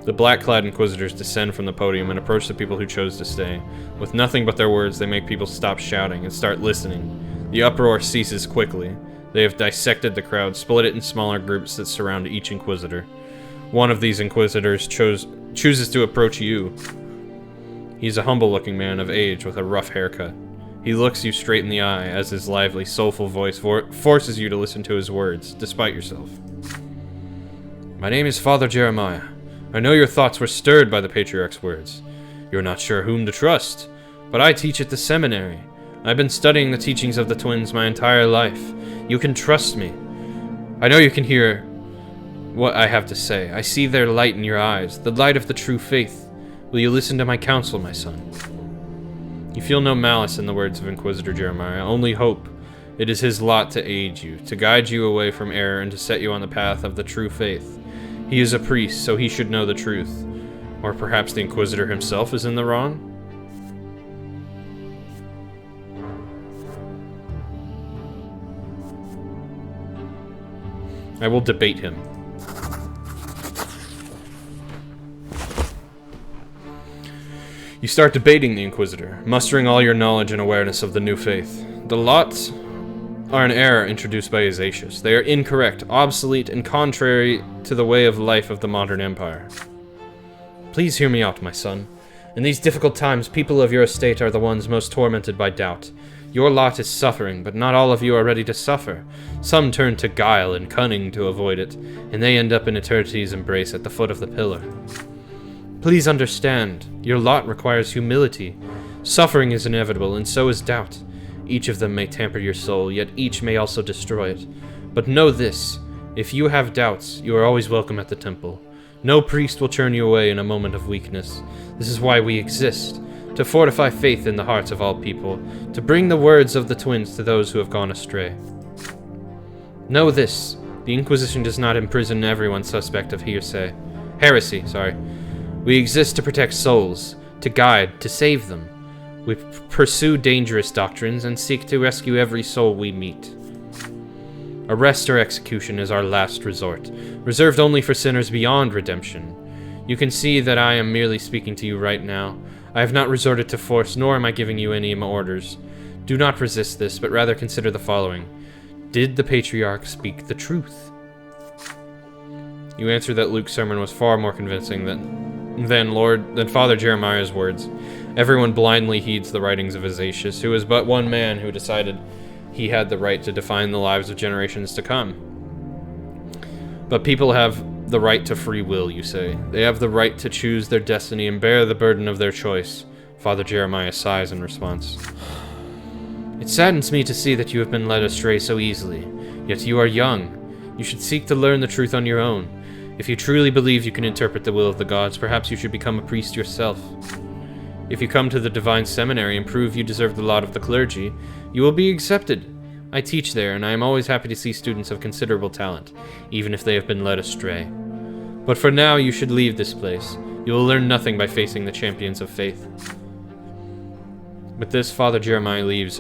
The black-clad inquisitors descend from the podium and approach the people who chose to stay. With nothing but their words, they make people stop shouting and start listening. The uproar ceases quickly. They have dissected the crowd, split it in smaller groups that surround each inquisitor. One of these inquisitors chooses to approach you. He's a humble-looking man of age with a rough haircut. He looks you straight in the eye as his lively, soulful voice forces you to listen to his words, despite yourself. My name is Father Jeremiah. I know your thoughts were stirred by the Patriarch's words. You're not sure whom to trust, but I teach at the seminary. I've been studying the teachings of the twins my entire life. You can trust me. I know you can hear what I have to say. I see their light in your eyes, the light of the true faith. Will you listen to my counsel, my son? You feel no malice in the words of Inquisitor Jeremiah, only hope. It is his lot to aid you, to guide you away from error, and to set you on the path of the true faith. He is a priest, so he should know the truth. Or perhaps the Inquisitor himself is in the wrong? I will debate him. You start debating the Inquisitor, mustering all your knowledge and awareness of the new faith. The lots are an error introduced by Azatius. They are incorrect, obsolete, and contrary to the way of life of the modern empire. Please hear me out, my son. In these difficult times, people of your estate are the ones most tormented by doubt. Your lot is suffering, but not all of you are ready to suffer. Some turn to guile and cunning to avoid it, and they end up in eternity's embrace at the foot of the pillar. Please understand, your lot requires humility. Suffering is inevitable, and so is doubt. Each of them may tamper your soul, yet each may also destroy it. But know this, if you have doubts, you are always welcome at the temple. No priest will turn you away in a moment of weakness. This is why we exist, to fortify faith in the hearts of all people, to bring the words of the twins to those who have gone astray. Know this, the Inquisition does not imprison everyone suspect of heresy. We exist to protect souls, to guide, to save them. We pursue dangerous doctrines and seek to rescue every soul we meet. Arrest or execution is our last resort, reserved only for sinners beyond redemption. You can see that I am merely speaking to you right now. I have not resorted to force, nor am I giving you any orders. Do not resist this, but rather consider the following. Did the Patriarch speak the truth? You answer that Luke's sermon was far more convincing than Father Jeremiah's words. Everyone blindly heeds the writings of Azatius, who is but one man who decided he had the right to define the lives of generations to come. But people have the right to free will, you say. They have the right to choose their destiny and bear the burden of their choice. Father Jeremiah sighs in response. It saddens me to see that you have been led astray so easily. Yet you are young. You should seek to learn the truth on your own. If you truly believe you can interpret the will of the gods, perhaps you should become a priest yourself. If you come to the divine seminary and prove you deserve the lot of the clergy, you will be accepted. I teach there, and I am always happy to see students of considerable talent, even if they have been led astray. But for now, you should leave this place. You will learn nothing by facing the champions of faith. With this, Father Jeremiah leaves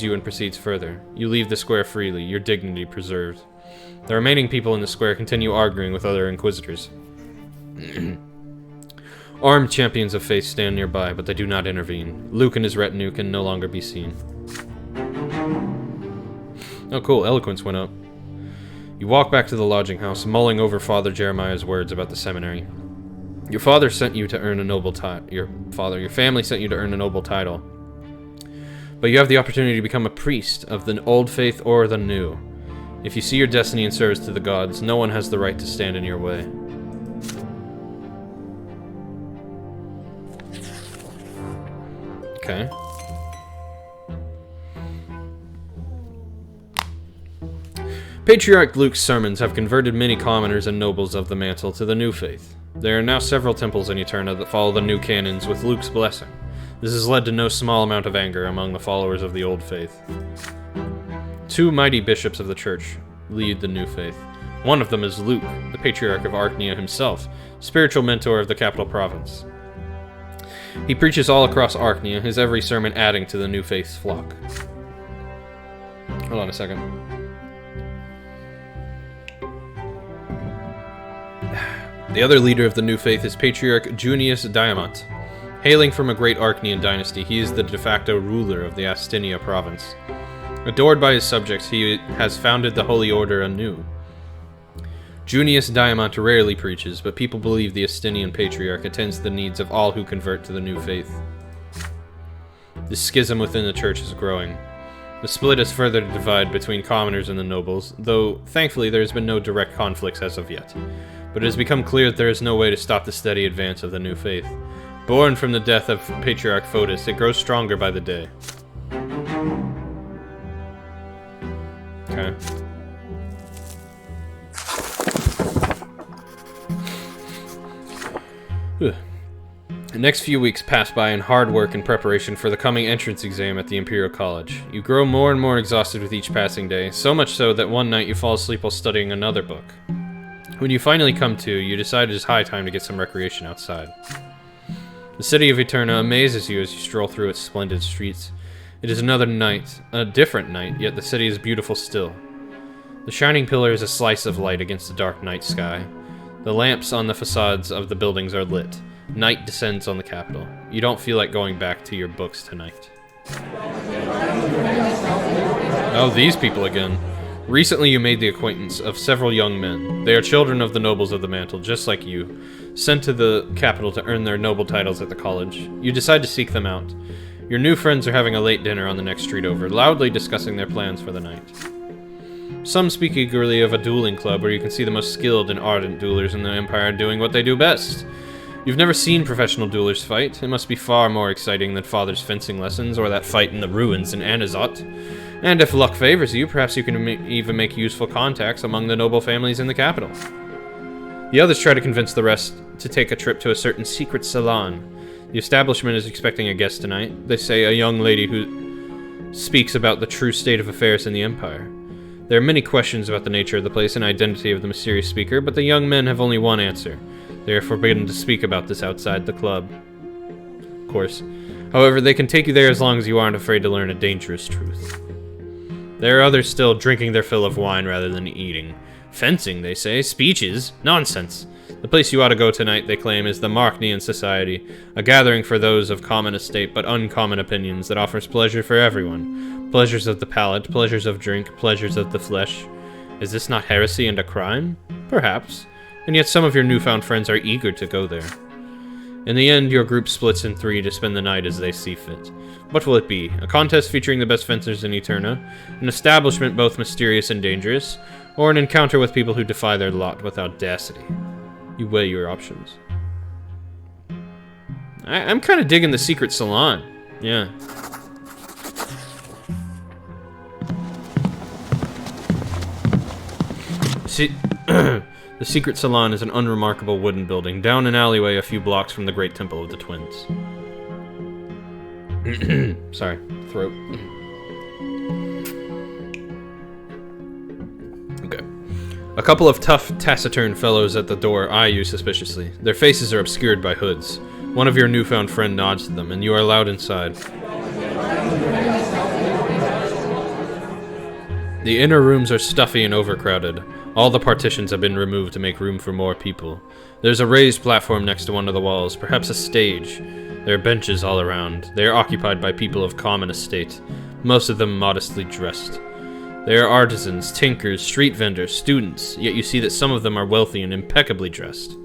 you and proceeds further. You leave the square freely, your dignity preserved. The remaining people in the square continue arguing with other inquisitors. Armed champions of faith stand nearby, but they do not intervene. Luke and his retinue can no longer be seen. Oh cool, eloquence went up. You walk back to the lodging house, mulling over Father Jeremiah's words about the seminary. Your father sent you to earn a noble title. Your family sent you to earn a noble title. But you have the opportunity to become a priest of the old faith or the new. If you see your destiny in service to the gods, no one has the right to stand in your way. Okay. Patriarch Luke's sermons have converted many commoners and nobles of the mantle to the new faith. There are now several temples in Eterna that follow the new canons with Luke's blessing. This has led to no small amount of anger among the followers of the old faith. Two mighty bishops of the church lead the new faith. One of them is Luke, the Patriarch of Archnia himself, spiritual mentor of the capital province. He preaches all across Archnia, his every sermon adding to the new faith's flock. Hold on a second. The other leader of the new faith is Patriarch Junius Diamant. Hailing from a great Archnean dynasty, he is the de facto ruler of the Astynia province. Adored by his subjects, he has founded the Holy Order anew. Junius Diamant rarely preaches, but people believe the Astynian Patriarch attends to the needs of all who convert to the new faith. The schism within the church is growing. The split is further to divide between commoners and the nobles, though thankfully there has been no direct conflicts as of yet. But it has become clear that there is no way to stop the steady advance of the new faith. Born from the death of Patriarch Fotis, it grows stronger by the day. Okay. The next few weeks pass by in hard work in preparation for the coming entrance exam at the Imperial College. You grow more and more exhausted with each passing day, so much so that one night you fall asleep while studying another book. When you finally come to, you decide it is high time to get some recreation outside. The city of Eterna amazes you as you stroll through its splendid streets. It is another night, a different night, yet the city is beautiful still. The shining pillar is a slice of light against the dark night sky. The lamps on the facades of the buildings are lit. Night descends on the capital. You don't feel like going back to your books tonight. Oh, these people again. Recently you made the acquaintance of several young men. They are children of the nobles of the mantle, just like you, sent to the capital to earn their noble titles at the college. You decide to seek them out. Your new friends are having a late dinner on the next street over, loudly discussing their plans for the night. Some speak eagerly of a dueling club where you can see the most skilled and ardent duelers in the Empire doing what they do best. You've never seen professional duelers fight. It must be far more exciting than Father's fencing lessons or that fight in the ruins in Anazot. And if luck favors you, perhaps you can even make useful contacts among the noble families in the capital. The others try to convince the rest to take a trip to a certain secret salon. The establishment is expecting a guest tonight. They say a young lady who speaks about the true state of affairs in the Empire. There are many questions about the nature of the place and identity of the mysterious speaker, but the young men have only one answer. They are forbidden to speak about this outside the club. Of course. However, they can take you there as long as you aren't afraid to learn a dangerous truth. There are others still drinking their fill of wine rather than eating. Fencing, they say. Speeches. Nonsense. The place you ought to go tonight, they claim, is the Marknean Society, a gathering for those of common estate but uncommon opinions that offers pleasure for everyone. Pleasures of the palate, pleasures of drink, pleasures of the flesh. Is this not heresy and a crime? Perhaps. And yet some of your newfound friends are eager to go there. In the end, your group splits in three to spend the night as they see fit. What will it be? A contest featuring the best fencers in Eterna? An establishment both mysterious and dangerous? Or an encounter with people who defy their lot with audacity? You weigh your options. I'm kind of digging the secret salon. Yeah. See... The secret salon is an unremarkable wooden building, down an alleyway a few blocks from the Great Temple of the Twins. Sorry, throat. Okay. A couple of tough, taciturn fellows at the door eye you suspiciously. Their faces are obscured by hoods. One of your newfound friend nods to them, and you are allowed inside. The inner rooms are stuffy and overcrowded. All the partitions have been removed to make room for more people. There's a raised platform next to one of the walls, perhaps a stage. There are benches all around. They are occupied by people of common estate, most of them modestly dressed. They are artisans, tinkers, street vendors, students, yet you see that some of them are wealthy and impeccably dressed.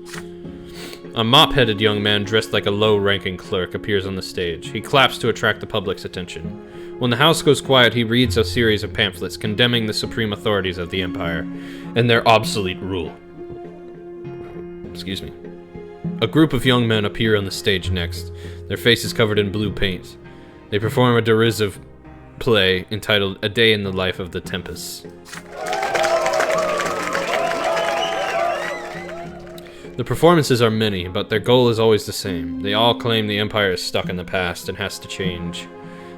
A mop-headed young man dressed like a low-ranking clerk appears on the stage. He claps to attract the public's attention. When the house goes quiet, he reads a series of pamphlets condemning the supreme authorities of the Empire and their obsolete rule. Excuse me. A group of young men appear on the stage next, their faces covered in blue paint. They perform a derisive play entitled A Day in the Life of the Tempest. The performances are many, but their goal is always the same. They all claim the Empire is stuck in the past and has to change.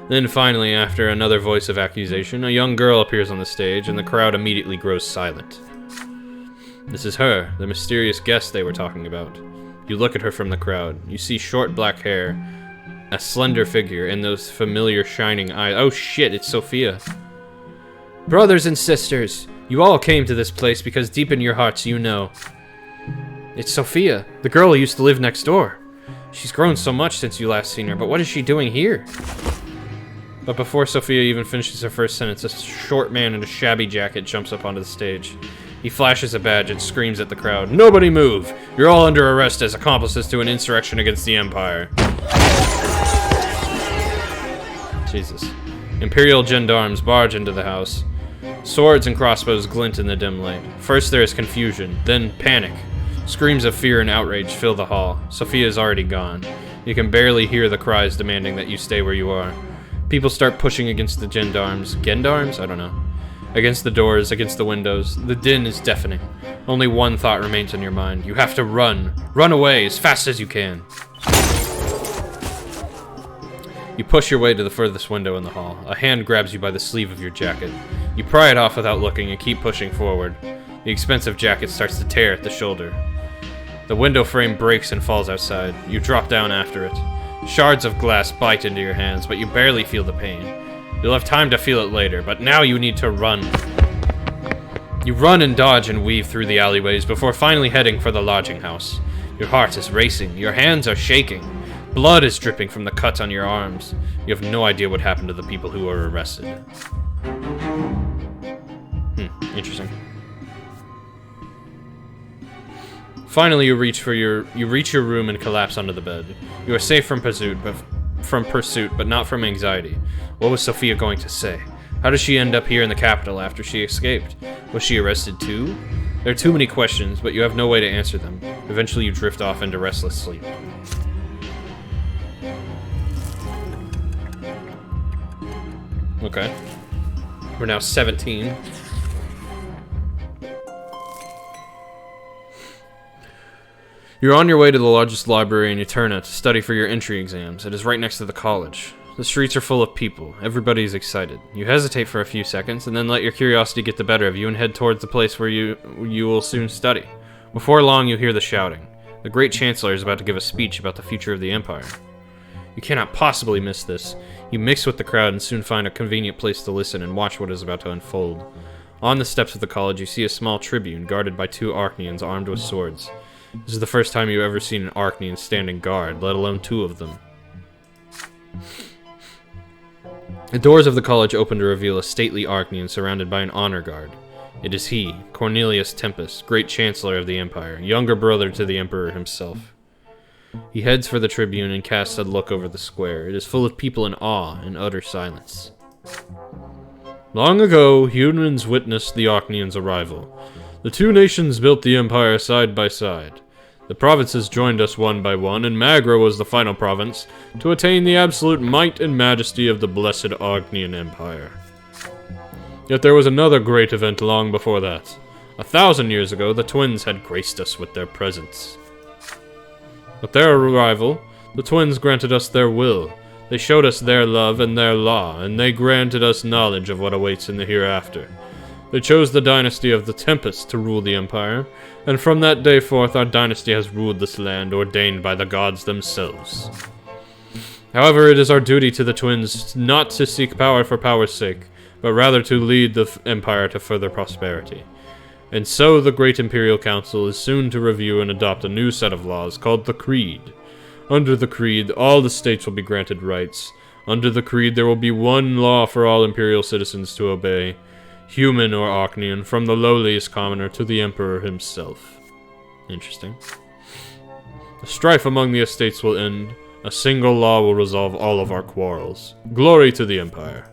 Then finally, after another voice of accusation, a young girl appears on the stage, and the crowd immediately grows silent. This is her, the mysterious guest they were talking about. You look at her from the crowd. You see short black hair, a slender figure, and those familiar shining eyes. Oh shit, it's Sophia. Brothers and sisters, you all came to this place because deep in your hearts you know. It's Sophia, the girl who used to live next door. She's grown so much since you last seen her, but what is she doing here? But before Sophia even finishes her first sentence, a short man in a shabby jacket jumps up onto the stage. He flashes a badge and screams at the crowd, "Nobody move! You're all under arrest as accomplices to an insurrection against the Empire." Jesus. Imperial gendarmes barge into the house. Swords and crossbows glint in the dim light. First there is confusion, then panic. Screams of fear and outrage fill the hall. Sophia is already gone. You can barely hear the cries demanding that you stay where you are. People start pushing against the gendarmes. Gendarmes? I don't know. Against the doors, against the windows. The din is deafening. Only one thought remains in your mind. You have to run. Run away as fast as you can. You push your way to the furthest window in the hall. A hand grabs you by the sleeve of your jacket. You pry it off without looking and keep pushing forward. The expensive jacket starts to tear at the shoulder. The window frame breaks and falls outside. You drop down after it. Shards of glass bite into your hands, but you barely feel the pain. You'll have time to feel it later, but now you need to run. You run and dodge and weave through the alleyways before finally heading for the lodging house. Your heart is racing. Your hands are shaking. Blood is dripping from the cuts on your arms. You have no idea what happened to the people who were arrested. Interesting. Finally, you reach your room and collapse onto the bed. You are safe from pursuit, but not from anxiety. What was Sophia going to say? How did she end up here in the capital after she escaped? Was she arrested too? There are too many questions, but you have no way to answer them. Eventually, you drift off into restless sleep. Okay. We're now 17. You're on your way to the largest library in Eterna to study for your entry exams. It is right next to the college. The streets are full of people. Everybody is excited. You hesitate for a few seconds, and then let your curiosity get the better of you and head towards the place where you will soon study. Before long, you hear the shouting. The Great Chancellor is about to give a speech about the future of the Empire. You cannot possibly miss this. You mix with the crowd and soon find a convenient place to listen and watch what is about to unfold. On the steps of the college, you see a small tribune guarded by 2 Archneans armed with swords. This is the first time you've ever seen an Archnean standing guard, let alone 2 of them. The doors of the college open to reveal a stately Archnean surrounded by an honor guard. It is he, Cornelius Tempus, Great Chancellor of the Empire, younger brother to the Emperor himself. He heads for the tribune and casts a look over the square. It is full of people in awe and utter silence. Long ago, humans witnessed the Archneans' arrival. The 2 nations built the Empire side by side. The provinces joined us one by one, and Magra was the final province to attain the absolute might and majesty of the blessed Archnean Empire. Yet there was another great event long before that. 1,000 years ago, the twins had graced us with their presence. With their arrival, the twins granted us their will. They showed us their love and their law, and they granted us knowledge of what awaits in the hereafter. They chose the dynasty of the Tempest to rule the Empire, and from that day forth our dynasty has ruled this land, ordained by the gods themselves. However, it is our duty to the twins not to seek power for power's sake, but rather to lead the Empire to further prosperity. And so the Great Imperial Council is soon to review and adopt a new set of laws called the Creed. Under the Creed, all the states will be granted rights. Under the Creed, there will be one law for all Imperial citizens to obey. Human or Archnean, from the lowliest commoner to the Emperor himself. Interesting. The strife among the estates will end. A single law will resolve all of our quarrels. Glory to the Empire.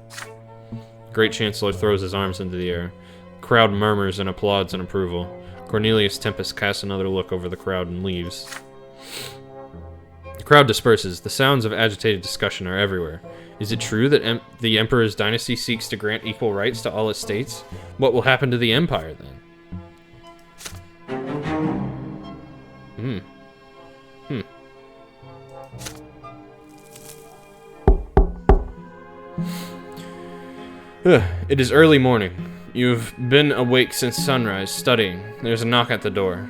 Great Chancellor throws his arms into the air. The crowd murmurs and applauds in approval. Cornelius Tempest casts another look over the crowd and leaves. The crowd disperses. The sounds of agitated discussion are everywhere. Is it true that the Emperor's dynasty seeks to grant equal rights to all estates? What will happen to the Empire, then? It is early morning. You've been awake since sunrise, studying. There's a knock at the door.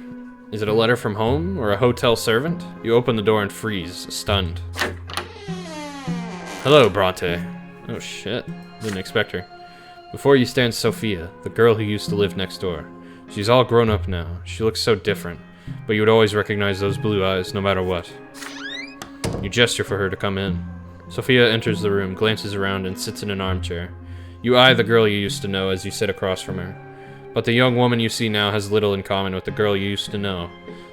Is it a letter from home, or a hotel servant? You open the door and freeze, stunned. Hello, Brante. Oh shit, didn't expect her. Before you stands Sophia, the girl who used to live next door. She's all grown up now. She looks so different. but you would always recognize those blue eyes, no matter what. You gesture for her to come in. Sophia enters the room, glances around, and sits in an armchair. You eye the girl you used to know as you sit across from her. But the young woman you see now has little in common with the girl you used to know.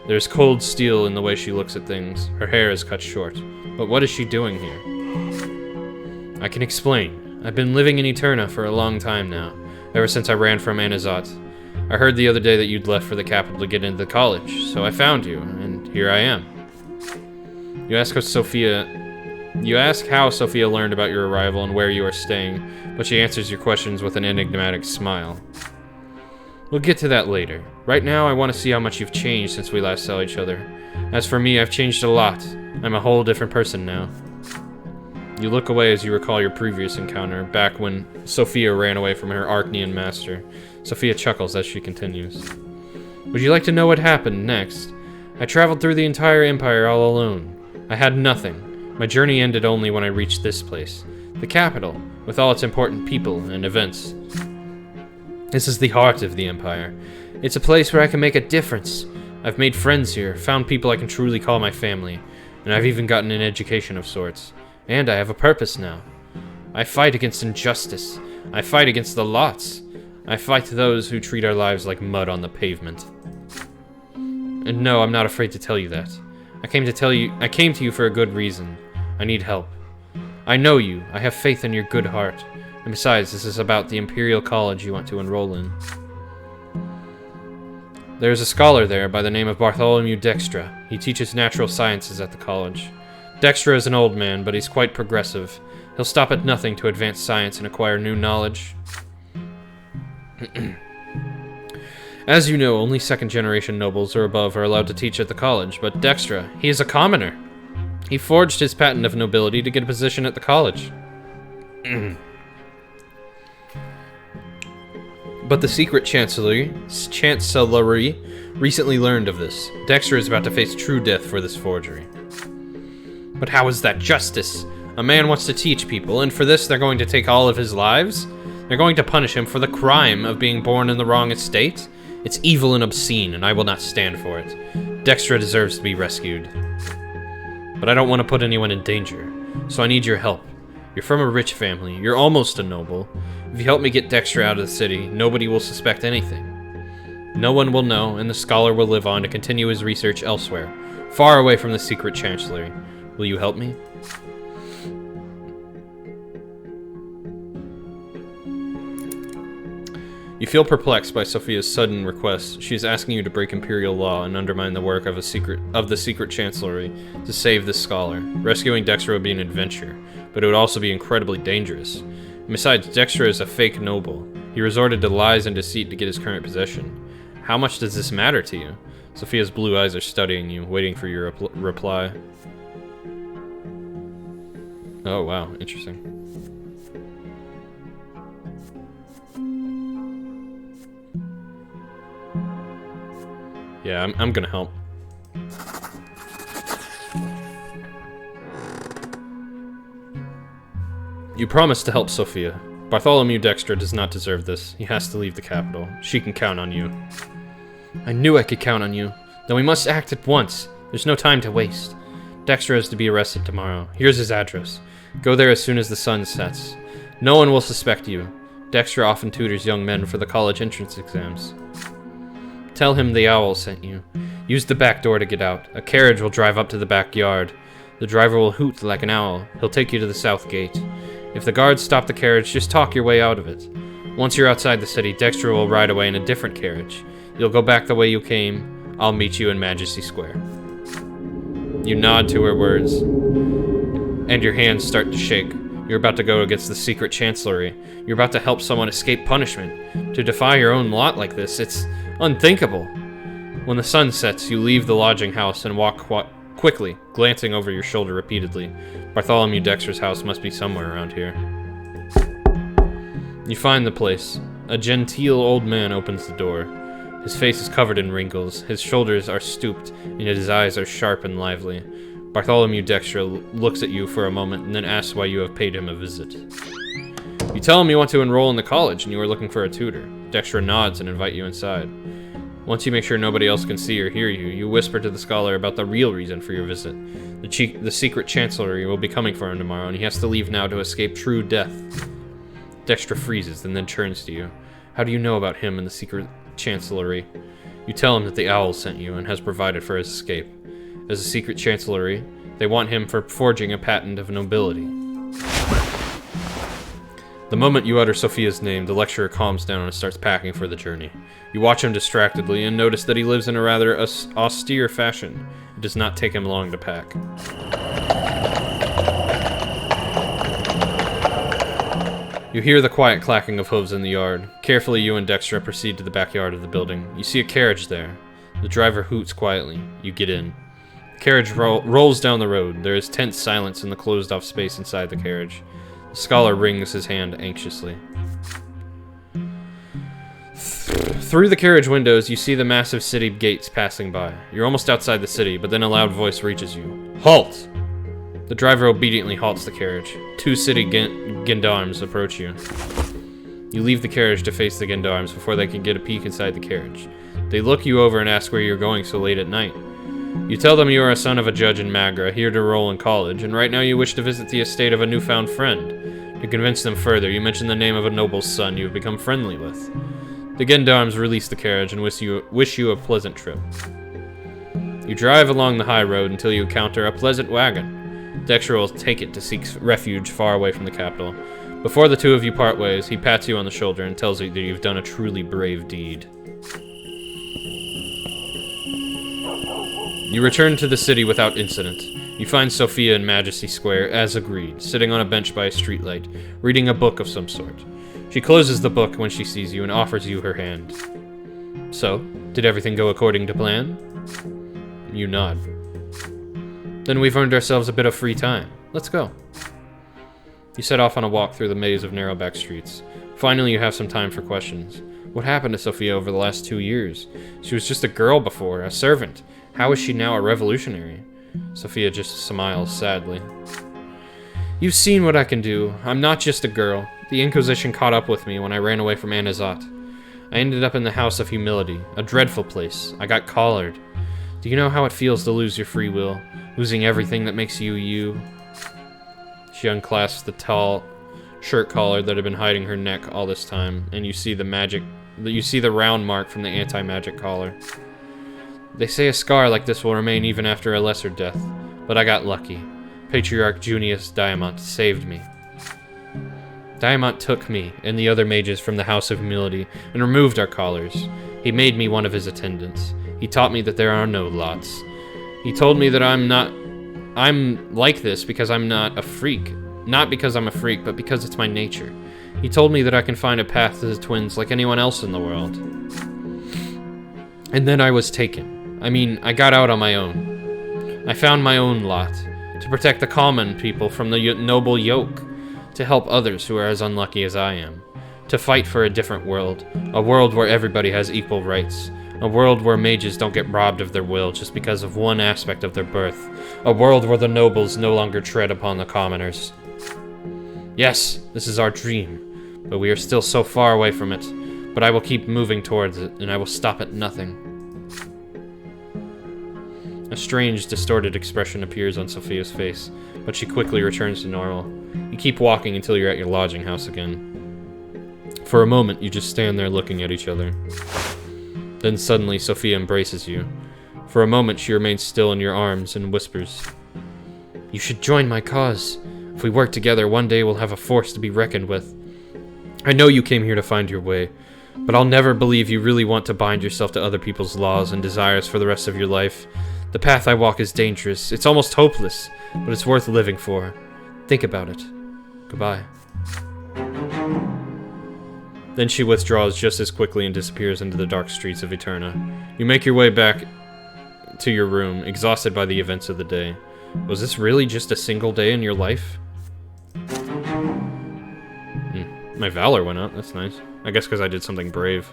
There's cold steel in the way she looks at things. Her hair is cut short. But what is she doing here? I can explain. I've been living in Eterna for a long time now, ever since I ran from Anazat. I heard the other day that you'd left for the capital to get into the college, so I found you, and here I am. You ask how Sophia learned about your arrival and where you are staying, but she answers your questions with an enigmatic smile. We'll get to that later. Right now, I want to see how much you've changed since we last saw each other. As for me, I've changed a lot. I'm a whole different person now. You look away as you recall your previous encounter, back when Sophia ran away from her Archnean master. Sophia chuckles as she continues. Would you like to know what happened next? I traveled through the entire Empire all alone. I had nothing. My journey ended only when I reached this place. The capital, with all its important people and events. This is the heart of the Empire. It's a place where I can make a difference. I've made friends here, found people I can truly call my family, and I've even gotten an education of sorts. And I have a purpose now. I fight against injustice. I fight against the lots. I fight those who treat our lives like mud on the pavement. And no, I'm not afraid to tell you that. I came to you for a good reason. I need help. I know you. I have faith in your good heart. And besides, this is about the Imperial College you want to enroll in. There is a scholar there by the name of Bartholomew Dextra. He teaches natural sciences at the college. Dextra is an old man, but he's quite progressive. He'll stop at nothing to advance science and acquire new knowledge. As you know, only second-generation nobles or above are allowed to teach at the college, but Dextra, he is a commoner. He forged his patent of nobility to get a position at the college. But the secret chancellery recently learned of this. Dexter is about to face true death for this forgery. But how is that justice? A man wants to teach people, and for this they're going to take all of his lives? They're going to punish him for the crime of being born in the wrong estate? It's evil and obscene, and I will not stand for it. Dextra deserves to be rescued. But I don't want to put anyone in danger, so I need your help. You're from a rich family. You're almost a noble. If you help me get Dexter out of the city, nobody will suspect anything. No one will know, and the scholar will live on to continue his research elsewhere, far away from the secret chancellery. Will you help me? You feel perplexed by Sophia's sudden request. She is asking you to break Imperial law and undermine the work of the secret chancellery to save this scholar. Rescuing Dexter would be an adventure, but it would also be incredibly dangerous. And besides, Dexter is a fake noble. He resorted to lies and deceit to get his current position. How much does this matter to you? Sophia's blue eyes are studying you, waiting for your reply. Oh wow, interesting. Yeah, I'm gonna help. You promised to help Sophia. Bartholomew Dexter does not deserve this. He has to leave the capital. She can count on you. I knew I could count on you. Then we must act at once. There's no time to waste. Dexter is to be arrested tomorrow. Here's his address. Go there as soon as the sun sets. No one will suspect you. Dexter often tutors young men for the college entrance exams. Tell him the owl sent you. Use the back door to get out. A carriage will drive up to the backyard. The driver will hoot like an owl. He'll take you to the south gate. If the guards stop the carriage, just talk your way out of it. Once you're outside the city, Dexter will ride away in a different carriage. You'll go back the way you came. I'll meet you in Majesty Square. You nod to her words, and your hands start to shake. You're about to go against the secret chancellery. You're about to help someone escape punishment. To defy your own lot like this, it's unthinkable. When the sun sets, you leave the lodging house and walk quickly, glancing over your shoulder repeatedly. Bartholomew Dexter's house must be somewhere around here. You find the place. A genteel old man opens the door. His face is covered in wrinkles, his shoulders are stooped, and his eyes are sharp and lively. Bartholomew Dexter looks at you for a moment and then asks why you have paid him a visit. You tell him you want to enroll in the college and you are looking for a tutor. Dexter nods and invites you inside. Once you make sure nobody else can see or hear you, you whisper to the scholar about the real reason for your visit. The secret chancellery will be coming for him tomorrow, and he has to leave now to escape true death. Dexter freezes and then turns to you. How do you know about him and the secret chancellery? You tell him that the owl sent you and has provided for his escape. As a secret chancellery, they want him for forging a patent of nobility. The moment you utter Sophia's name, the lecturer calms down and starts packing for the journey. You watch him distractedly and notice that he lives in a rather austere fashion. It does not take him long to pack. You hear the quiet clacking of hooves in the yard. Carefully, you and Dexter proceed to the backyard of the building. You see a carriage there. The driver hoots quietly. You get in. The carriage rolls down the road. There is tense silence in the closed-off space inside the carriage. The scholar wrings his hand anxiously. Through the carriage windows, you see the massive city gates passing by. You're almost outside the city, but then a loud voice reaches you. Halt! The driver obediently halts the carriage. 2 city gendarmes approach you. You leave the carriage to face the gendarmes before they can get a peek inside the carriage. They look you over and ask where you're going so late at night. You tell them you are a son of a judge in Magra, here to enroll in college, and right now you wish to visit the estate of a newfound friend. To convince them further, you mention the name of a noble's son you have become friendly with. The gendarmes release the carriage and wish you a pleasant trip. You drive along the high road until you encounter a pleasant wagon. Dexter will take it to seek refuge far away from the capital. Before the two of you part ways, he pats you on the shoulder and tells you that you've done a truly brave deed. You return to the city without incident. You find Sophia in Majesty Square, as agreed, sitting on a bench by a streetlight, reading a book of some sort. She closes the book when she sees you and offers you her hand. So, did everything go according to plan? You nod. Then we've earned ourselves a bit of free time. Let's go. You set off on a walk through the maze of narrow back streets. Finally, you have some time for questions. What happened to Sophia over the last 2 years? She was just a girl before, a servant. How is she now a revolutionary? Sophia just smiles sadly. You've seen what I can do. I'm not just a girl. The Inquisition caught up with me when I ran away from Anazat. I ended up in the House of Humility, a dreadful place. I got collared. Do you know how it feels to lose your free will? Losing everything that makes you you? She unclasps the tall shirt collar that had been hiding her neck all this time, and you see the round mark from the anti-magic collar. They say a scar like this will remain even after a lesser death, but I got lucky. Patriarch Junius Diamant saved me. Diamant took me and the other mages from the House of Humility and removed our collars. He made me one of his attendants. He taught me that there are no lots. He told me that I'm like this because I'm not a freak. Not because I'm a freak, but because it's my nature. He told me that I can find a path to the twins like anyone else in the world. And then I was taken. I got out on my own. I found my own lot, to protect the common people from the noble yoke, to help others who are as unlucky as I am, to fight for a different world, a world where everybody has equal rights, a world where mages don't get robbed of their will just because of one aspect of their birth, a world where the nobles no longer tread upon the commoners. Yes, this is our dream, but we are still so far away from it, but I will keep moving towards it, and I will stop at nothing. A strange, distorted expression appears on Sophia's face, but she quickly returns to normal. You keep walking until you're at your lodging house again. For a moment, you just stand there looking at each other. Then suddenly, Sophia embraces you. For a moment, she remains still in your arms and whispers, "You should join my cause. If we work together, one day we'll have a force to be reckoned with. I know you came here to find your way, but I'll never believe you really want to bind yourself to other people's laws and desires for the rest of your life. The path I walk is dangerous. It's almost hopeless, but it's worth living for. Think about it. Goodbye." Then she withdraws just as quickly and disappears into the dark streets of Eterna. You make your way back to your room, exhausted by the events of the day. Was this really just a single day in your life? My valor went up. That's nice. I guess because I did something brave.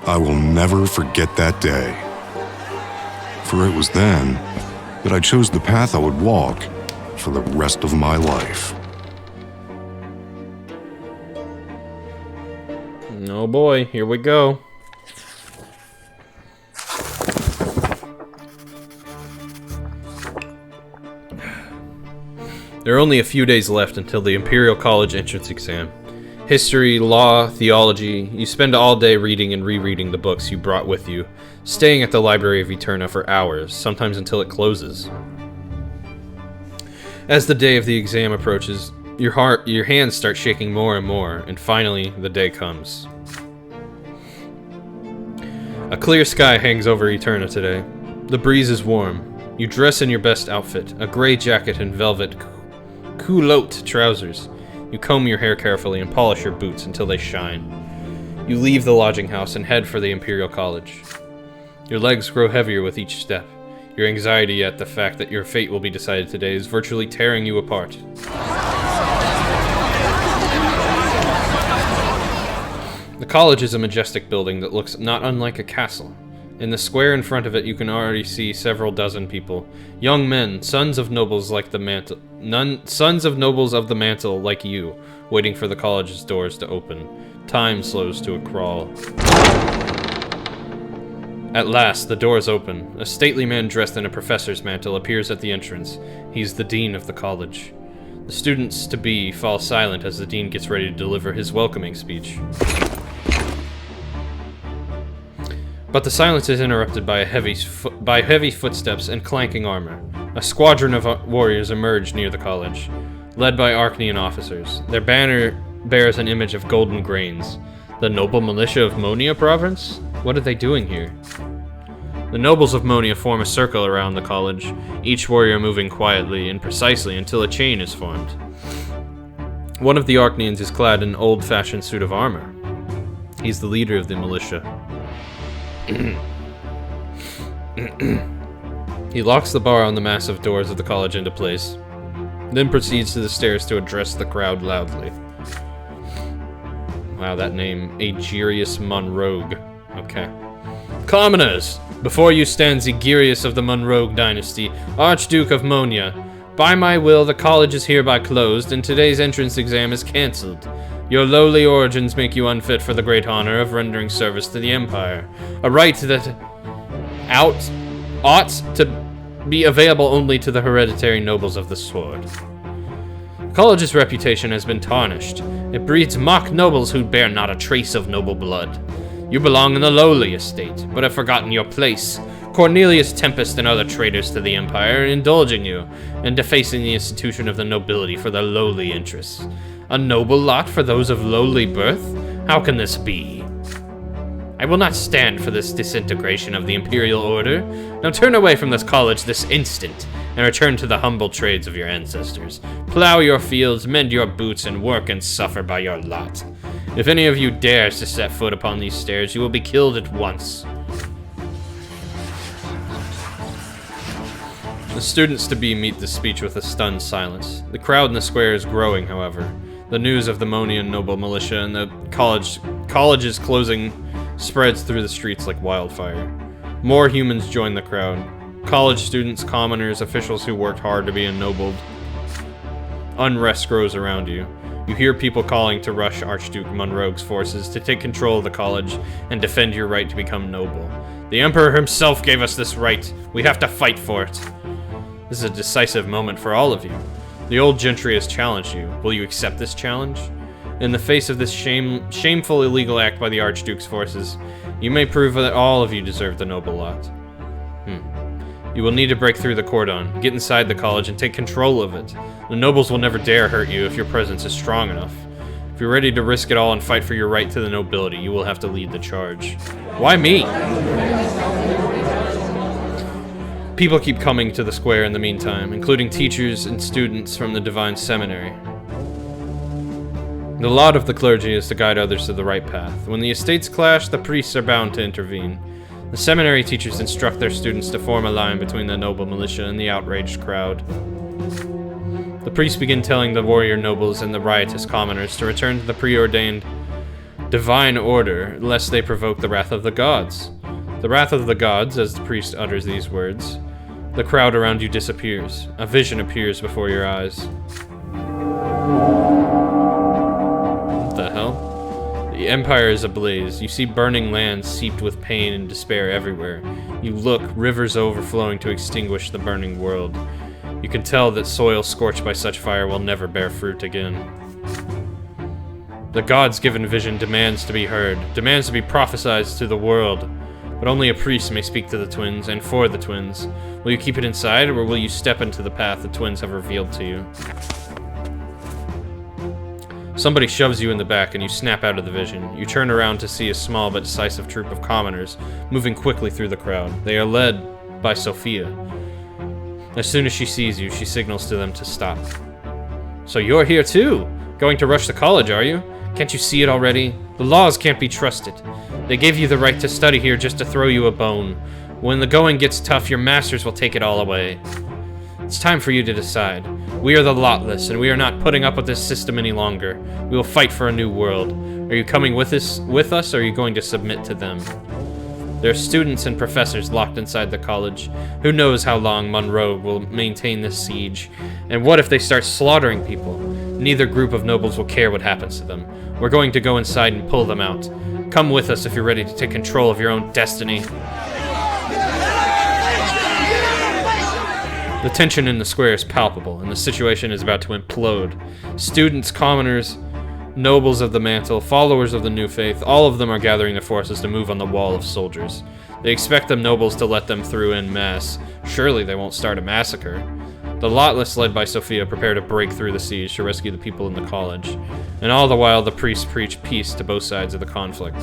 I will never forget that day. For it was then that I chose the path I would walk for the rest of my life. Oh boy, here we go. There are only a few days left until the Imperial College entrance exam. History, law, theology, you spend all day reading and rereading the books you brought with you, staying at the Library of Eterna for hours, sometimes until it closes. As the day of the exam approaches, your hands start shaking more and more, and finally, the day comes. A clear sky hangs over Eterna today. The breeze is warm. You dress in your best outfit, a gray jacket and velvet culotte trousers. You comb your hair carefully and polish your boots until they shine. You leave the lodging house and head for the Imperial College. Your legs grow heavier with each step. Your anxiety at the fact that your fate will be decided today is virtually tearing you apart. The college is a majestic building that looks not unlike a castle. In the square in front of it, you can already see several dozen people. Young men, sons of nobles like the mantle, sons of nobles of the mantle like you, waiting for the college's doors to open. Time slows to a crawl. At last, the doors open. A stately man dressed in a professor's mantle appears at the entrance. He's the dean of the college. The students-to-be fall silent as the dean gets ready to deliver his welcoming speech. But the silence is interrupted by heavy footsteps and clanking armor. A squadron of warriors emerge near the college, led by Archnean officers. Their banner bears an image of golden grains. The noble militia of Monia province? What are they doing here? The nobles of Monia form a circle around the college, each warrior moving quietly and precisely until a chain is formed. One of the Archneans is clad in an old-fashioned suit of armor. He's the leader of the militia. He locks the bar on the massive doors of the college into place, then proceeds to the stairs to address the crowd loudly. Wow, that name, Aegirius Monrogue. Okay. Commoners! Before you stands Aegirius of the Monrogue dynasty, Archduke of Monia. By my will, the college is hereby closed, and today's entrance exam is cancelled. Your lowly origins make you unfit for the great honor of rendering service to the Empire, a right that ought to be available only to the hereditary nobles of the sword. The college's reputation has been tarnished. It breeds mock nobles who bear not a trace of noble blood. You belong in the lowly estate, but have forgotten your place. Cornelius Tempest and other traitors to the Empire are indulging you, and defacing the institution of the nobility for their lowly interests. A noble lot for those of lowly birth? How can this be? I will not stand for this disintegration of the Imperial Order. Now turn away from this college this instant, and return to the humble trades of your ancestors. Plow your fields, mend your boots, and work and suffer by your lot. If any of you dares to set foot upon these stairs, you will be killed at once. The students-to-be meet the speech with a stunned silence. The crowd in the square is growing, however. The news of the Monian noble militia and the college's closing spreads through the streets like wildfire. More humans join the crowd. College students, commoners, officials who worked hard to be ennobled. Unrest grows around you. You hear people calling to rush Archduke Monrogue's forces to take control of the college and defend your right to become noble. The Emperor himself gave us this right. We have to fight for it. This is a decisive moment for all of you. The old gentry has challenged you. Will you accept this challenge? In the face of this shameful illegal act by the Archduke's forces, you may prove that all of you deserve the noble lot. You will need to break through the cordon, get inside the college, and take control of it. The nobles will never dare hurt you if your presence is strong enough. If you're ready to risk it all and fight for your right to the nobility, you will have to lead the charge. Why me? People keep coming to the square in the meantime, including teachers and students from the Divine Seminary. The lot of the clergy is to guide others to the right path. When the estates clash, the priests are bound to intervene. The seminary teachers instruct their students to form a line between the noble militia and the outraged crowd. The priests begin telling the warrior nobles and the riotous commoners to return to the preordained divine order, lest they provoke the wrath of the gods. The wrath of the gods, as the priest utters these words, the crowd around you disappears. A vision appears before your eyes. What the hell? The Empire is ablaze. You see burning lands seeped with pain and despair everywhere. You look, rivers overflowing to extinguish the burning world. You can tell that soil scorched by such fire will never bear fruit again. The gods' given vision demands to be heard, demands to be prophesied to the world. But only a priest may speak to the twins, and for the twins. Will you keep it inside, or will you step into the path the twins have revealed to you? Somebody shoves you in the back, and you snap out of the vision. You turn around to see a small but decisive troop of commoners moving quickly through the crowd. They are led by Sophia. As soon as she sees you, she signals to them to stop. So you're here too? Going to rush the college, are you? Can't you see it already? The laws can't be trusted. They gave you the right to study here just to throw you a bone. When the going gets tough, your masters will take it all away. It's time for you to decide. We are the Lotless, and we are not putting up with this system any longer. We will fight for a new world. Are you coming with us, or are you going to submit to them? There are students and professors locked inside the college. Who knows how long Monroe will maintain this siege? And what if they start slaughtering people? Neither group of nobles will care what happens to them. We're going to go inside and pull them out. Come with us if you're ready to take control of your own destiny. The tension in the square is palpable, and the situation is about to implode. Students, commoners, nobles of the mantle, followers of the new faith, all of them are gathering their forces to move on the wall of soldiers. They expect the nobles to let them through en masse. Surely they won't start a massacre. The Lotless, led by Sophia, prepare to break through the siege to rescue the people in the college. And all the while, the priests preach peace to both sides of the conflict.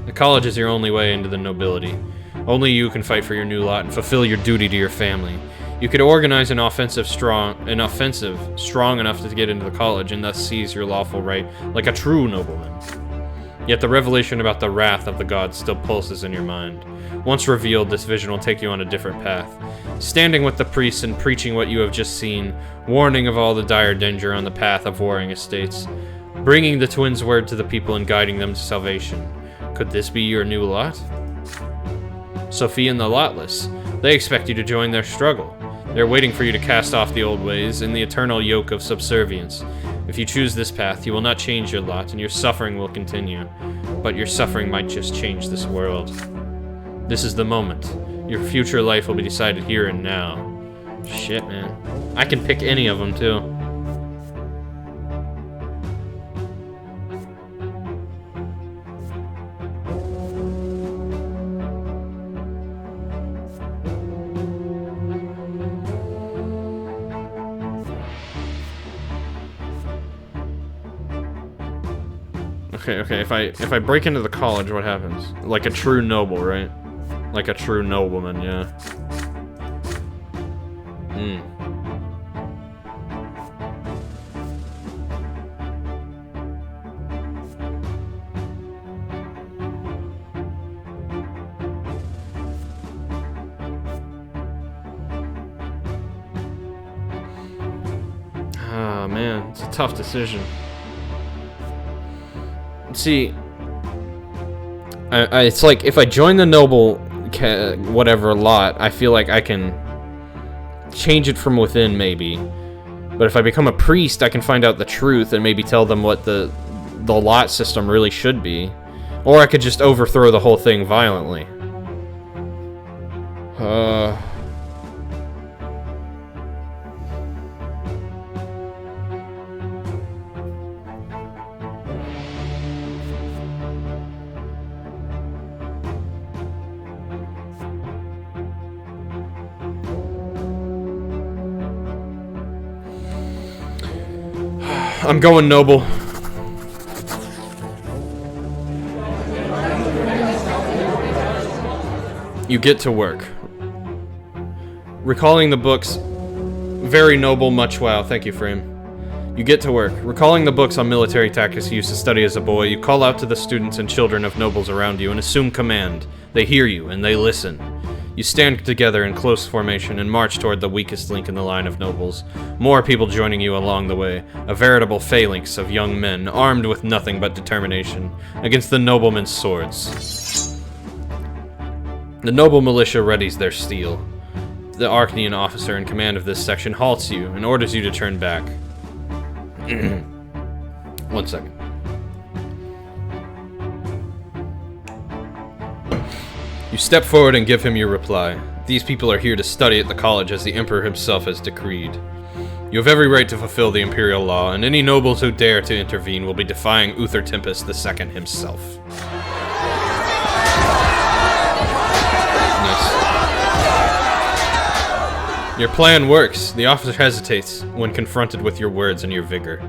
The college is your only way into the nobility. Only you can fight for your new lot and fulfill your duty to your family. You could organize an offensive strong enough to get into the college and thus seize your lawful right like a true nobleman. Yet the revelation about the wrath of the gods still pulses in your mind. Once revealed, this vision will take you on a different path. Standing with the priests and preaching what you have just seen, warning of all the dire danger on the path of warring estates, bringing the twins' word to the people and guiding them to salvation. Could this be your new lot? Sophia and the Lotless. They expect you to join their struggle. They're waiting for you to cast off the old ways and the eternal yoke of subservience. If you choose this path, you will not change your lot, and your suffering will continue. But your suffering might just change this world. This is the moment. Your future life will be decided here and now. Shit, man. I can pick any of them, too. Okay, if I break into the college, what happens? Like a true noble, right? Like a true nobleman, yeah. Ah, man, it's a tough decision. See, it's like if I join the noble whatever lot, I feel like I can change it from within, maybe. But if I become a priest, I can find out the truth and maybe tell them what the lot system really should be. Or I could just overthrow the whole thing violently. I'm going noble. You get to work. Recalling the books. Very noble, much wow. Thank you, Frame. You get to work. Recalling the books on military tactics you used to study as a boy, you call out to the students and children of nobles around you and assume command. They hear you and they listen. You stand together in close formation and march toward the weakest link in the line of nobles. More people joining you along the way, a veritable phalanx of young men, armed with nothing but determination, against the noblemen's swords. The noble militia readies their steel. The Archnean officer in command of this section halts you and orders you to turn back. 1 second. You step forward and give him your reply. These people are here to study at the college as the Emperor himself has decreed. You have every right to fulfill the Imperial law, and any nobles who dare to intervene will be defying Uther Tempest II himself. Your plan works. The officer hesitates when confronted with your words and your vigor.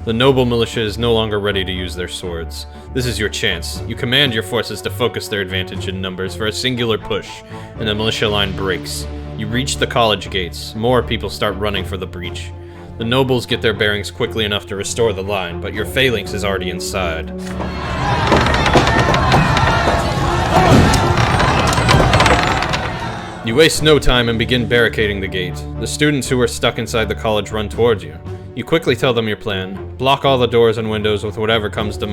The noble militia is no longer ready to use their swords. This is your chance. You command your forces to focus their advantage in numbers for a singular push, and the militia line breaks. You reach the college gates. More people start running for the breach. The nobles get their bearings quickly enough to restore the line, but your phalanx is already inside. You waste no time and begin barricading the gate. The students who are stuck inside the college run towards you. You quickly tell them your plan. Block all the doors and windows with whatever comes to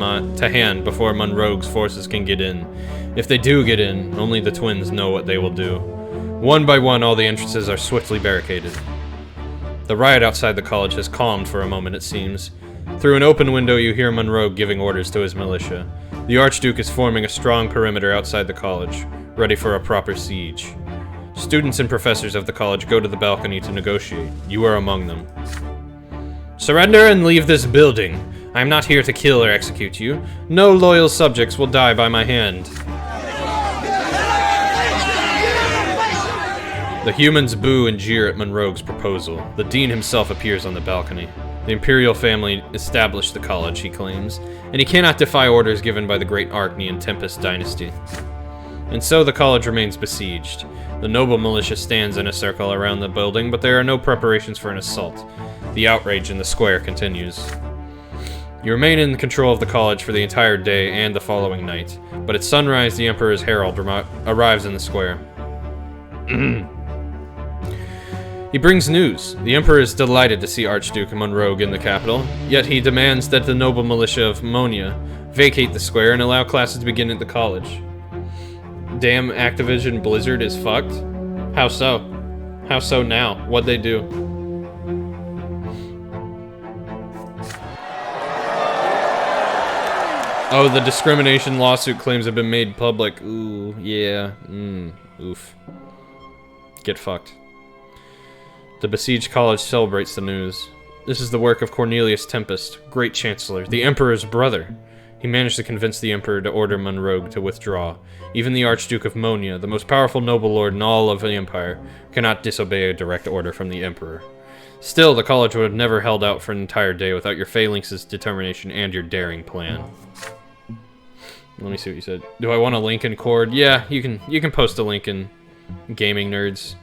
hand before Monrogue's forces can get in. If they do get in, only the twins know what they will do. One by one, all the entrances are swiftly barricaded. The riot outside the college has calmed for a moment, it seems. Through an open window, you hear Monrogue giving orders to his militia. The Archduke is forming a strong perimeter outside the college, ready for a proper siege. Students and professors of the college go to the balcony to negotiate. You are among them. Surrender and leave this building. I am not here to kill or execute you. No loyal subjects will die by my hand. The humans boo and jeer at Monrogue's proposal. The dean himself appears on the balcony. The imperial family established the college, he claims, and he cannot defy orders given by the great Arkney and Tempest dynasty. And so the college remains besieged. The noble militia stands in a circle around the building, but there are no preparations for an assault. The outrage in the square continues. You remain in control of the college for the entire day and the following night, but at sunrise the Emperor's herald arrives in the square. He brings news. The Emperor is delighted to see Archduke Monrogue in the capital, yet he demands that the noble militia of Monia vacate the square and allow classes to begin at the college. Damn, Activision Blizzard is fucked? How so? How so now? What'd they do? Oh, the discrimination lawsuit claims have been made public. Ooh, yeah. Oof. Get fucked. The besieged college celebrates the news. This is the work of Cornelius Tempest, Great Chancellor, the Emperor's brother. He managed to convince the Emperor to order Monrogue to withdraw. Even the Archduke of Monia, the most powerful noble lord in all of the Empire, cannot disobey a direct order from the Emperor. Still, the college would have never held out for an entire day without your phalanx's determination and your daring plan. Let me see what you said. Do I want a link in Cord? Yeah, you can post a link in Gaming Nerds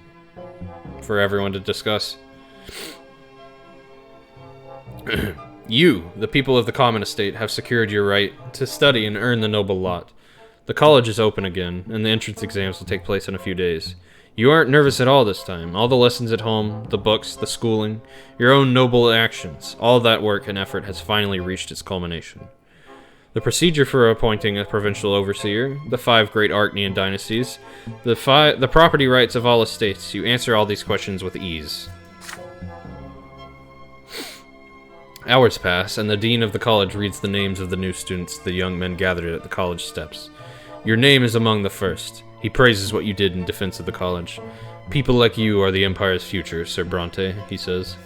for everyone to discuss. You, the people of the Common Estate, have secured your right to study and earn the noble lot. The college is open again, and the entrance exams will take place in a few days. You aren't nervous at all this time. All the lessons at home, the books, the schooling, your own noble actions, all that work and effort has finally reached its culmination. The procedure for appointing a provincial overseer, the 5 great Arknean dynasties, the property rights of all estates, you answer all these questions with ease. Hours pass, and the dean of the college reads the names of the new students the young men gathered at the college steps. Your name is among the first. He praises what you did in defense of the college. People like you are the Empire's future, Sir Brante, he says.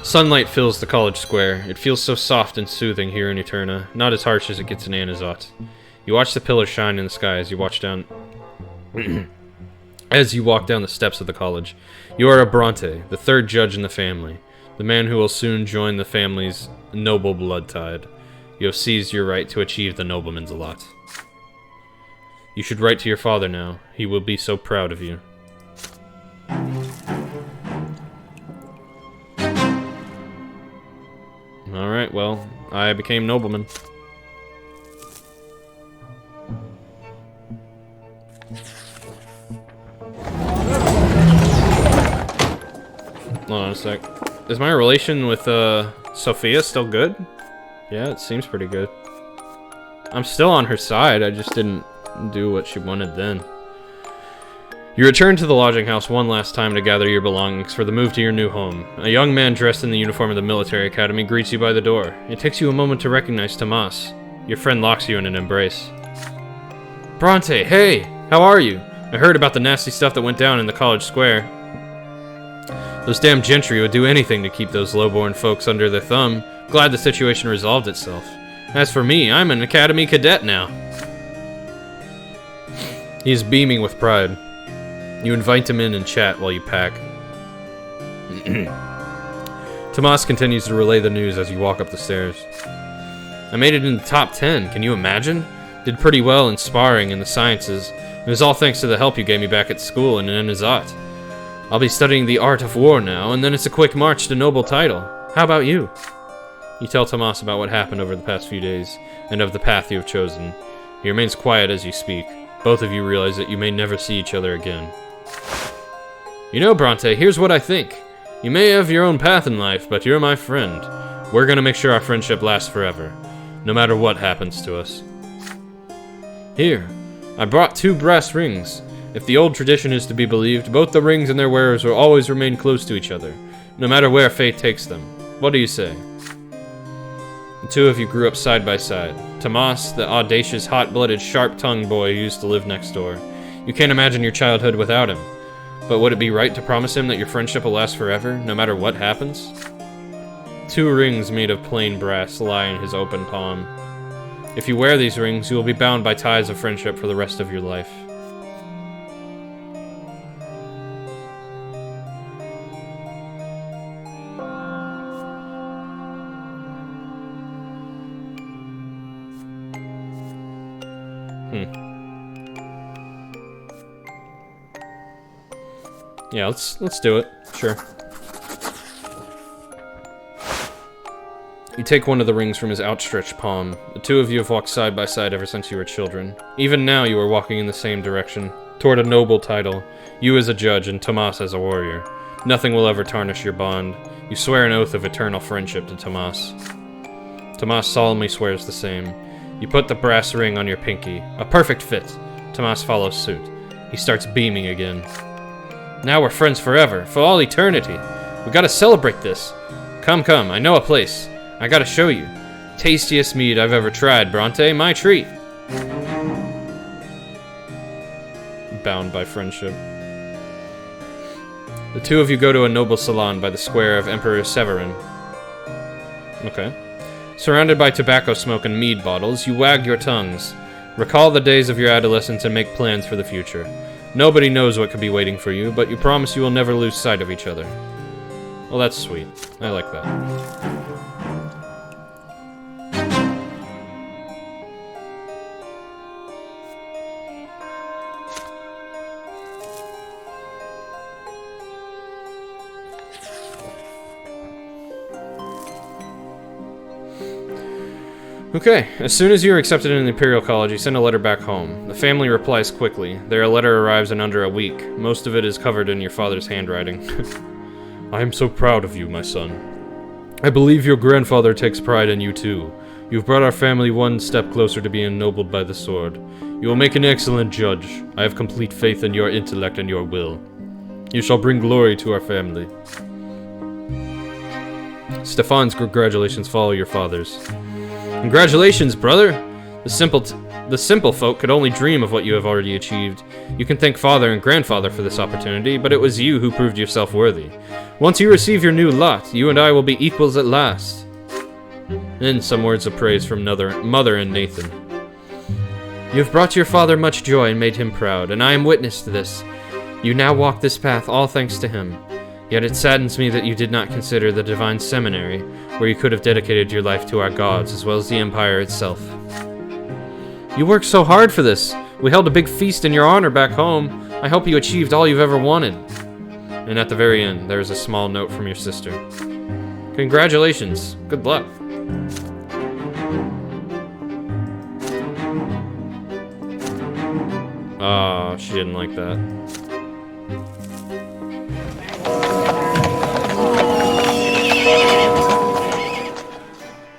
Sunlight fills the college square. It feels so soft and soothing here in Eterna, not as harsh as it gets in Anazot. You watch the pillars shine in the sky as you watch down... As you walk down the steps of the college. You are a Brante, the 3rd judge in the family, the man who will soon join the family's noble blood tide. You have seized your right to achieve the nobleman's lot. You should write to your father now. He will be so proud of you. Alright, well, I became nobleman. Hold on a sec. Is my relation with Sophia still good? Yeah, it seems pretty good. I'm still on her side, I just didn't do what she wanted then. You return to the lodging house one last time to gather your belongings for the move to your new home. A young man dressed in the uniform of the military academy greets you by the door. It takes you a moment to recognize Tomas. Your friend locks you in an embrace. Brante, hey! How are you? I heard about the nasty stuff that went down in the college square. Those damn gentry would do anything to keep those lowborn folks under their thumb. Glad the situation resolved itself. As for me, I'm an academy cadet now. He is beaming with pride. You invite him in and chat while you pack. Tomas continues to relay the news as you walk up the stairs. I made it in the top 10, can you imagine? Did pretty well in sparring and the sciences. It was all thanks to the help you gave me back at school in Enizat. I'll be studying the art of war now, and then it's a quick march to noble title. How about you? You tell Tomas about what happened over the past few days, and of the path you have chosen. He remains quiet as you speak. Both of you realize that you may never see each other again. You know, Brante, here's what I think. You may have your own path in life, but you're my friend. We're gonna make sure our friendship lasts forever, no matter what happens to us. Here, I brought 2 brass rings. If the old tradition is to be believed, both the rings and their wearers will always remain close to each other, no matter where fate takes them. What do you say? The 2 of you grew up side by side. Tomas, the audacious, hot-blooded, sharp-tongued boy who used to live next door. You can't imagine your childhood without him. But would it be right to promise him that your friendship will last forever, no matter what happens? 2 rings made of plain brass lie in his open palm. If you wear these rings, you will be bound by ties of friendship for the rest of your life. Yeah, let's do it. Sure. You take one of the rings from his outstretched palm. The 2 of you have walked side by side ever since you were children. Even now you are walking in the same direction, toward a noble title, you as a judge and Tomas as a warrior. Nothing will ever tarnish your bond. You swear an oath of eternal friendship to Tomas. Tomas solemnly swears the same. You put the brass ring on your pinky. A perfect fit. Tomas follows suit. He starts beaming again. Now we're friends forever, for all eternity. We gotta celebrate this. Come, I know a place. I gotta show you. Tastiest mead I've ever tried, Brante. My treat. Bound by friendship. The 2 of you go to a noble salon by the square of Emperor Severin. Okay. Surrounded by tobacco smoke and mead bottles, you wag your tongues. Recall the days of your adolescence and make plans for the future. Nobody knows what could be waiting for you, but you promise you will never lose sight of each other. Well, that's sweet. I like that. Okay, as soon as you are accepted in the Imperial College, you send a letter back home. The family replies quickly. Their letter arrives in under a week. Most of it is covered in your father's handwriting. I am so proud of you, my son. I believe your grandfather takes pride in you too. You've brought our family one step closer to being ennobled by the sword. You will make an excellent judge. I have complete faith in your intellect and your will. You shall bring glory to our family. Stefan's congratulations follow your father's. Congratulations, brother! The simple folk could only dream of what you have already achieved. You can thank father and grandfather for this opportunity, but it was you who proved yourself worthy. Once you receive your new lot, you and I will be equals at last. Then some words of praise from Mother and Nathan. You have brought your father much joy and made him proud, and I am witness to this. You now walk this path all thanks to him. Yet it saddens me that you did not consider the Divine Seminary, where you could have dedicated your life to our gods, as well as the Empire itself. You worked so hard for this. We held a big feast in your honor back home. I hope you achieved all you've ever wanted. And at the very end, there is a small note from your sister. Congratulations. Good luck. Ah, she didn't like that.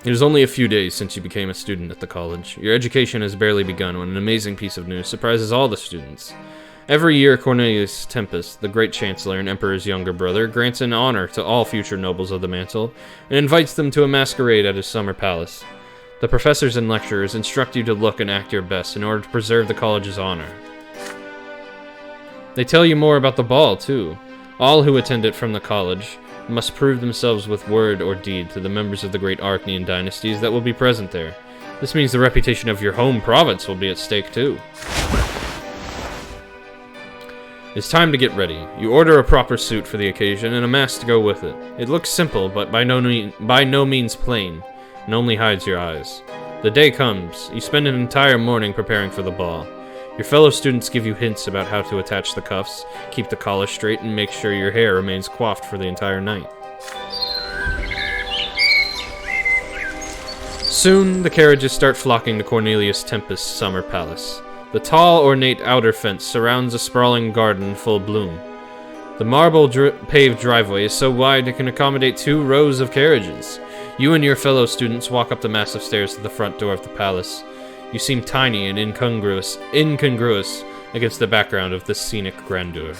It is only a few days since you became a student at the college. Your education has barely begun when an amazing piece of news surprises all the students. Every year, Cornelius Tempest, the great chancellor and emperor's younger brother, grants an honor to all future nobles of the mantle and invites them to a masquerade at his summer palace. The professors and lecturers instruct you to look and act your best in order to preserve the college's honor. They tell you more about the ball, too. All who attend it from the college must prove themselves with word or deed to the members of the great Archnean dynasties that will be present there. This means the reputation of your home province will be at stake, too. It's time to get ready. You order a proper suit for the occasion and a mask to go with it. It looks simple, but by no means plain, and only hides your eyes. The day comes. You spend an entire morning preparing for the ball. Your fellow students give you hints about how to attach the cuffs, keep the collar straight, and make sure your hair remains coiffed for the entire night. Soon, the carriages start flocking to Cornelius Tempest's summer palace. The tall, ornate outer fence surrounds a sprawling garden in full bloom. The marble paved driveway is so wide it can accommodate 2 rows of carriages. You and your fellow students walk up the massive stairs to the front door of the palace. You seem tiny and incongruous against the background of this scenic grandeur.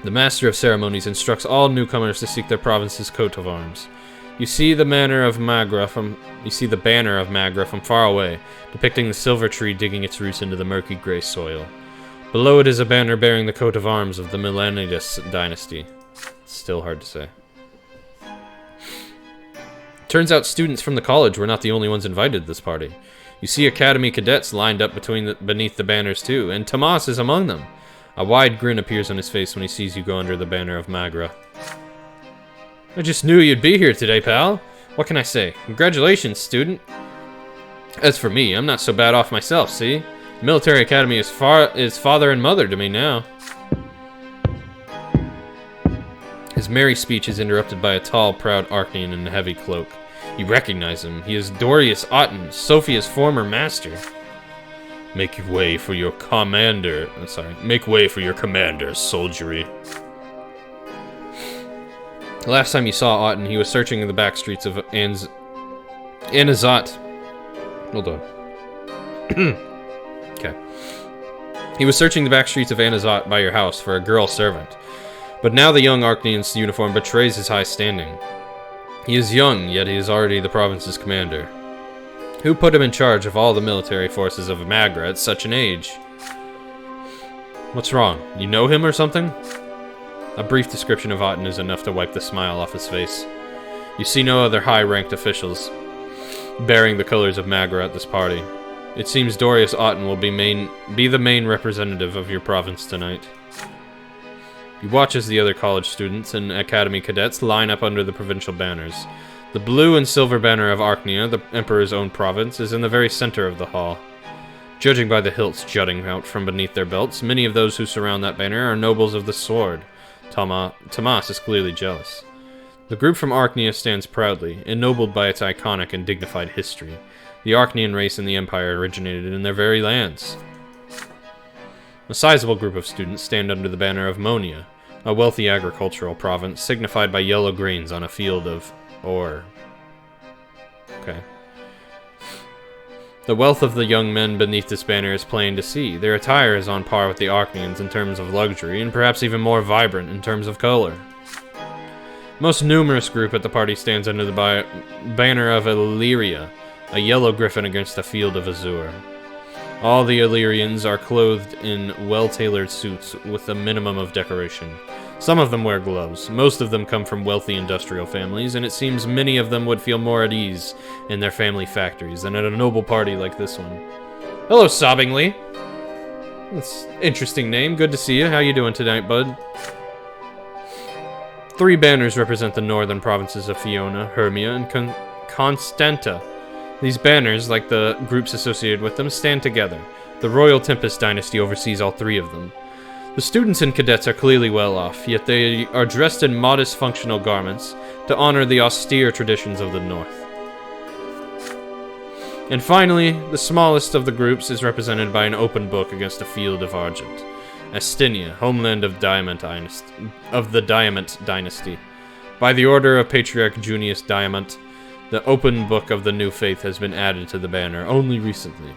The Master of Ceremonies instructs all newcomers to seek their province's coat of arms. You see the banner of Magra from far away, depicting the silver tree digging its roots into the murky gray soil. Below it is a banner bearing the coat of arms of the Millennius dynasty. It's still hard to say. Turns out students from the college were not the only ones invited to this party. You see academy cadets lined up beneath the banners too, and Tomas is among them. A wide grin appears on his face when he sees you go under the banner of Magra. I just knew you'd be here today, pal. What can I say? Congratulations, student. As for me, I'm not so bad off myself, see? Military academy is father and mother to me now. His merry speech is interrupted by a tall, proud Archnean in a heavy cloak. You recognize him. He is Dorius Otten, Sophia's former master. Make way for your commander, soldiery. The last time you saw Otten, he was searching in the back streets of Anazat. Hold on. Okay. He was searching the back streets of Anazat by your house for a girl servant. But now the young Archnean's uniform betrays his high standing. He is young, yet he is already the province's commander. Who put him in charge of all the military forces of Magra at such an age? What's wrong? You know him or something? A brief description of Otten is enough to wipe the smile off his face. You see no other high-ranked officials bearing the colors of Magra at this party. It seems Dorius Otten will be the main representative of your province tonight. You watch as the other college students and academy cadets line up under the provincial banners. The blue and silver banner of Archnia, the Emperor's own province, is in the very center of the hall. Judging by the hilts jutting out from beneath their belts, many of those who surround that banner are nobles of the sword. Tomas is clearly jealous. The group from Archnia stands proudly, ennobled by its iconic and dignified history. The Archnean race and the Empire originated in their very lands. A sizable group of students stand under the banner of Monia, a wealthy agricultural province signified by yellow grains on a field of ore. Okay. The wealth of the young men beneath this banner is plain to see. Their attire is on par with the Archneans in terms of luxury, and perhaps even more vibrant in terms of color. Most numerous group at the party stands under the banner of Illyria, a yellow griffin against a field of azure. All the Illyrians are clothed in well-tailored suits with a minimum of decoration. Some of them wear gloves. Most of them come from wealthy industrial families, and it seems many of them would feel more at ease in their family factories than at a noble party like this one. Hello, Sobbingly. That's an interesting name. Good to see you. How you doing tonight, bud? 3 banners represent the northern provinces of Fiona, Hermia, and Constanta. These banners, like the groups associated with them, stand together. The Royal Tempest dynasty oversees all 3 of them. The students and cadets are clearly well off, yet they are dressed in modest functional garments to honor the austere traditions of the North. And finally, the smallest of the groups is represented by an open book against a field of argent. Astinia, homeland of the Diamant dynasty. By the order of Patriarch Junius Diamant, the open book of the new faith has been added to the banner only recently.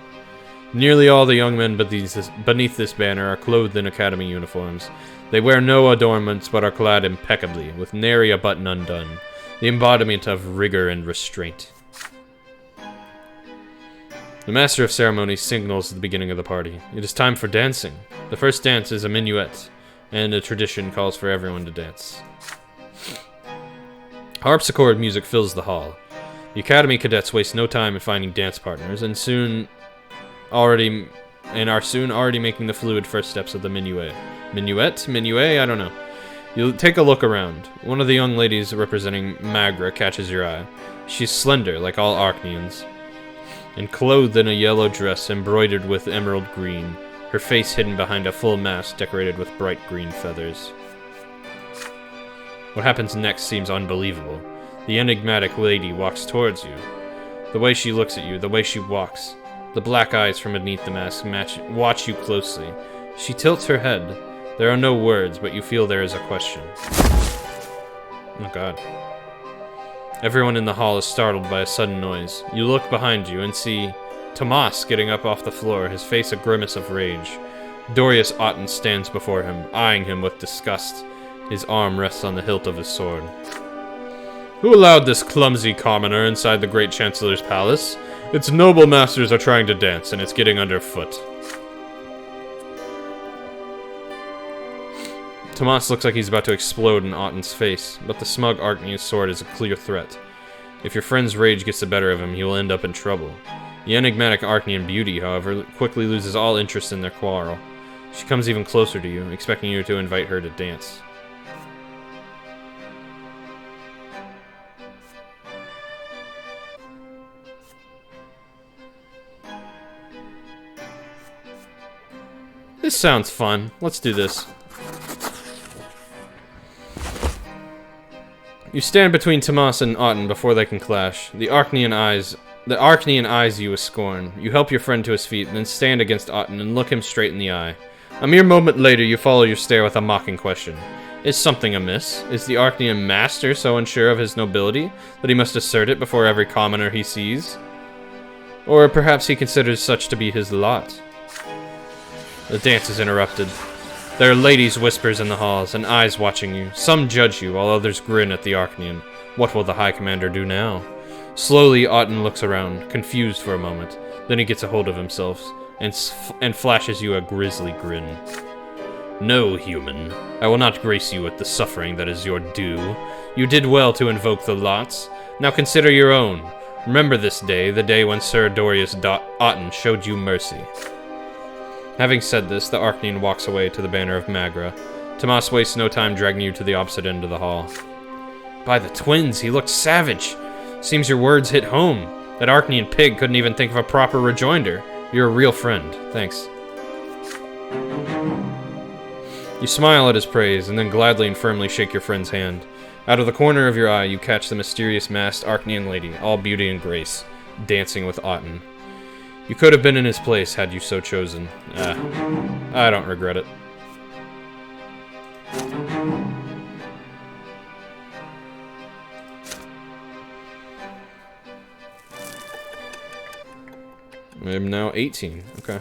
Nearly all the young men beneath this banner are clothed in academy uniforms. They wear no adornments but are clad impeccably, with nary a button undone. the embodiment of rigor and restraint. The master of ceremonies signals the beginning of the party. It is time for dancing. The first dance is a minuet, and a tradition calls for everyone to dance. Harpsichord music fills the hall. The academy cadets waste no time in finding dance partners, and are soon already making the fluid first steps of the minuet. Minuet? Minuet? I don't know. You'll take a look around. One of the young ladies representing Magra catches your eye. She's slender, like all Arknians, and clothed in a yellow dress embroidered with emerald green, her face hidden behind a full mask decorated with bright green feathers. What happens next seems unbelievable. The enigmatic lady walks towards you. The way she looks at you, the way she walks, the black eyes from beneath the mask watch you closely. She tilts her head. There are no words, but you feel there is a question. Oh god. Everyone in the hall is startled by a sudden noise. You look behind you and see Tomas getting up off the floor, his face a grimace of rage. Dorius Otten stands before him, eyeing him with disgust. His arm rests on the hilt of his sword. Who allowed this clumsy commoner inside the Great Chancellor's palace? Its noble masters are trying to dance, and it's getting underfoot. Tomas looks like he's about to explode in Otten's face, but the smug Arknian's sword is a clear threat. If your friend's rage gets the better of him, he will end up in trouble. The enigmatic Arknian beauty, however, quickly loses all interest in their quarrel. She comes even closer to you, expecting you to invite her to dance. This sounds fun. Let's do this. You stand between Tomas and Otten before they can clash. The Arknian eyes you with scorn. You help your friend to his feet, then stand against Otten and look him straight in the eye. A mere moment later, you follow your stare with a mocking question. Is something amiss? Is the Arknian master so unsure of his nobility that he must assert it before every commoner he sees? Or perhaps he considers such to be his lot? The dance is interrupted. There are ladies' whispers in the halls, and eyes watching you. Some judge you, while others grin at the Arknian. What will the High Commander do now? Slowly, Otten looks around, confused for a moment. Then he gets a hold of himself, and flashes you a grisly grin. No, human. I will not grace you with the suffering that is your due. You did well to invoke the lots. Now consider your own. Remember this day, the day when Sir Dorius Otten showed you mercy. Having said this, the Arknian walks away to the banner of Magra. Tomas wastes no time dragging you to the opposite end of the hall. By the twins, he looked savage. Seems your words hit home. That Arknian pig couldn't even think of a proper rejoinder. You're a real friend. Thanks. You smile at his praise, and then gladly and firmly shake your friend's hand. Out of the corner of your eye, you catch the mysterious masked Arknian lady, all beauty and grace, dancing with Otten. You could have been in his place had you so chosen. I don't regret it. I'm now 18. Okay.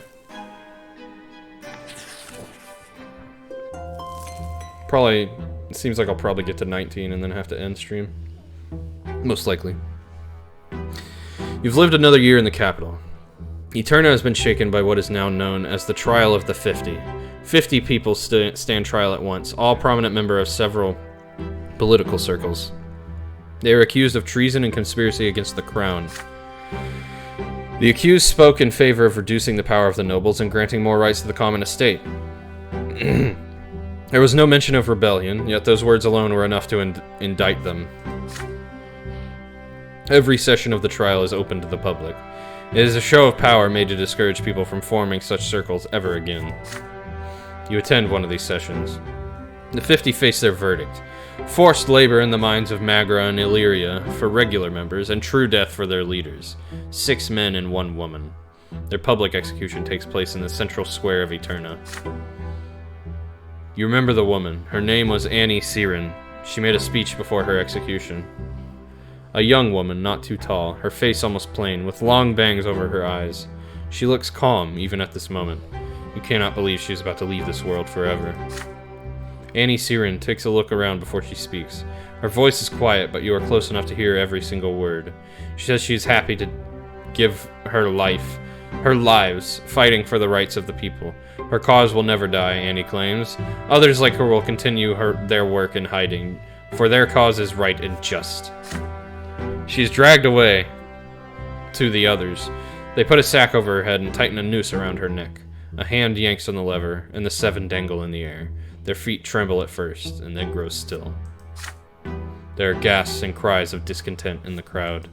Probably, it seems like I'll probably get to 19 and then have to end stream. Most likely. You've lived another year in the capital. Eterna has been shaken by what is now known as the Trial of the 50. 50 people stand trial at once, all prominent members of several political circles. They are accused of treason and conspiracy against the crown. The accused spoke in favor of reducing the power of the nobles and granting more rights to the common estate. There was no mention of rebellion, yet those words alone were enough to indict them. Every session of the trial is open to the public. It is a show of power made to discourage people from forming such circles ever again. You attend one of these sessions. The 50 face their verdict. Forced labor in the mines of Magra and Illyria for regular members, and true death for their leaders. 6 men and 1 woman. Their public execution takes place in the central square of Eterna. You remember the woman. Her name was Annie Siren. She made a speech before her execution. A young woman, not too tall, her face almost plain, with long bangs over her eyes. She looks calm, even at this moment. You cannot believe she is about to leave this world forever. Annie Siren takes a look around before she speaks. Her voice is quiet, but you are close enough to hear every single word. She says she is happy to give her lives, fighting for the rights of the people. Her cause will never die, Annie claims. Others like her will continue their work in hiding, for their cause is right and just. She is dragged away to the others. They put a sack over her head and tighten a noose around her neck. A hand yanks on the lever, and the 7 dangle in the air. Their feet tremble at first, and then grow still. There are gasps and cries of discontent in the crowd.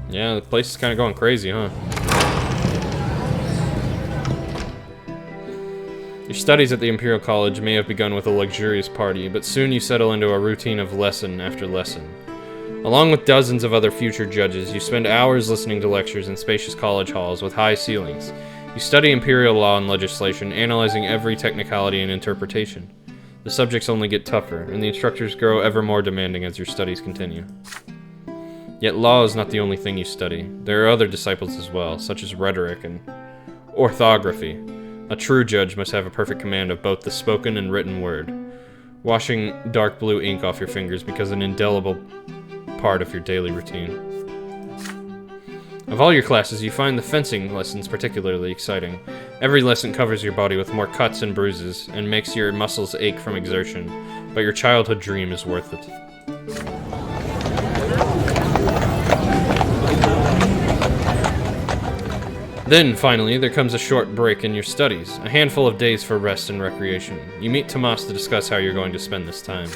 Yeah, the place is kind of going crazy, huh? Your studies at the Imperial College may have begun with a luxurious party, but soon you settle into a routine of lesson after lesson. Along with dozens of other future judges, you spend hours listening to lectures in spacious college halls with high ceilings. You study imperial law and legislation, analyzing every technicality and interpretation. The subjects only get tougher, and the instructors grow ever more demanding as your studies continue. Yet law is not the only thing you study. There are other disciples as well, such as rhetoric and orthography. A true judge must have a perfect command of both the spoken and written word. Washing dark blue ink off your fingers becomes an indelible part of your daily routine. Of all your classes, you find the fencing lessons particularly exciting. Every lesson covers your body with more cuts and bruises, and makes your muscles ache from exertion, but your childhood dream is worth it. Then, finally, there comes a short break in your studies, a handful of days for rest and recreation. You meet Tomas to discuss how you're going to spend this time.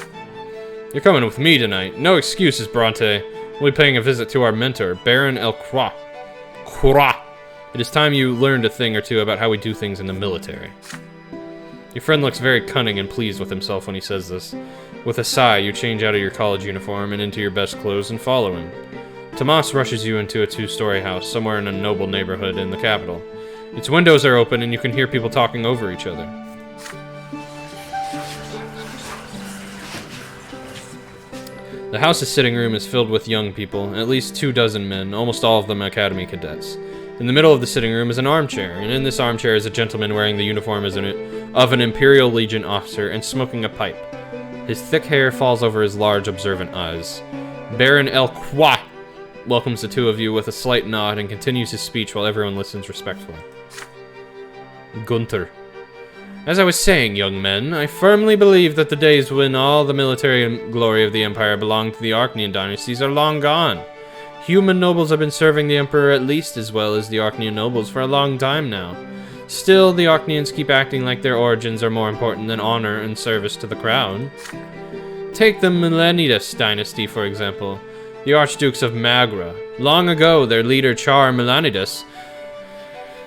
You're coming with me tonight. No excuses, Brante. We'll be paying a visit to our mentor, Baron El Croix. It is time you learned a thing or two about how we do things in the military. Your friend looks very cunning and pleased with himself when he says this. With a sigh, you change out of your college uniform and into your best clothes and follow him. Tomas rushes you into a 2-story house somewhere in a noble neighborhood in the capital. Its windows are open and you can hear people talking over each other. The house's sitting room is filled with young people, at least 24 men, almost all of them academy cadets. In the middle of the sitting room is an armchair, and in this armchair is a gentleman wearing the uniform of an Imperial Legion officer and smoking a pipe. His thick hair falls over his large, observant eyes. Baron El Croix welcomes the two of you with a slight nod and continues his speech while everyone listens respectfully. Gunther. As I was saying, young men, I firmly believe that the days when all the military glory of the Empire belonged to the Archnean dynasties are long gone. Human nobles have been serving the Emperor at least as well as the Archnean nobles for a long time now. Still, the Archneans keep acting like their origins are more important than honor and service to the crown. Take the Melanidas dynasty, for example. The Archdukes of Magra. Long ago, their leader Char Melanidas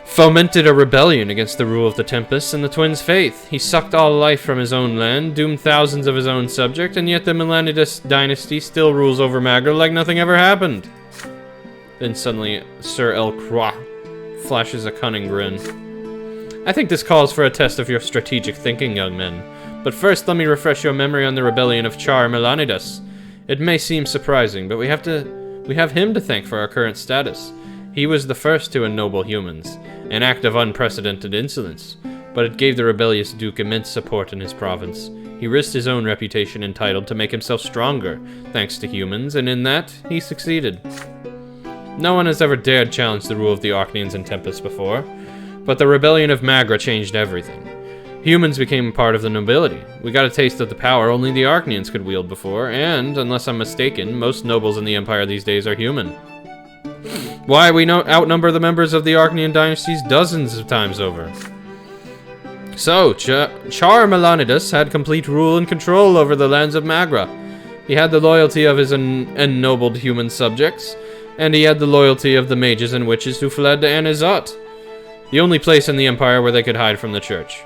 fomented a rebellion against the rule of the Tempest and the Twins' faith. He sucked all life from his own land, doomed thousands of his own subjects, and yet the Melanidas dynasty still rules over Magra like nothing ever happened. Then suddenly, Sir El Croix flashes a cunning grin. I think this calls for a test of your strategic thinking, young men. But first, let me refresh your memory on the rebellion of Char Melanidas. It may seem surprising, but we have him to thank for our current status. He was the first to ennoble humans, an act of unprecedented insolence, but it gave the rebellious Duke immense support in his province. He risked his own reputation and title to make himself stronger, thanks to humans, and in that, he succeeded. No one has ever dared challenge the rule of the Archneans and Tempest before, but the rebellion of Magra changed everything. Humans became part of the nobility. We got a taste of the power only the Archneans could wield before, and, unless I'm mistaken, most nobles in the Empire these days are human. Why, we outnumber the members of the Archnean dynasties dozens of times over. So, Char Melanidas had complete rule and control over the lands of Magra. He had the loyalty of his ennobled human subjects, and he had the loyalty of the mages and witches who fled to Anizot, the only place in the Empire where they could hide from the Church.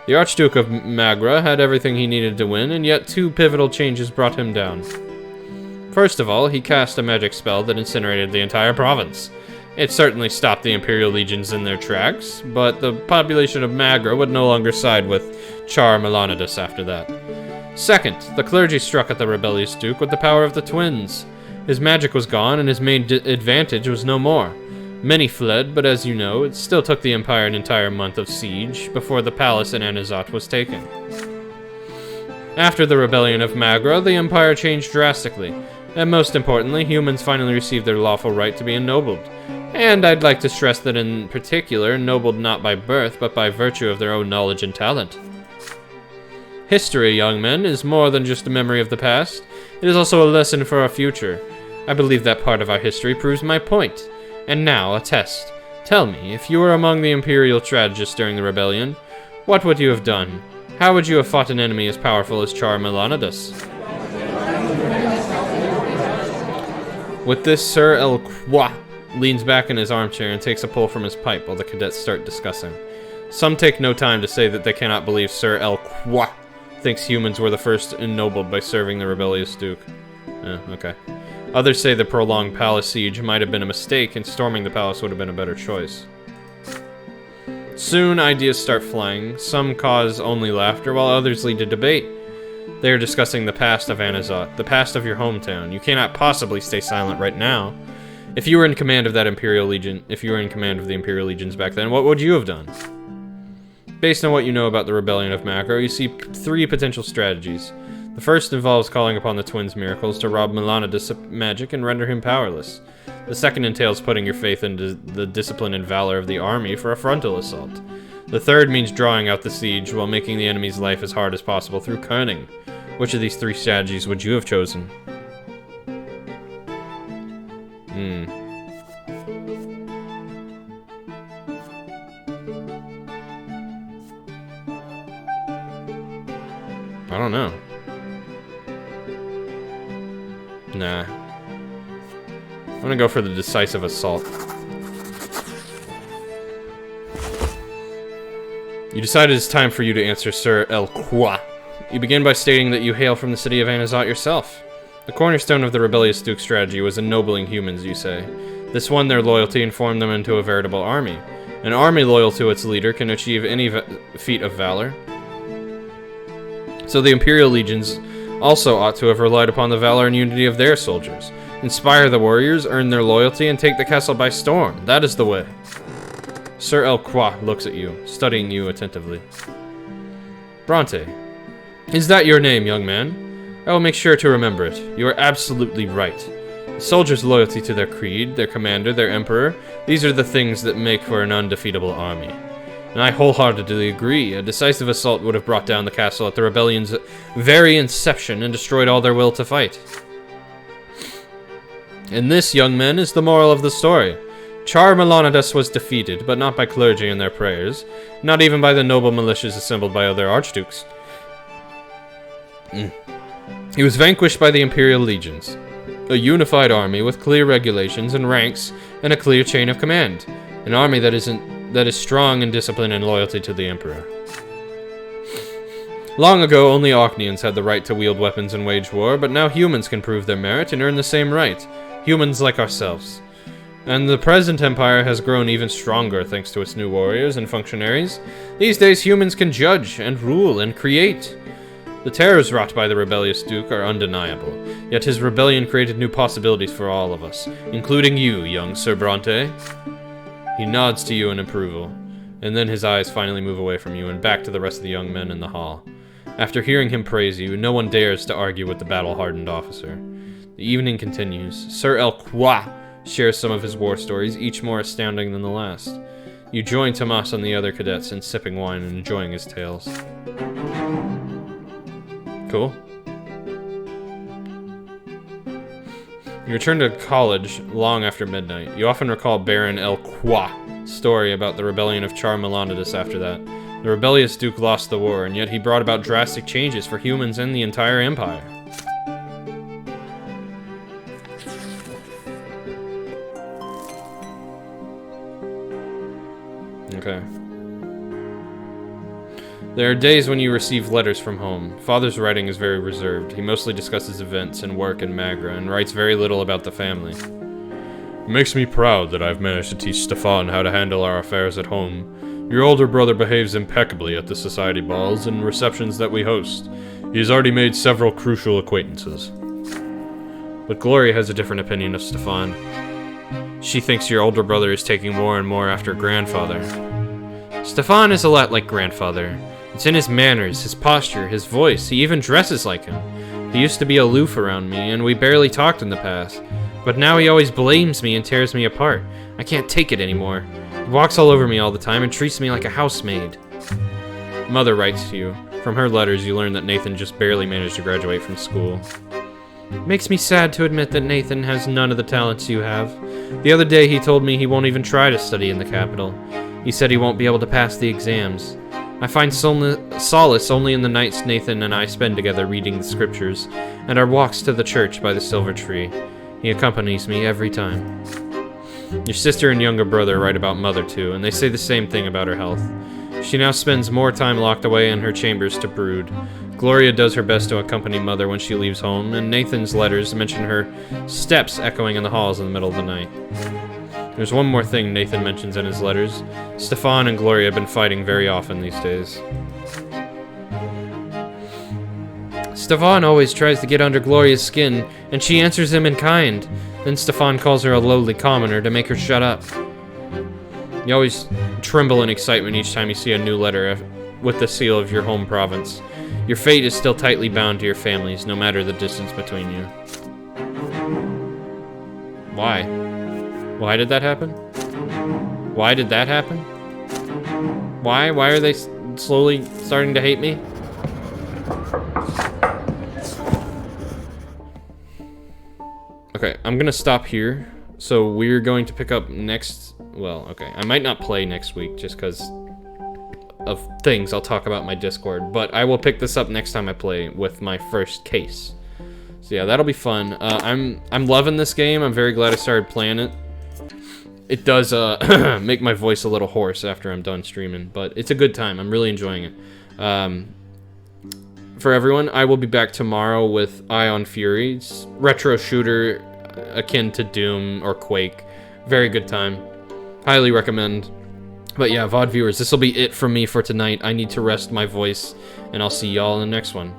The Archduke of Magra had everything he needed to win, and yet 2 pivotal changes brought him down. First of all, he cast a magic spell that incinerated the entire province. It certainly stopped the Imperial legions in their tracks, but the population of Magra would no longer side with Char Melanidas after that. Second, the clergy struck at the rebellious Duke with the power of the Twins. His magic was gone, and his main advantage was no more. Many fled, but as you know, it still took the Empire an entire month of siege before the palace in Anazat was taken. After the rebellion of Magra, the Empire changed drastically, and most importantly, humans finally received their lawful right to be ennobled. And I'd like to stress that in particular, ennobled not by birth, but by virtue of their own knowledge and talent. History, young men, is more than just a memory of the past. It is also a lesson for our future. I believe that part of our history proves my point. And now, a test. Tell me, if you were among the Imperial strategists during the rebellion, what would you have done? How would you have fought an enemy as powerful as Char Melanidas? With this, Sir El Kwa leans back in his armchair and takes a pull from his pipe while the cadets start discussing. Some take no time to say that they cannot believe Sir El Kwa thinks humans were the first ennobled by serving the rebellious Duke. Okay. Others say the prolonged palace siege might have been a mistake and storming the palace would have been a better choice. Soon, ideas start flying. Some cause only laughter, while others lead to debate. They are discussing the past of Anazat, the past of your hometown. You cannot possibly stay silent right now. If you were in command of that Imperial Legion, if you were in command of the Imperial Legions back then, what would you have done? Based on what you know about the Rebellion of Macro, you see three potential strategies. The first involves calling upon the twins' miracles to rob Melanidas of magic and render him powerless. The second entails putting your faith into the discipline and valor of the army for a frontal assault. The third means drawing out the siege while making the enemy's life as hard as possible through cunning. Which of these three strategies would you have chosen? I don't know. Nah. I'm gonna go for the decisive assault. You decided it's time for you to answer Sir El Kwa. You begin by stating that you hail from the city of Anazat yourself. The cornerstone of the rebellious Duke's strategy was ennobling humans, you say. This won their loyalty and formed them into a veritable army. An army loyal to its leader can achieve any feat of valor. So the Imperial Legions also ought to have relied upon the valor and unity of their soldiers. Inspire the warriors, earn their loyalty, and take the castle by storm. That is the way. Sir El Kwa looks at you, studying you attentively. Brante, is that your name, young man? I will make sure to remember it. You are absolutely right. The soldiers' loyalty to their creed, their commander, their emperor, these are the things that make for an undefeatable army. And I wholeheartedly agree. A decisive assault would have brought down the castle at the rebellion's very inception and destroyed all their will to fight. And this, young men, is the moral of the story. Char Melanidas was defeated, but not by clergy and their prayers, not even by the noble militias assembled by other archdukes. He was vanquished by the Imperial Legions, a unified army with clear regulations and ranks and a clear chain of command, an army that is strong in discipline and loyalty to the Emperor. Long ago, only Ocnians had the right to wield weapons and wage war, but now humans can prove their merit and earn the same right. Humans like ourselves. And the present empire has grown even stronger thanks to its new warriors and functionaries. These days, humans can judge and rule and create. The terrors wrought by the rebellious Duke are undeniable, yet his rebellion created new possibilities for all of us, including you, young Sir Brante. He nods to you in approval, and then his eyes finally move away from you and back to the rest of the young men in the hall. After hearing him praise you, no one dares to argue with the battle-hardened officer. The evening continues. Sir El Kwa shares some of his war stories, each more astounding than the last. You join Tomas and the other cadets in sipping wine and enjoying his tales. Cool. You return to college long after midnight. You often recall Baron El Kwa's story about the rebellion of Char Melanidas after that. The rebellious Duke lost the war, and yet he brought about drastic changes for humans and the entire empire. Okay. There are days when you receive letters from home. Father's writing is very reserved. He mostly discusses events and work in Magra, and writes very little about the family. It makes me proud that I've managed to teach Stefan how to handle our affairs at home. Your older brother behaves impeccably at the society balls and receptions that we host. He has already made several crucial acquaintances. But Gloria has a different opinion of Stefan. She thinks your older brother is taking more and more after grandfather. Stefan is a lot like grandfather. It's in his manners, his posture, his voice. He even dresses like him. He used to be aloof around me, and we barely talked in the past. But now he always blames me and tears me apart. I can't take it anymore. He walks all over me all the time and treats me like a housemaid. Mother writes to you. From her letters, you learn that Nathan just barely managed to graduate from school. It makes me sad to admit that Nathan has none of the talents you have. The other day, he told me he won't even try to study in the capital. He said he won't be able to pass the exams. I find solace only in the nights Nathan and I spend together reading the scriptures, and our walks to the church by the silver tree. He accompanies me every time. Your sister and younger brother write about Mother too, and they say the same thing about her health. She now spends more time locked away in her chambers to brood. Gloria does her best to accompany Mother when she leaves home, and Nathan's letters mention her steps echoing in the halls in the middle of the night. There's one more thing Nathan mentions in his letters. Stefan and Gloria have been fighting very often these days. Stefan always tries to get under Gloria's skin, and she answers him in kind. Then Stefan calls her a lowly commoner to make her shut up. You always tremble in excitement each time you see a new letter with the seal of your home province. Your fate is still tightly bound to your families, no matter the distance between you. Why? Why did that happen? Why did that happen? Why? Why are they slowly starting to hate me? Okay, I'm gonna stop here. So we're going to pick up next... Well, okay. I might not play next week just because of things I'll talk about in my Discord. But I will pick this up next time I play with my first case. So yeah, that'll be fun. I'm loving this game. I'm very glad I started playing it. It does make my voice a little hoarse after I'm done streaming, but it's a good time. I'm really enjoying it. For everyone, I will be back tomorrow with Ion Furies, retro shooter akin to Doom or Quake. Very good time. Highly recommend. But yeah, VOD viewers, this will be it from me for tonight. I need to rest my voice, and I'll see y'all in the next one.